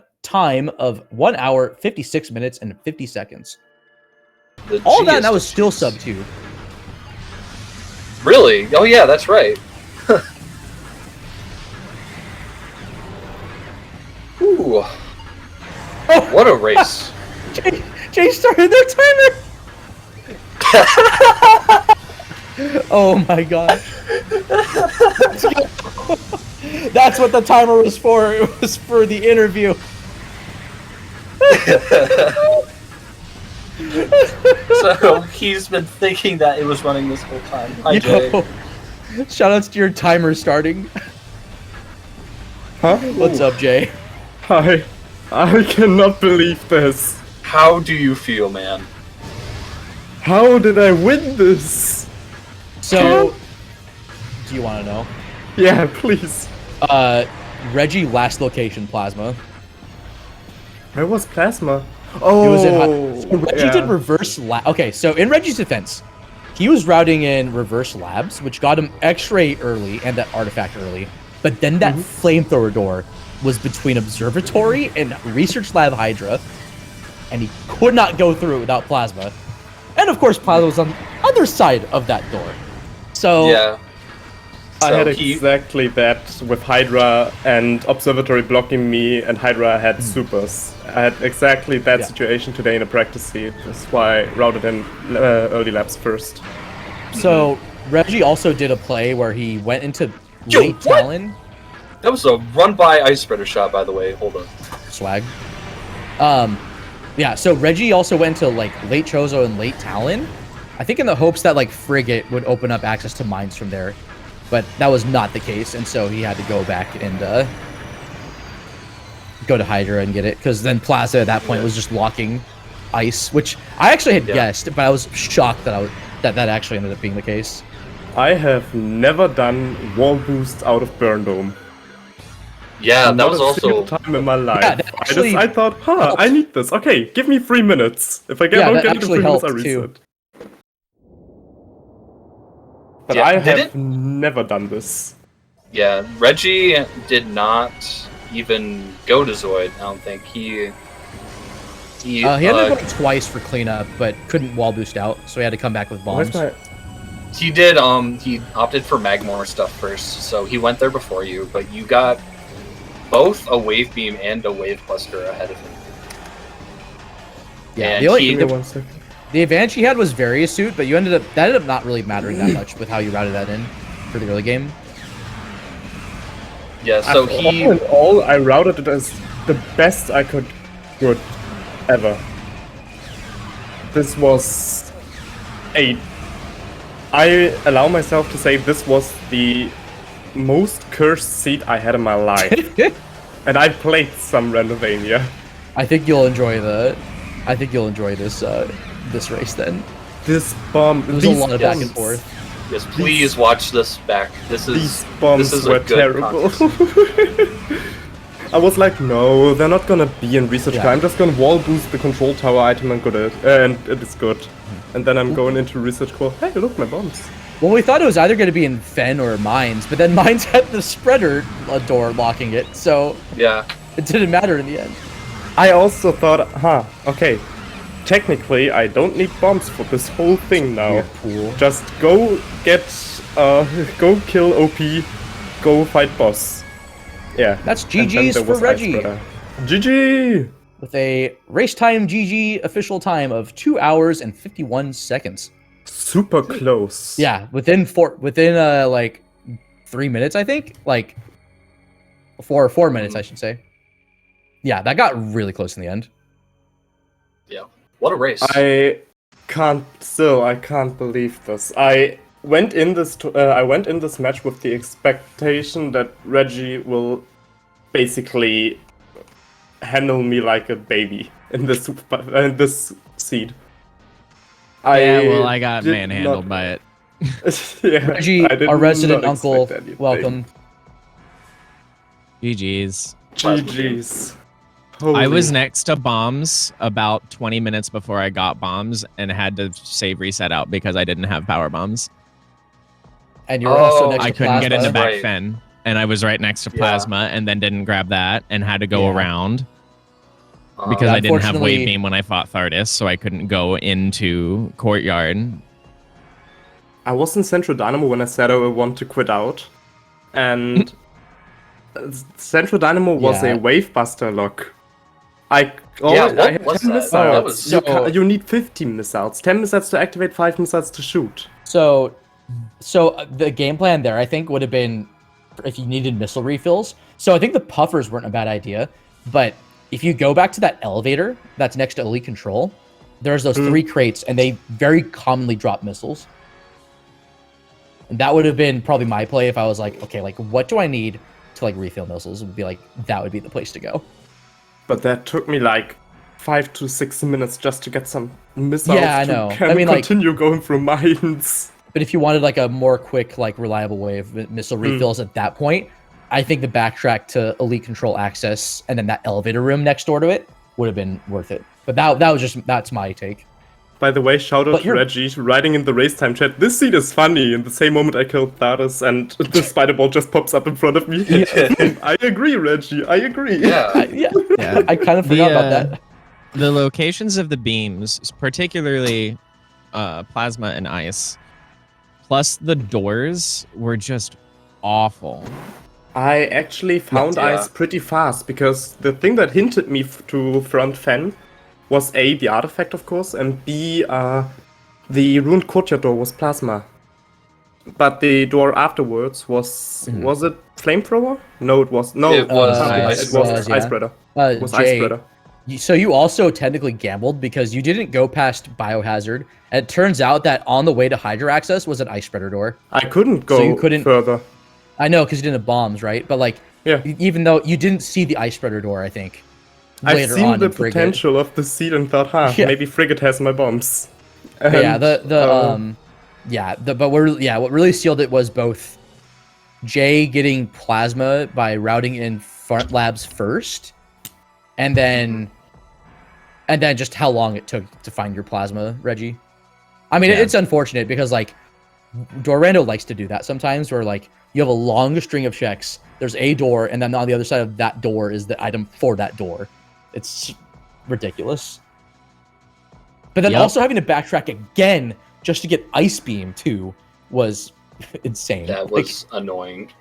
of 1 hour, 56 minutes, and 50 seconds. All that, and that was still sub 2. Really? Oh yeah, that's right. Ooh. Oh, what a race. Jay started their timer! Oh my god. That's what the timer was for. It was for the interview. So he's been thinking that it was running this whole time. Hi, Jay. Shoutouts to your timer starting. Huh? What's up, Jay? Hi. I cannot believe this. How do you feel, man? How did I win this? So, do you want to know? Yeah, please. Reggie last location Plasma. Where was Plasma? Oh, it was in so Reggie did reverse lab. Okay, so in Reggie's defense, he was routing in reverse labs, which got him X-ray early and that artifact early. But then that flamethrower door was between observatory and research lab Hydra, and he could not go through without Plasma. And of course, Plasma was on the other side of that door. So yeah. I had exactly that with Hydra and Observatory blocking me, and Hydra had supers. I had exactly that situation today in a practice seat. That's why I routed in early labs first. So Reggie also did a play where he went into late Talon. That was a run-by ice spreader shot, by the way. Hold on. Swag. Yeah, so Reggie also went to like late Chozo and late Talon. I think in the hopes that like Frigate would open up access to mines from there. But that was not the case, and so he had to go back and go to Hydra and get it, because then Plaza at that point was just locking ice, which I actually had guessed, but I was shocked that that actually ended up being the case. I have never done wall boost out of Burn Dome. Yeah, that was also a time in my life. Yeah, actually I thought, I need this. Okay, give me 3 minutes. If I don't get it in 3 minutes, I reset. Too. But I have never done this. Yeah, Reggie did not even go to Zoid. I don't think he had to go twice for cleanup, but couldn't wall boost out, so he had to come back with bombs. He did. He opted for Magmor stuff first, so he went there before you. But you got both a wave beam and a wave cluster ahead of him. Yeah, and the advantage he had was Various Suit, but that ended up not really mattering that much with how you routed that in for the early game. Yeah, so all in all, I routed it as the best I could ever. This was I allow myself to say this was the most cursed seat I had in my life. And I played some Randomizer. I think you'll enjoy this race then. This bomb. There's a lot of back and forth. Yes, please watch this back. These bombs were terrible. I was like, no, they're not gonna be in research. I'm just gonna wall boost the control tower item and it is good. And then I'm going into research core. Hey, look, my bombs. Well, we thought it was either going to be in Fen or Mines, but then Mines had the spreader door locking it, so yeah, it didn't matter in the end. I also thought, okay. Technically, I don't need bombs for this whole thing now. Cool. Just go go kill OP, go fight boss. Yeah. That's And then GG's there for was Reggie. GG! With a race time GG official time of 2 hours and 51 seconds. Super close. Yeah, within like 3 minutes, I think. Like 4 minutes, I should say. Yeah, that got really close in the end. Yeah. What a race. I can't believe this. I went in this match with the expectation that Reggie will basically handle me like a baby in this seed. I got manhandled by it. Yeah, Reggie, our resident uncle, welcome. GG's. GG's. I was next to bombs about 20 minutes before I got bombs and had to save reset out because I didn't have power bombs. And you're also next to I couldn't get into Plasma. back fen, and I was right next to plasma and then didn't grab that and had to go around because I didn't have wave beam when I fought Thardis, so I couldn't go into courtyard. I was in Central Dynamo when I said I want to quit out, and Central Dynamo was a wave buster lock. I had 10 missiles. You need 15 missiles. 10 missiles to activate, 5 missiles to shoot. So the game plan there, I think, would have been if you needed missile refills. So I think the puffers weren't a bad idea, but if you go back to that elevator that's next to Elite Control, there's those 3 crates, and they very commonly drop missiles. And that would have been probably my play if I was like, okay, like what do I need to like refill missiles? It would be like that would be the place to go. But that took me like 5 to 6 minutes just to get some missiles. Yeah, I know. I mean, continue going through mines. But if you wanted like a more quick, like reliable way of missile refills at that point, I think the backtrack to Elite Control access and then that elevator room next door to it would have been worth it. But that's my take. By the way, shout out to Reggie writing in the race time chat. This seed is funny. In the same moment I killed Thardis and the spider ball just pops up in front of me. I agree, Reggie. I agree. Yeah. I kind of forgot about that. The locations of the beams, particularly plasma and ice, plus the doors were just awful. I actually found ice pretty fast because the thing that hinted me to front fen was A, the artifact, of course, and B, the ruined courtyard door was plasma. But the door afterwards was it flamethrower? No, it was it was ice spreader. It was ice spreader. So you also technically gambled because you didn't go past Biohazard. And it turns out that on the way to Hydra access was an ice spreader door. I couldn't go further. I know, because you didn't have bombs, right? But like, even though you didn't see the ice spreader door, I think. I've seen the potential of the seed and thought, maybe Frigate has my bombs. And, what really sealed it was both Jay getting plasma by routing in front labs first, and then just how long it took to find your plasma, Reggie. I mean, it's unfortunate because like Dorando likes to do that sometimes, where like you have a long string of checks. There's a door, and then on the other side of that door is the item for that door. It's ridiculous. But then also having to backtrack again just to get Ice Beam too was insane. That was annoying.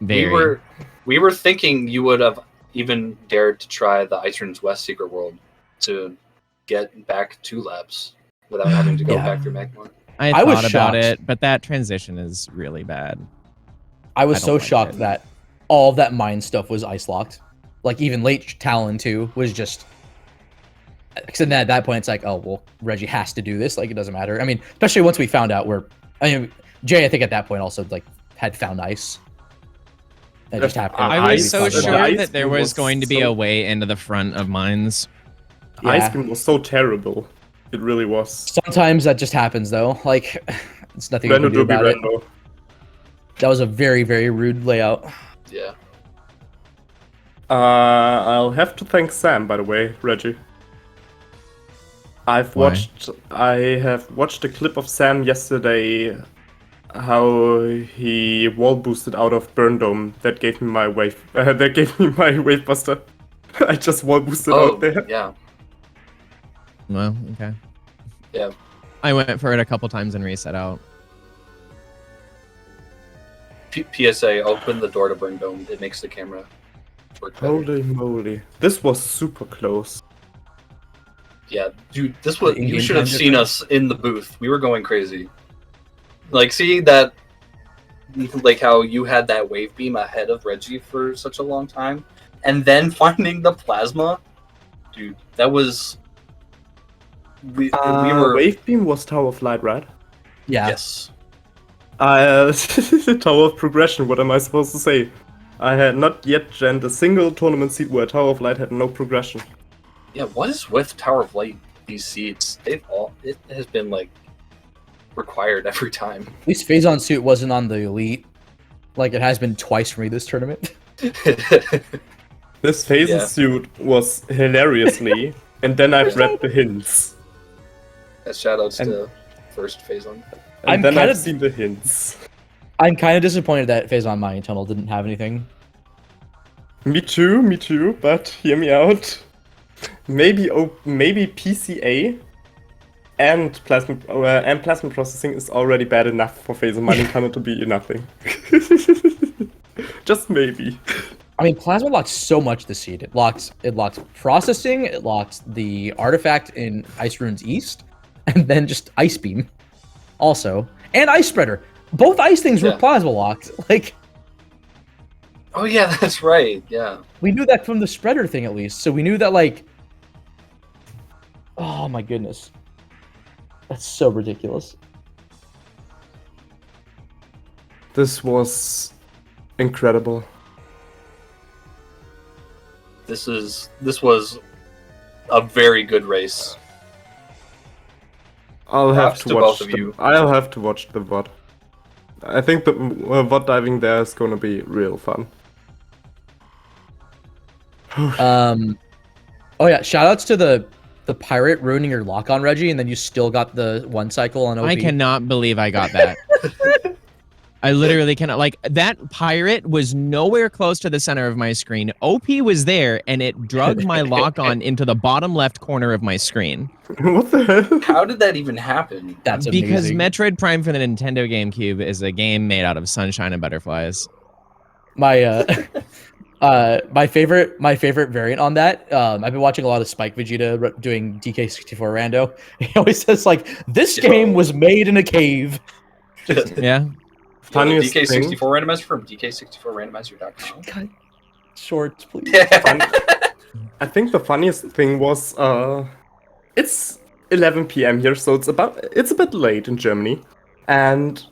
Very. We were thinking you would have even dared to try the Ice Runes West Secret World to get back 2 labs without having to go back through Magmar. I was thought about it, but that transition is really bad. I was so shocked that all of that mine stuff was ice locked. Like even late Talon too was just. Because then at that point it's like, oh well, Reggie has to do this. Like it doesn't matter. I mean, especially once we found out Jay, I think at that point also like had found ice. That just happened. I was so sure that there was going to be a way into the front of mines. Yeah. Ice Beam was so terrible. It really was. Sometimes that just happens though. Like it's nothing you can do about it. That was a very, very rude layout. Yeah. I'll have to thank Sam, by the way, Reggie. I have watched a clip of Sam yesterday, how he wall boosted out of Burn Dome. That gave me my wave. That gave me my wave buster. I just wall boosted out there. Yeah. Well, okay. Yeah. I went for it a couple times and reset out. PSA, open the door to Burn Dome. It makes the camera work better. Holy moly. This was super close. Yeah, dude, you should have seen us in the booth. We were going crazy. Like, seeing that, like, how you had that wave beam ahead of Reggie for such a long time, and then finding the plasma, dude, that was... We were... Wave beam was Tower of Light, right? Yeah. Yes. Tower of Progression, what am I supposed to say? I had not yet genned a single tournament seat where Tower of Light had no progression. Yeah, what is with Tower of Light, these seeds? It has been, like, required every time. At least Phazon suit wasn't on the elite, like it has been twice for me this tournament. This Phazon suit was hilariously, and then I've read the hints. Shoutouts to first Phazon. And then I've seen the hints. I'm kind of disappointed that Phazon Mining Tunnel didn't have anything. Me too, but hear me out. Maybe PCA and plasma processing is already bad enough for Phazon Mining Tunnel to be nothing. Just maybe. I mean, Plasma locks so much this seed. It locks processing, it locks the artifact in Ice Runes East, and then just Ice Beam also. And Ice Spreader. Both ice things were Plasma locked. Like, oh yeah, that's right. Yeah. We knew that from the spreader thing at least. So we knew that, like, oh my goodness. That's so ridiculous. This was incredible. This was a very good race. I'll have to watch the VOD. I think the VOD diving there is gonna be real fun. Oh yeah, shoutouts to the pirate ruining your lock on Reggie, and then you still got the one cycle on OP. I cannot believe I got that. I literally cannot. Like, that pirate was nowhere close to the center of my screen. OP was there, and it drug my lock on into the bottom left corner of my screen. What the hell? How did that even happen? That's because amazing. Metroid Prime for the Nintendo GameCube is a game made out of sunshine and butterflies. My my favorite variant on that. I've been watching a lot of Spike Vegeta doing DK64 rando. He always says, like, this game was made in a cave. Yeah. Funniest DK64 thing. randomizer from DK64randomizer.com. God, shorts, please. I think the funniest thing was it's 11 p.m. here, so it's a bit late in Germany, and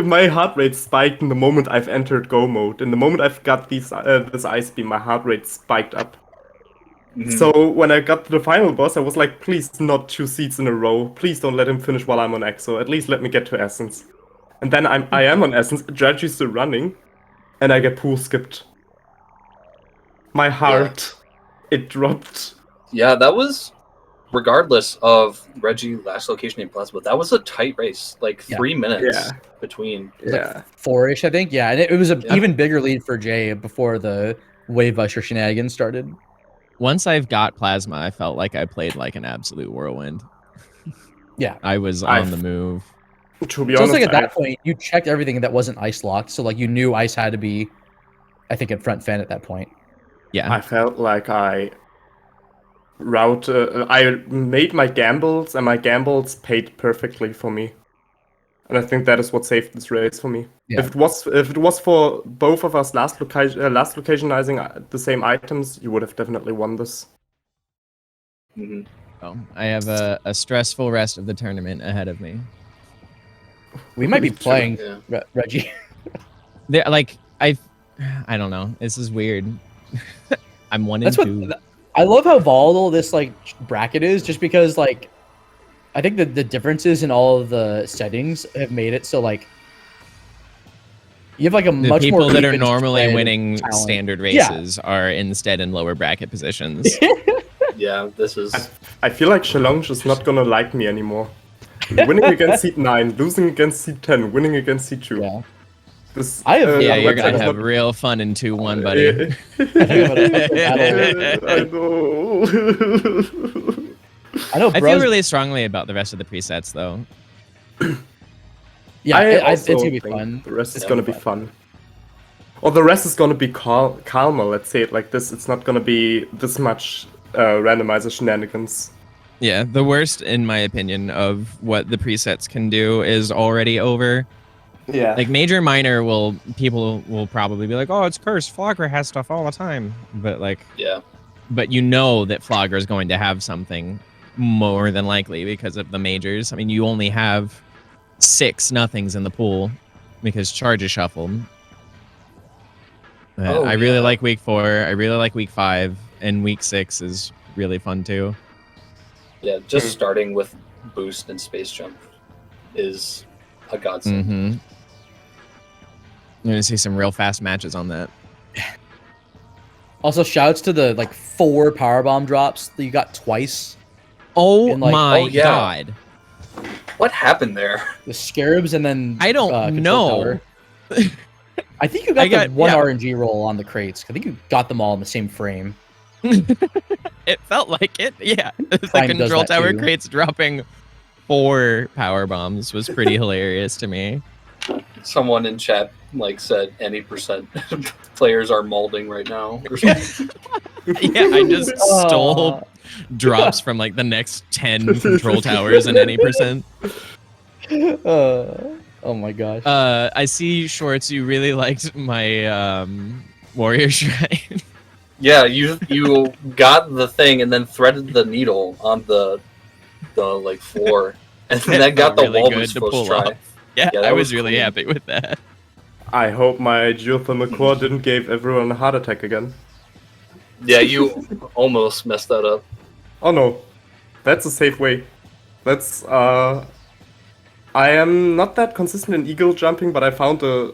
my heart rate spiked in the moment I've entered Go mode. In the moment I've got this ice beam, my heart rate spiked up. Mm-hmm. So when I got to the final boss, I was like, please not 2 seats in a row. Please don't let him finish while I'm on Exo. At least let me get to Essence. And then I am on Essence, Reggie's still running, and I get pool skipped. My heart, it dropped. Yeah, that was, regardless of Reggie last location in Plasma, that was a tight race. Like 3 minutes between. Yeah. Like 4-ish, I think. Yeah, and it was an even bigger lead for Jay before the Wave Usher shenanigans started. Once I've got Plasma, I felt like I played like an absolute whirlwind. Yeah. I was on the move. To be honest, honest, like at that point, you checked everything that wasn't ice locked, so like you knew ice had to be, I think, in front fan at that point. Yeah. I felt like I made my gambles, and my gambles paid perfectly for me. And I think that is what saved this race for me. Yeah. If it was for both of us last locationizing the same items, you would have definitely won this. Mm-hmm. Oh, I have a stressful rest of the tournament ahead of me. We might be playing Reggie. Like, I don't know. This is weird. I'm 1 and 2. I love how volatile this like bracket is, just because like I think that the differences in all of the settings have made it so like you have like a much people more that are normally winning talent. standard races are instead in lower bracket positions. Yeah, this is. I feel like Challenge is not gonna like me anymore. Winning against seed 9, losing against seed 10, winning against seed 2. Yeah. This, I have- Yeah, you're website gonna is have not- real fun in 2-1, buddy. I know. I know. I feel Bros, really strongly about the rest of the presets, though. yeah, it's also gonna be think fun. The rest is It's gonna be fun. Or the rest is gonna be calmer. Let's say it like this. It's not gonna be this much randomizer shenanigans. Yeah, the worst, in my opinion, of what the presets can do is already over. Yeah. Like major, minor, people will probably be like, "Oh, it's cursed. Flogger has stuff all the time," but like, Yeah. but you know that Flogger is going to have something more than likely because of the majors. I mean, you only have 6 nothings in the pool because charge is shuffled. I really yeah. like week 4. I really like week 5, and week 6 is really fun too. Yeah, just starting with boost and space jump is a godsend. Mm-hmm. You're gonna see some real fast matches on that. Also, shouts to the 4 powerbomb drops that you got twice. Oh And, like, my oh, yeah. god! What happened there? The scarabs and then I don't control know. tower. I think you got the one RNG roll on the crates. I think you got them all in the same frame. It felt like it. Yeah, the Prime does control that tower too. crates dropping 4 power bombs was pretty hilarious to me. Someone in chat said any percent players are molding right now. Or something. Yeah, I just stole drops from the next 10 control towers in any percent. Oh my gosh. I see, Shorts, you really liked my warrior shrine. Yeah, you got the thing and then threaded the needle on the floor, and then that got the really wall good boost to first pull try. off. Yeah, Yeah, that I was was really clean. happy with that. I hope my geothermal core didn't give everyone a heart attack again. Yeah, you almost messed that up. Oh no, that's a safe way. That's I am not that consistent in eagle jumping, but I found a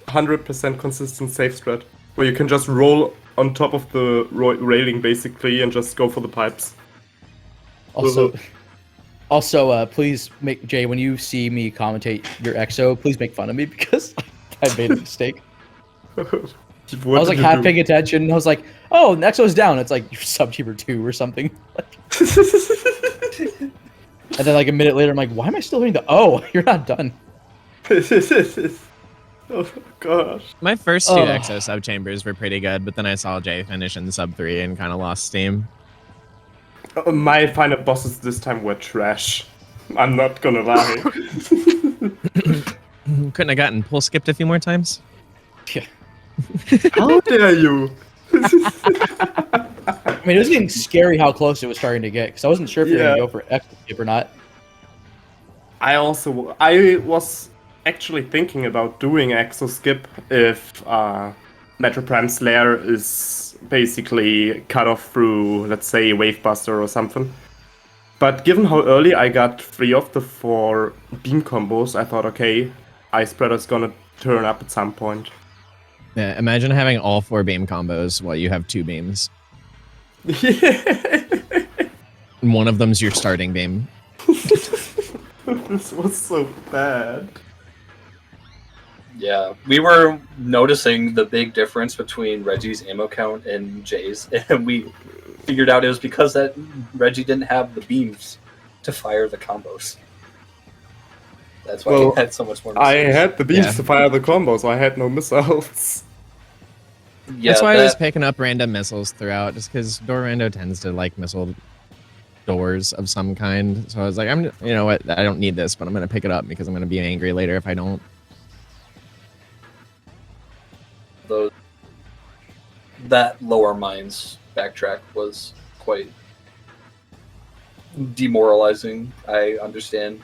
100% consistent safe strat where you can just roll on top of the railing basically and just go for the pipes. Also, please make Jay, when you see me commentate your EXO, please make fun of me because I made a mistake. I was half paying attention. And I was like, "Oh, the EXO's down." It's like you're subtuber 2 or something. And then a minute later, I'm like, "Why am I still hearing the? Oh, you're not done." Oh gosh. My first 2 EXO sub chambers were pretty good, but then I saw Jay finish in sub 3 and kind of lost steam. My final bosses this time were trash. I'm not gonna lie. Couldn't have gotten pull skipped a few more times. Yeah. How dare you? I mean, it was getting scary how close it was starting to get because I wasn't sure if you were gonna go for EXO skip or not. I was actually thinking about doing exo skip if Metro Prime's lair is basically cut off through, let's say, Wavebuster or something. But given how early I got 3 of the 4 beam combos, I thought, okay, Ice Spreader's gonna turn up at some point. Yeah, imagine having all 4 beam combos while you have 2 beams. And one of them's your starting beam. This was so bad. Yeah, we were noticing the big difference between Reggie's ammo count and Jay's, and we figured out it was because that Reggie didn't have the beams to fire the combos. That's why he had so much more missiles. I had the beams to fire the combos, so I had no missiles. Yeah, that's why I was picking up random missiles throughout, just because Door Rando tends to like missile doors of some kind. So I was like, you know what, I don't need this, but I'm gonna pick it up because I'm gonna be angry later if I don't. That lower mines backtrack was quite demoralizing. I understand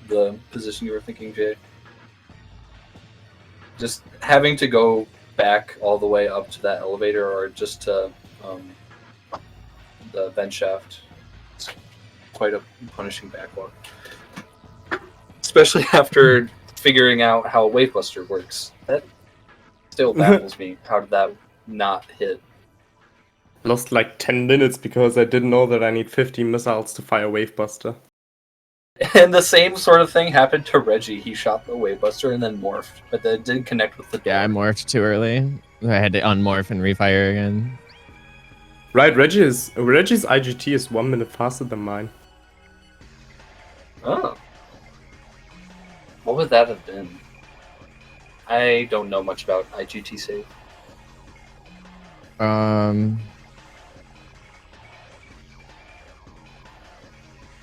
the position you were thinking, Jay. Just having to go back all the way up to that elevator or just to the vent shaft, it's quite a punishing backlog. Especially after figuring out how Wavebuster works. That still baffles me. How did that not hit? Lost like 10 minutes because I didn't know that I need 15 missiles to fire Wavebuster. And the same sort of thing happened to Reggie. He shot the Wavebuster and then morphed, but that didn't connect with the door. Yeah, I morphed too early. I had to unmorph and refire again. Right, Reggie's IGT is 1 minute faster than mine. Oh. What would that have been? I don't know much about IGT save.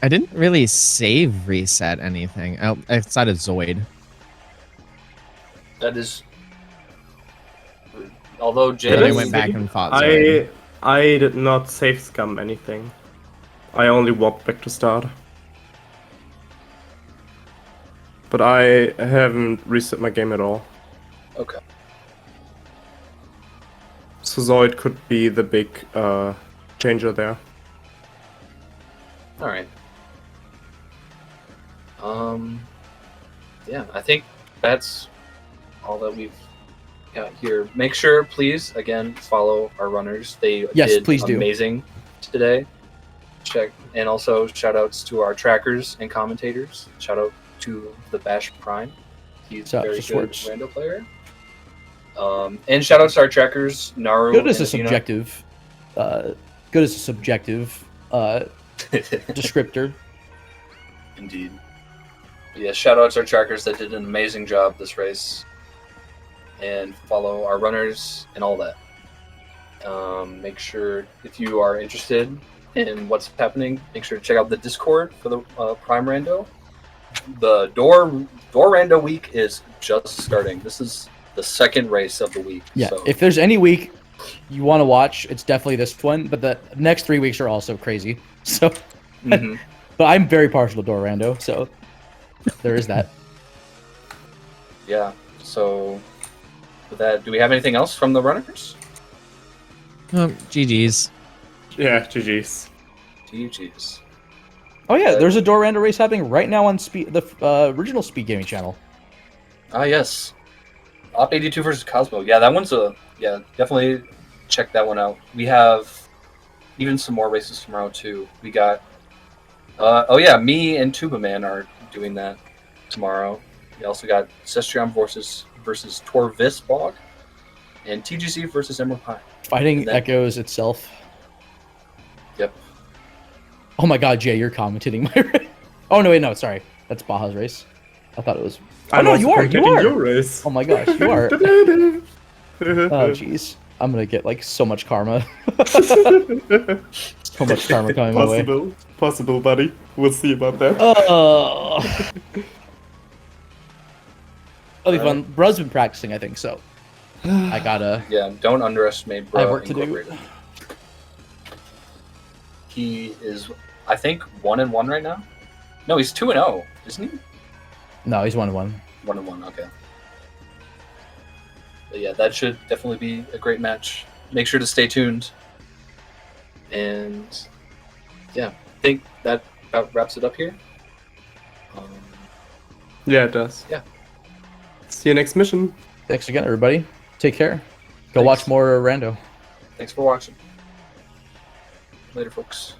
I didn't really save reset anything outside of Zoid. That is... Although Jay... Then I went back and fought Zoid. I did not save scum anything. I only walked back to start. But I haven't reset my game at all. Okay. So Zoid could be the big changer there. Alright. Yeah, I think that's all that we've got here. Make sure, please, again, follow our runners. They did please do. amazing today. Check, and also shout outs to our trackers and commentators. Shout out to the Bash Prime. He's a very good rando player. And shout outs to our trackers, Naru. Good as a subjective. Descriptor. Indeed. Yeah, shout outs to our trackers that did an amazing job this race. And follow our runners and all that. Make sure, if you are interested in what's happening, make sure to check out the Discord for the Prime Rando. The Door Rando week is just starting. This is the second race of the week. Yeah, so. If there's any week you want to watch, it's definitely this one. But the next 3 weeks are also crazy. So, but I'm very partial to Door Rando, so there is that. Yeah. So, with that, do we have anything else from the runners? GG's. Yeah, GG's. GG's. Oh yeah, there's a Door Rando race happening right now on the original SpeedGaming channel. Ah yes, Op 82 versus Cosmo. Yeah, that one's definitely check that one out. We have even some more races tomorrow too. We got me and Tubaman are doing that tomorrow. We also got Cestrion versus Torvisbog and TGC versus Emerald Pine. Fighting Echoes itself. Yep. Oh my god, Jay, you're commentating my race. Oh no, wait, no, sorry. That's Baja's race. I thought it was... Oh no, you are! Your race. Oh my gosh, you are. Oh jeez. I'm gonna get like so much karma. So much karma coming my way. Possible, buddy. We'll see about that. It'll be fun. Bro's been practicing, I think, so I gotta... Yeah, don't underestimate Bro. I have work to do. He is, I think, 1-1 right now. No, he's 2-0, isn't he? No, he's 1-1. 1-1, okay. But yeah, that should definitely be a great match. Make sure to stay tuned. And yeah, I think that about wraps it up here. Yeah, it does. Yeah. See you next mission. Thanks again, everybody. Take care. Go watch more Rando. Thanks for watching. Later, folks.